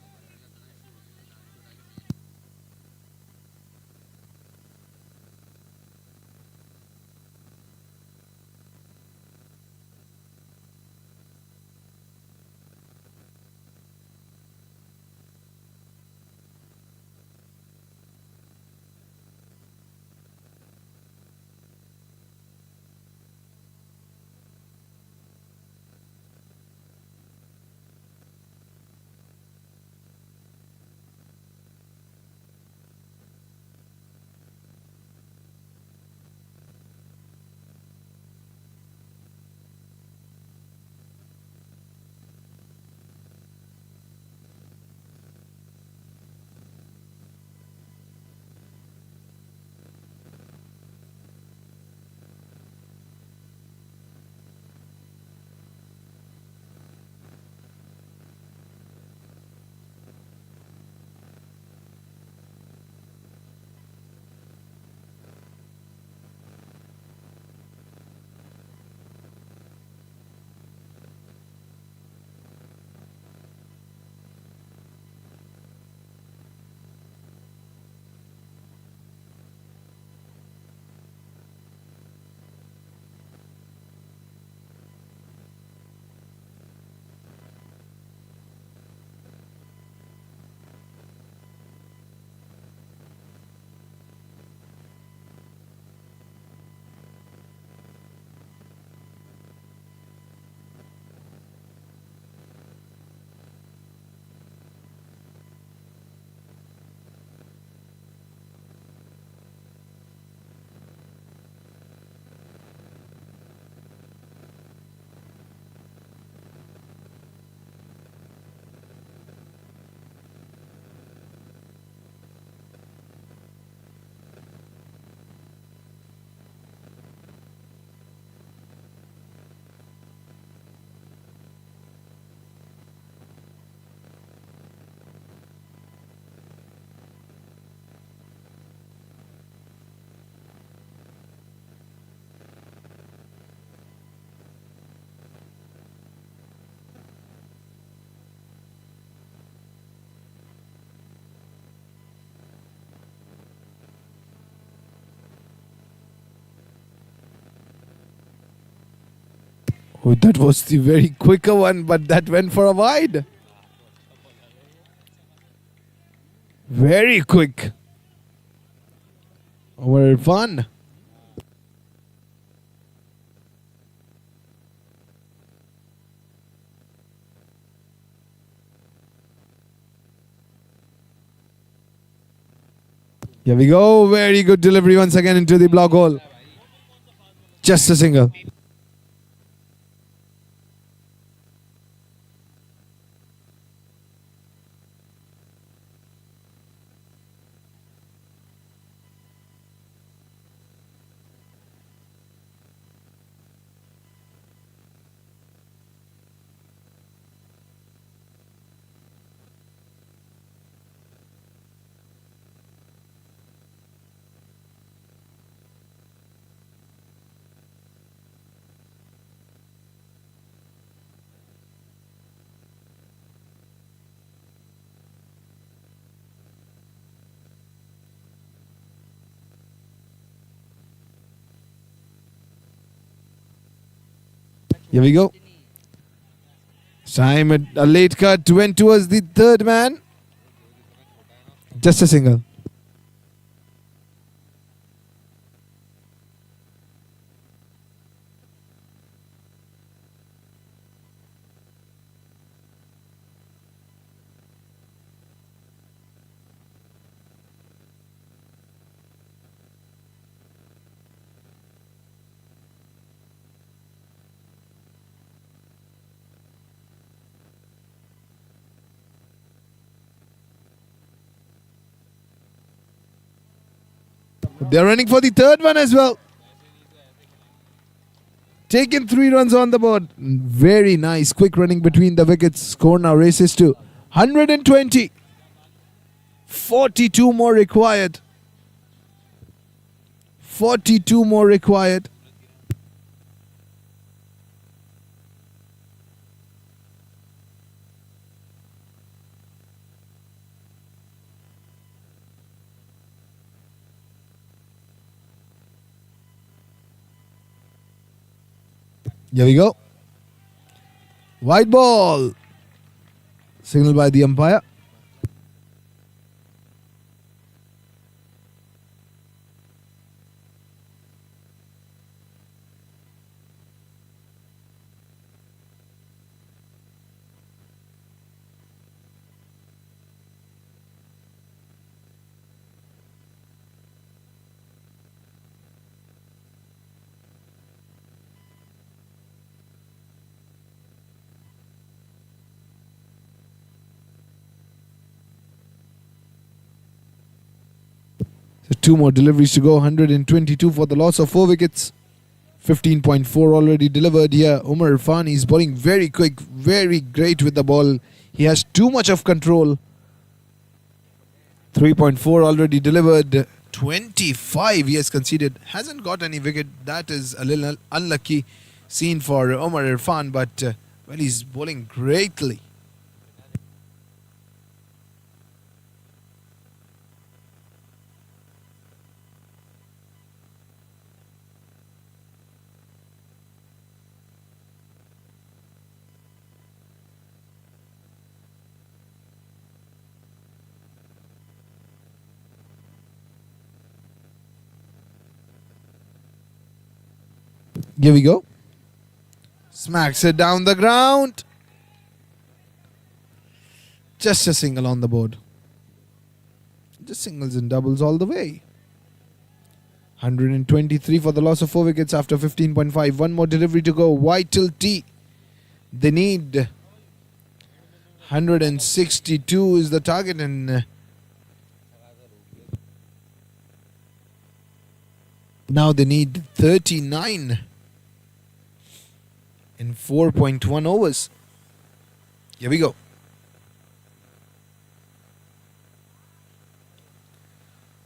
Oh, that was the very quicker one, but that went for a wide. Very quick. Over fun. Here we go. Very good delivery once again into the block hole. Just a single. Here we go. Time a late cut went towards the third man. Just a single. They're running for the third one as well. Taking 3 runs on the board. Very nice. Quick running between the wickets. Score now races to 120. 42 more required. 42 more required. Here we go. White ball. Signal by the umpire. So 2 more deliveries to go. 122 for the loss of 4 wickets. 15.4 already delivered here. Umar Irfan is bowling very quick, very great with the ball. He has too much of control. 3.4 already delivered. 25 he has conceded. Hasn't got any wicket. That is a little unlucky scene for Umar Irfan, but well, he's bowling greatly. Here we go. Smacks it down the ground. Just a single on the board. Just singles and doubles all the way. 123 for the loss of 4 wickets after 15.5. 1 more delivery to go. Vital T. They need 162 is the target, and now they need 39 in 4.1 overs. Here we go.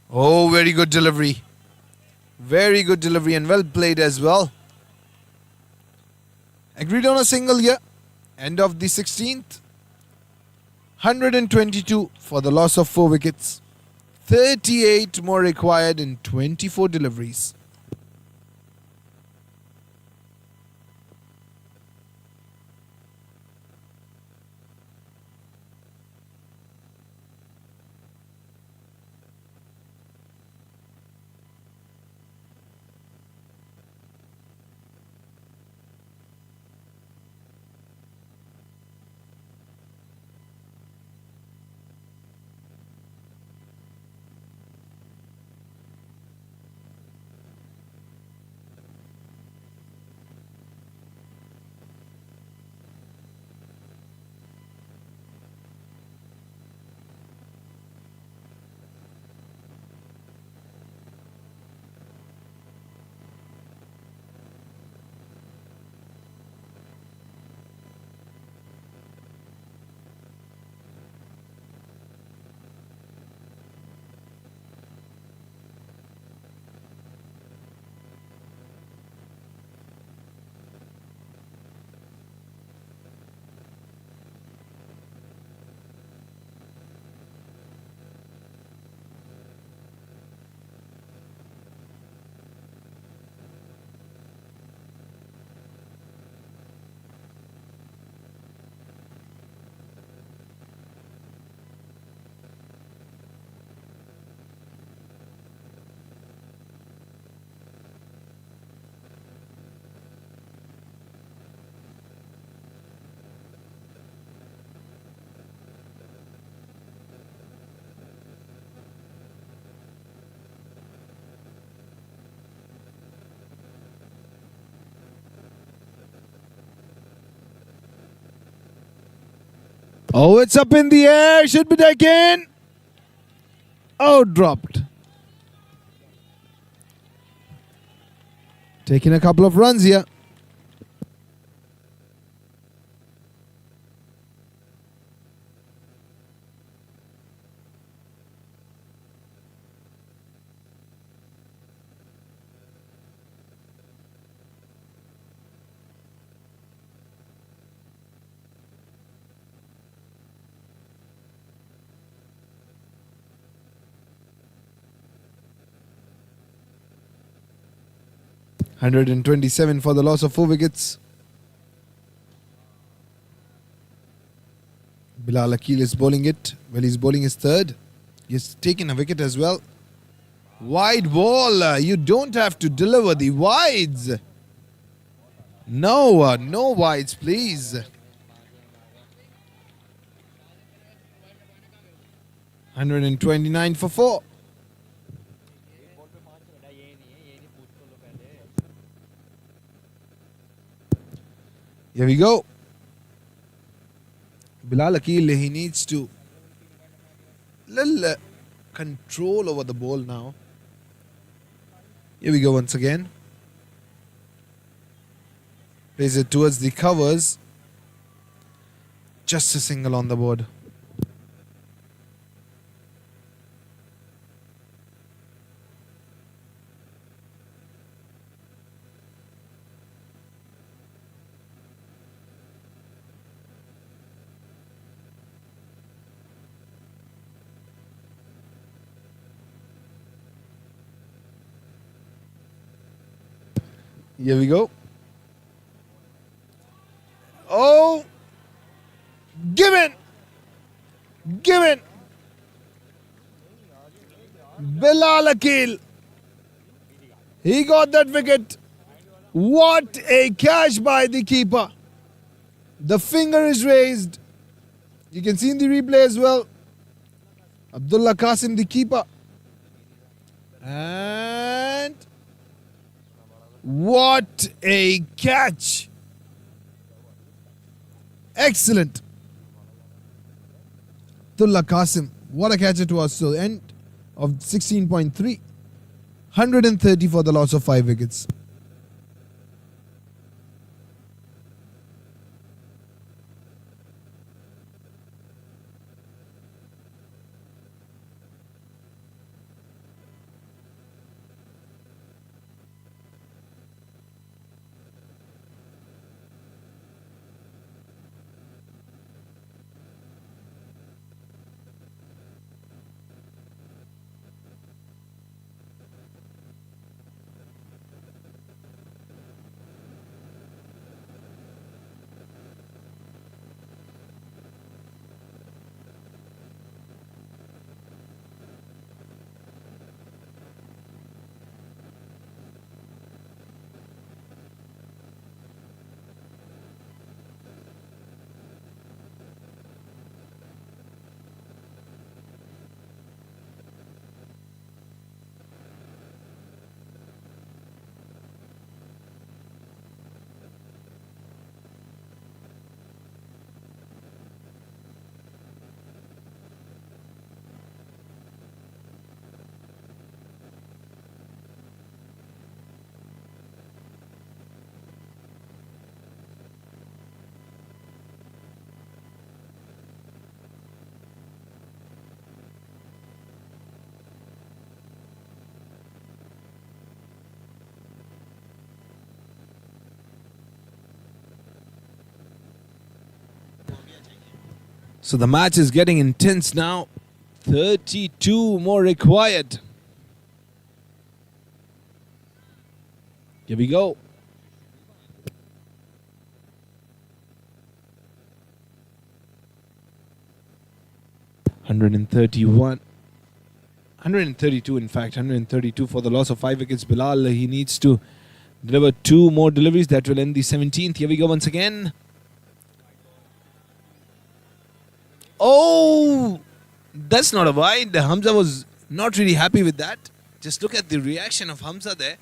Oh, very good delivery. Very good delivery and well played as well. Agreed on a single here. End of the 16th. 122 for the loss of 4 wickets. 38 more required in 24 deliveries. Oh, it's up in the air. Should be taken. Oh, dropped. Taking a couple of runs here. $127 for the loss of 4 wickets. Bilal Akil is bowling it. Well, he's bowling his third. He's taken a wicket as well. Wide ball. You don't have to deliver the wides. No, no wides, please. 129 for 4. Here we go. Bilal Akil, he needs to little control over the ball now. Here we go once again. Plays it towards the covers. Just a single on the board. Here we go. Oh! Given! Given! Bilal Akil. He got that wicket. What a catch by the keeper. The finger is raised. You can see in the replay as well. Abdullah Qasim, the keeper. And what a catch. Excellent. Abdullah Qasim. What a catch it was. So end of 16.3. 130 for the loss of 5 wickets. So the match is getting intense now. 32 more required. Here we go. $131. 132 in fact. 132 for the loss of 5 wickets. Bilal, he needs to deliver 2 more deliveries. That will end the 17th. Here we go once again. Oh, that's not a wide. Hamza was not really happy with that. Just look at the reaction of Hamza there.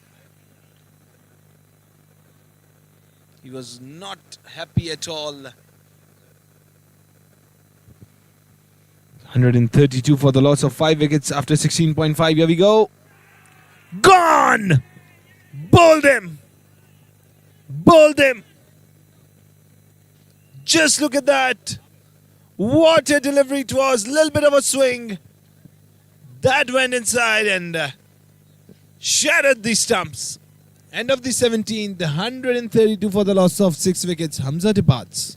He was not happy at all. 132 for the loss of 5 wickets after 16.5. Here we go. Gone! Bowled him! Bowled him! Just look at that! What a delivery it was! Little bit of a swing. That went inside and shattered the stumps. End of the 17th. 132 for the loss of 6 wickets. Hamza departs.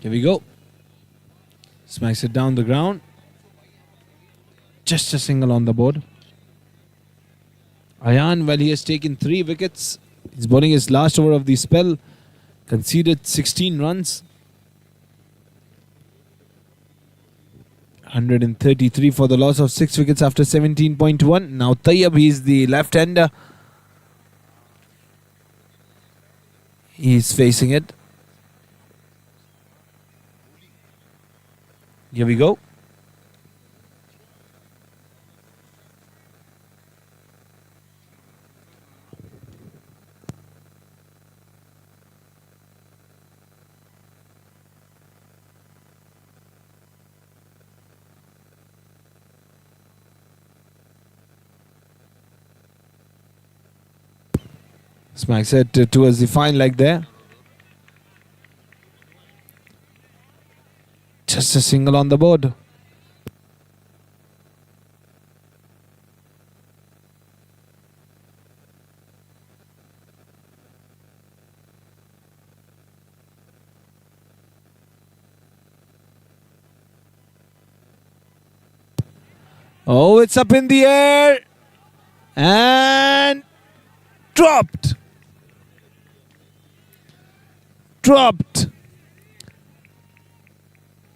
Here we go. Smacks it down the ground. Just a single on the board. Ayan, well, he has taken 3 wickets. He's bowling his last over of the spell. Conceded 16 runs. 133 for the loss of 6 wickets after 17.1. Now Tayyab, he's the left-hander. He's facing it. Here we go. Smacks it towards the fine leg there. Just a single on the board. Oh, it's up in the air and dropped.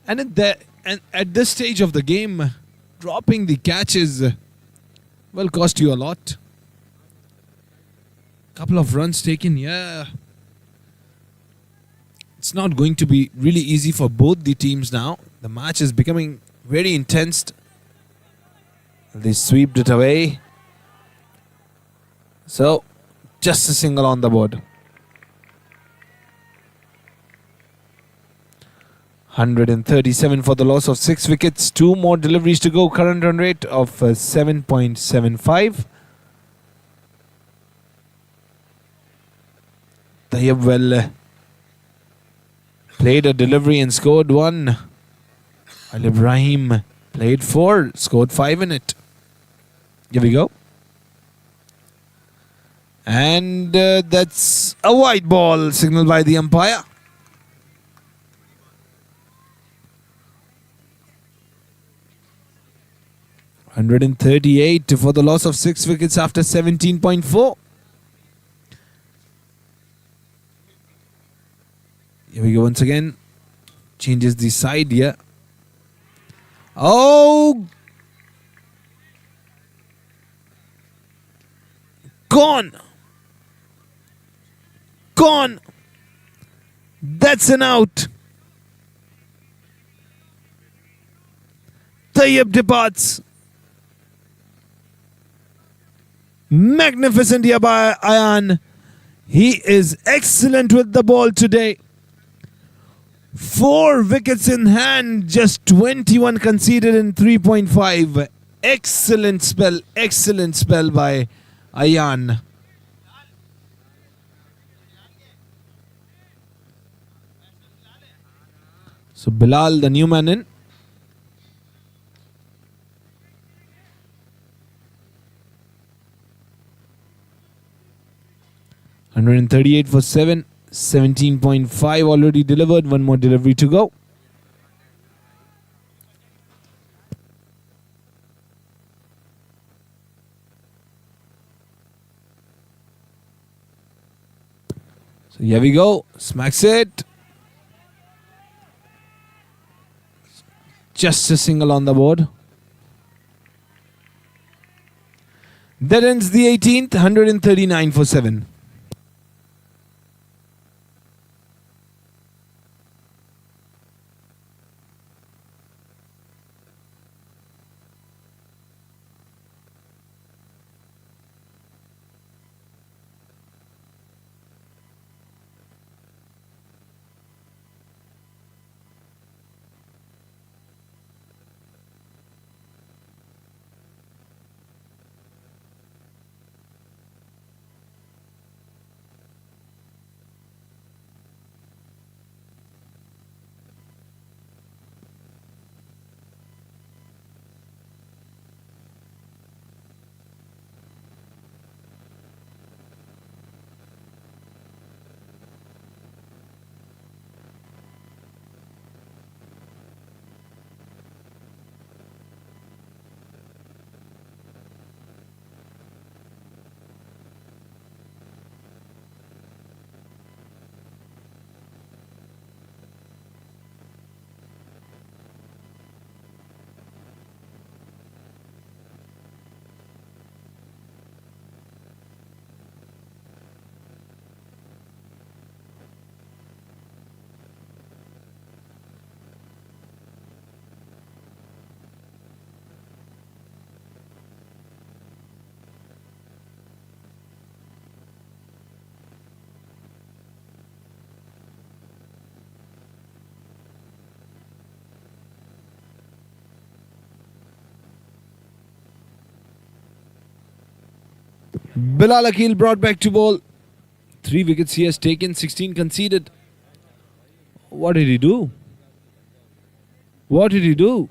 And at this stage of the game, dropping the catches will cost you a lot. Couple of runs taken, yeah. It's not going to be really easy for both the teams now. The match is becoming very intense. They swept it away. So, just a single on the board. 137 for the loss of 6 wickets. 2 more deliveries to go. Current run rate of 7.75. Tayyab well played a delivery and scored 1. Al Ibrahim played 4, scored 5 in it. Here we go. And that's a white ball signaled by the umpire. 138 for the loss of 6 wickets after 17.4. Here we go once again. Changes the side here. Oh! Gone. Gone. That's an out. Tayyib departs. Magnificent here by Ayan. He is excellent with the ball today. 4 wickets in hand, just 21 conceded in 3.5. Excellent spell by Ayan. So Bilal, the new man in. $138 for 7. 17.5 already delivered. One more delivery to go. So here we go. Smacks it. Just a single on the board. That ends the 18th. 139 for 7. Bilal Akil brought back to ball. 3 wickets he has taken, 16 conceded. What did he do? What did he do?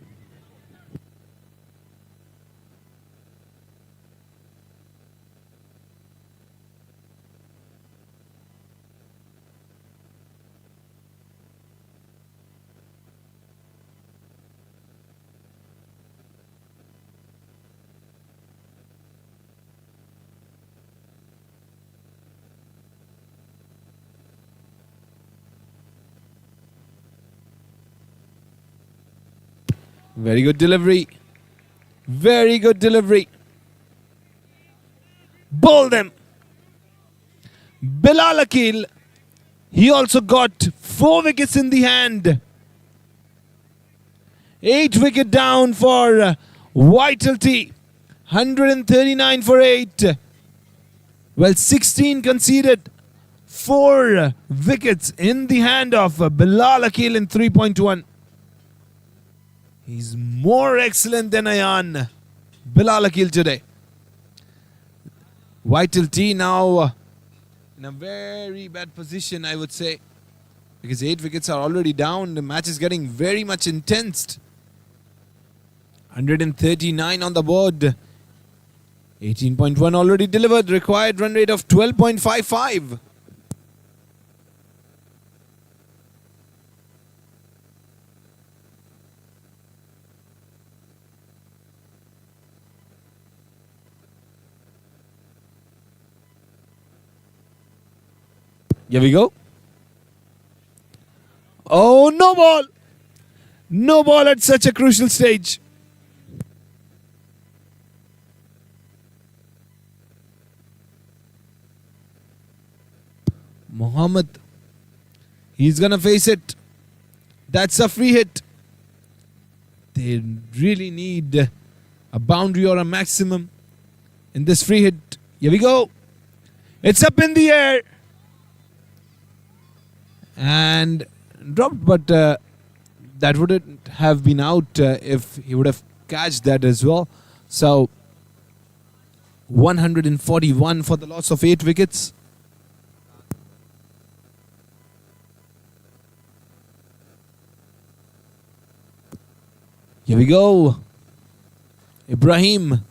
Very good delivery. Very good delivery. Bowl them. Bilal Akil. He also got 4 wickets in the hand. 8 wicket down for Whiteley. 139 for 8. Well, 16 conceded. 4 wickets in the hand of Bilal Akil in 3.1. He's more excellent than Ayan. Bilal Akil today. Whiteley now in a very bad position, I would say. Because 8 wickets are already down. The match is getting very much intense. 139 on the board. 18.1 already delivered. Required run rate of 12.55. Here we go. Oh, no ball. No ball at such a crucial stage. Mohammad. He's going to face it. That's a free hit. They really need a boundary or a maximum in this free hit. Here we go. It's up in the air. And dropped, but that wouldn't have been out if he would have catched that as well. So 141 for the loss of 8 wickets. Here we go. Ibrahim.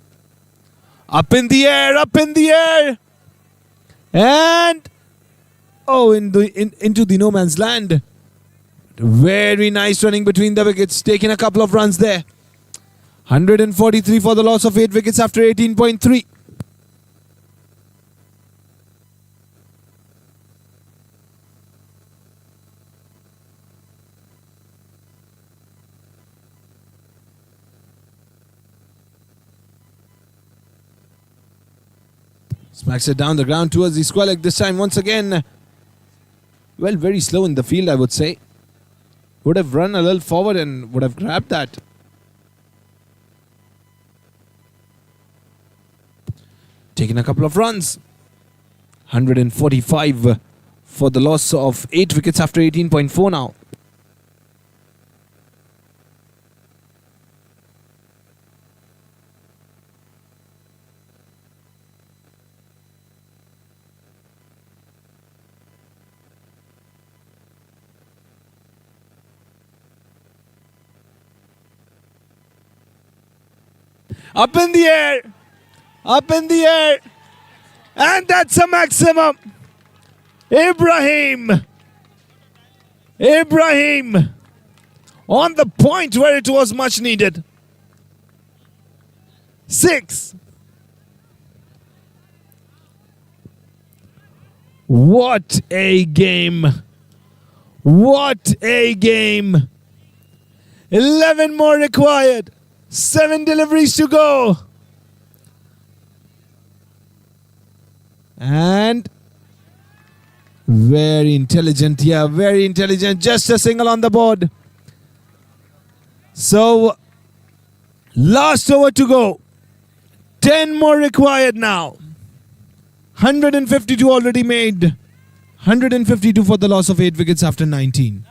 Up in the air, up in the air. And into the no man's land. Very nice running between the wickets, taking a couple of runs there. 143 for the loss of 8 wickets after 18.3. Smacks it down the ground towards the square leg this time once again. Well, very slow in the field, I would say. Would have run a little forward and would have grabbed that. Taking a couple of runs. 145 for the loss of 8 wickets after 18.4 now. Up in the air. Up in the air. And that's a maximum. Ibrahim. Ibrahim. On the point where it was much needed. 6. What a game. What a game. 11 more required. 7 deliveries to go. And very intelligent. Yeah, very intelligent. Just a single on the board. So, last over to go. 10 more required now. 152 already made. 152 for the loss of 8 wickets after 19.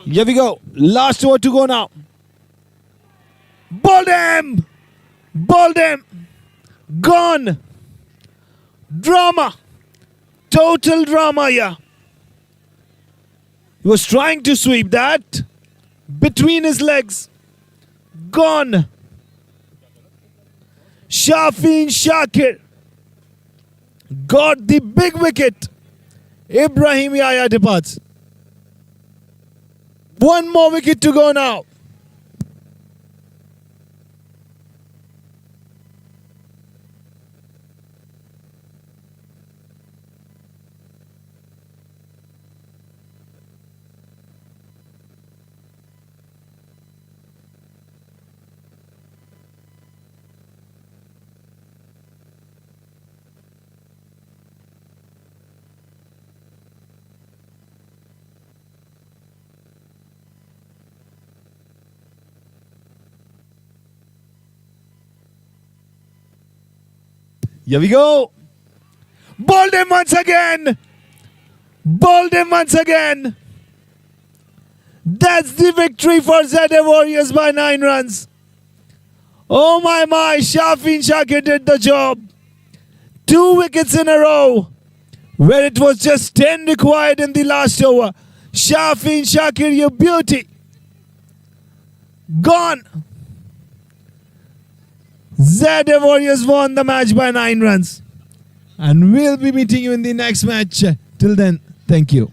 Here we go. Last over to go now. Bowled him. Bowled him. Gone. Drama. Total drama here. He was trying to sweep that. Between his legs. Gone. Shafin Shakir got the big wicket. Ibrahim Yaya departs. One more wicket to go now. Here we go. Bowled him once again. Bowled him once again. That's the victory for ZA Warriors by 9 runs. Oh my, Shafin Shakir did the job. 2 wickets in a row, where it was just 10 required in the last over. Shafin Shakir, you beauty. Gone. ZA Warriors won the match by 9 runs. And we'll be meeting you in the next match. Till then, thank you.